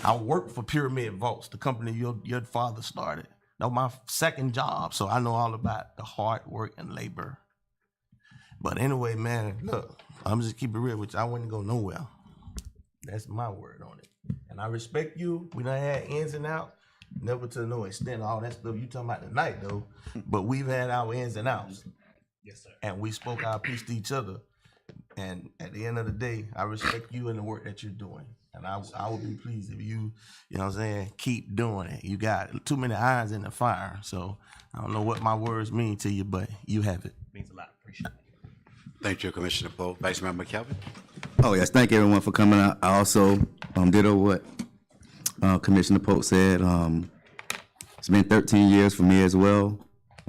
I worked for Pyramid Vaults, the company your father started. That was my second job, so I know all about the hard work and labor. But anyway, man, look, I'm just keep it real with you. I wouldn't go nowhere. That's my word on it. And I respect you. We done had ins and outs. Never to no extent all that stuff you talking about tonight though, but we've had our ins and outs. Yes, sir. And we spoke our piece to each other. And at the end of the day, I respect you and the work that you're doing. And I would be pleased if you know what I'm saying, keep doing it. You got too many irons in the fire. So I don't know what my words mean to you, but you have it. Means a lot. Appreciate it. Thank you, Commissioner Polk. Vice Mayor McKelvin. Oh, yes, thank everyone for coming out. I also ditto what Commissioner Polk said. It's been 13 years for me as well.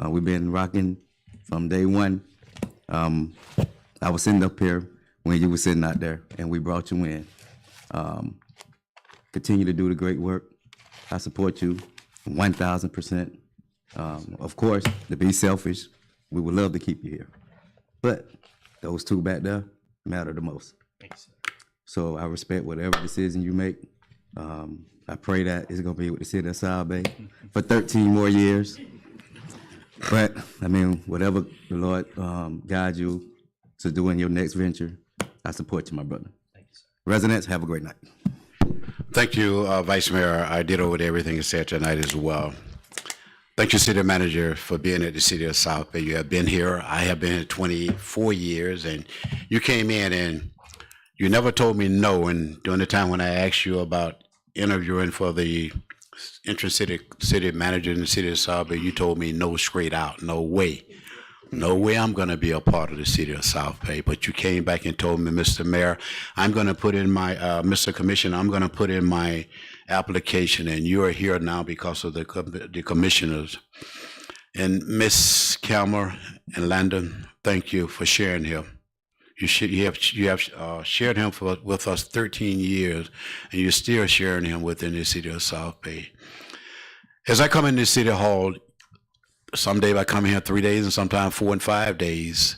We've been rocking from day one. I was sitting up here when you were sitting out there, and we brought you in. Continue to do the great work. I support you 1,000%. Of course, to be selfish, we would love to keep you here. But those two back there matter the most. So I respect whatever decision you make. I pray that it's gonna be with the city of South Bay for 13 more years. But I mean, whatever the Lord guides you to do in your next venture, I support you, my brother. Thank you, sir. Residents, have a great night. Thank you, Vice Mayor. I ditto with everything you said tonight as well. Thank you, City Manager, for being at the City of South Bay. You have been here. I have been here 24 years, and you came in and you never told me no. And during the time when I asked you about interviewing for the interim city manager in the City of South Bay, you told me no straight out, no way. No way I'm going to be a part of the City of South Bay. But you came back and told me, Mr. Mayor, I'm going to put in my, Mr. Commissioner, I'm going to put in my application, and you are here now because of the commissioners. And Miss Calmer and Landon, thank you for sharing him. You have shared him with us 13 years, and you're still sharing him within the City of South Bay. As I come into City Hall, some days I come here 3 days and sometimes 4 and 5 days.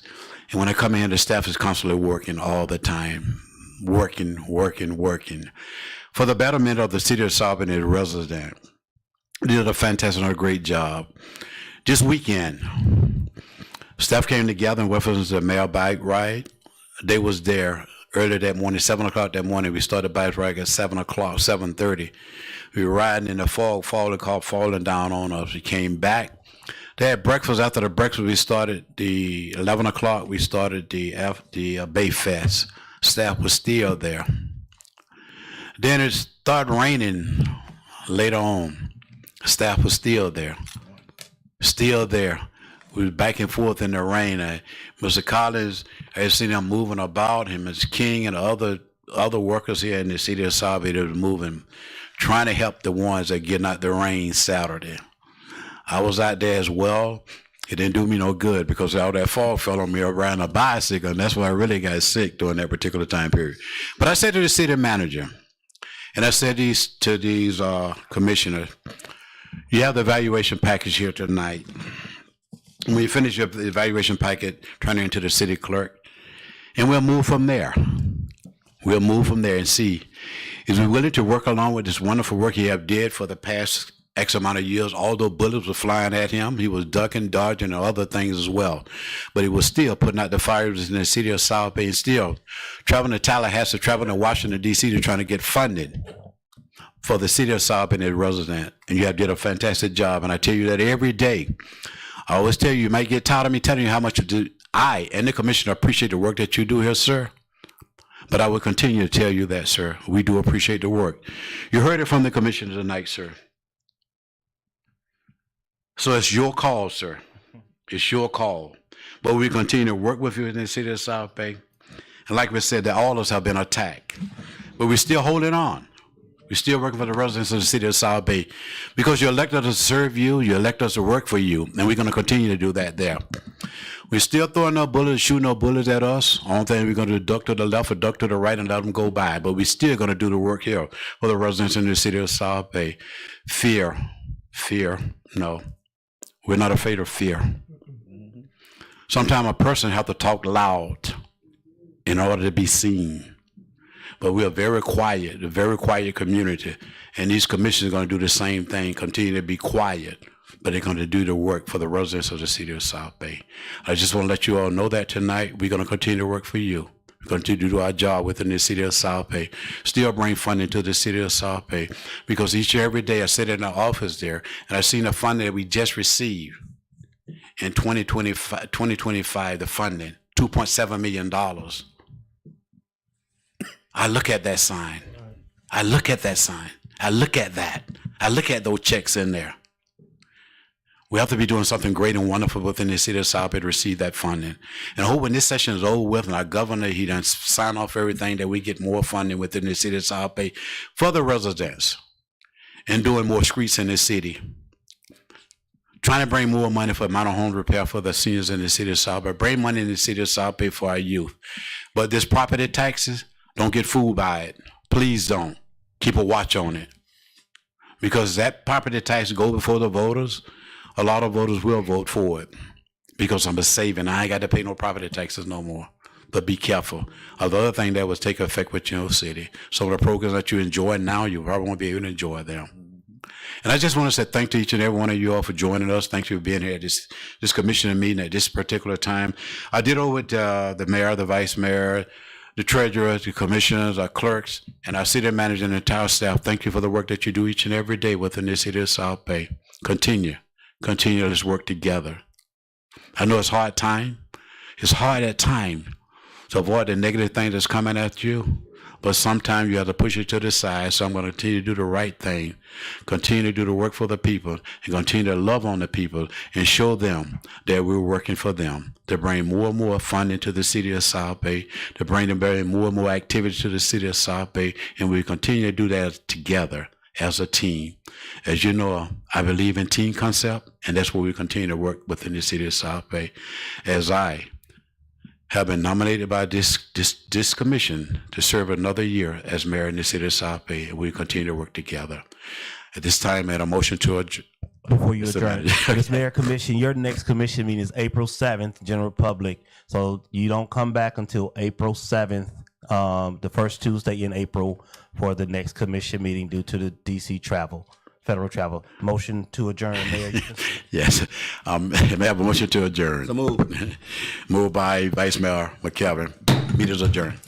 And when I come in, the staff is constantly working all the time, working. For the betterment of the City of South Bay and its residents. They did a fantastic and a great job. This weekend, staff came together and went for the mail bike ride. They was there early that morning, 7 o'clock that morning. We started bike ride at 7 o'clock, 7:30. We were riding in the fog, falling down on us. We came back. They had breakfast. After the breakfast, we started the 11 o'clock. We started the Bay Fest. Staff was still there. Then it started raining later on. Staff was still there. We was back and forth in the rain. Mr. Collins, I had seen him moving about, him as King and other workers here in the City of South Bay that was moving, trying to help the ones that getting out the rain Saturday. I was out there as well. It didn't do me no good because all that fog fell on me around a bicycle, and that's why I really got sick during that particular time period. But I said to the city manager, and I said to these commissioners, you have the evaluation package here tonight. When you finish your evaluation packet, turn it into the city clerk, and we'll move from there. We'll move from there and see, is he willing to work along with this wonderful work he have did for the past X amount of years? Although bullets were flying at him, he was ducking, dodging, and other things as well. But he was still putting out the fires in the City of South Bay and still traveling to Tallahassee, traveling to Washington, D.C. to trying to get funding for the City of South Bay and its residents. And you have did a fantastic job. And I tell you that every day. I always tell you, you might get tired of me telling you how much I and the commissioner appreciate the work that you do here, sir. But I will continue to tell you that, sir. We do appreciate the work. You heard it from the commissioner tonight, sir. So it's your call, sir. It's your call. But we continue to work with you in the City of South Bay. And like we said, that all of us have been attacked. But we're still holding on. We're still working for the residents of the City of South Bay because you elected us to serve you, you elected us to work for you, and we're going to continue to do that there. We're still throwing no bullets, shooting no bullets at us. Only thing we're going to do, duck to the left or duck to the right and let them go by. But we're still going to do the work here for the residents in the City of South Bay. Fear, no. We're not afraid of fear. Sometimes a person has to talk loud in order to be seen. But we are very quiet, a very quiet community. And these commissioners are going to do the same thing, continue to be quiet, but they're going to do the work for the residents of the City of South Bay. I just want to let you all know that tonight we're going to continue to work for you. We're going to do our job within the City of South Bay. Still bring funding to the City of South Bay because each and every day I sit in the office there and I've seen the funding that we just received in 2025, the funding, $2.7 million. I look at that sign. I look at that sign. I look at that. I look at those checks in there. We have to be doing something great and wonderful within the city of South Bay to receive that funding. And I hope when this session is over with and our governor, he done sign off everything, that we get more funding within the city of South Bay for the residents and doing more streets in the city. Trying to bring more money for amount of home repair for the seniors in the city of South Bay. Bring money in the city of South Bay for our youth. But this property taxes, don't get fooled by it. Please don't. Keep a watch on it. Because that property tax go before the voters, a lot of voters will vote for it. Because I'm a saving. I ain't got to pay no property taxes no more. But be careful. The other thing that was take effect with your city. Some of the programs that you enjoy now, you probably won't be able to enjoy them. And I just want to say thank to each and every one of you all for joining us. Thank you for being here at this commissioner meeting at this particular time. I did over with the mayor, the vice mayor, the treasurer, the commissioners, our clerks, and our city manager and the entire staff. Thank you for the work that you do each and every day within the city of South Bay. Continue. Let's work together. I know it's hard time. It's hard at times to avoid the negative things that's coming at you. But sometimes you have to push it to the side. So I'm going to continue to do the right thing, continue to do the work for the people, and continue to love on the people and show them that we're working for them to bring more and more funding to the city of South Bay, to bring more and more activity to the city of South Bay, and we continue to do that together as a team. As you know, I believe in team concept, and that's where we continue to work within the city of South Bay. As I have been nominated by this commission to serve another year as mayor in the city of South Bay, and we continue to work together. At this time, I had a motion to adjourn. Before you adjourn, Ms. Mayor Commission, your next commission meeting is April 7th, general public. So you don't come back until April 7th, the first Tuesday in April for the next commission meeting due to the DC travel. Federal travel. Motion to adjourn, Mayor. Yes. May I have a motion to adjourn? So moved. Moved by Vice Mayor McKelvin. Meeting is adjourned.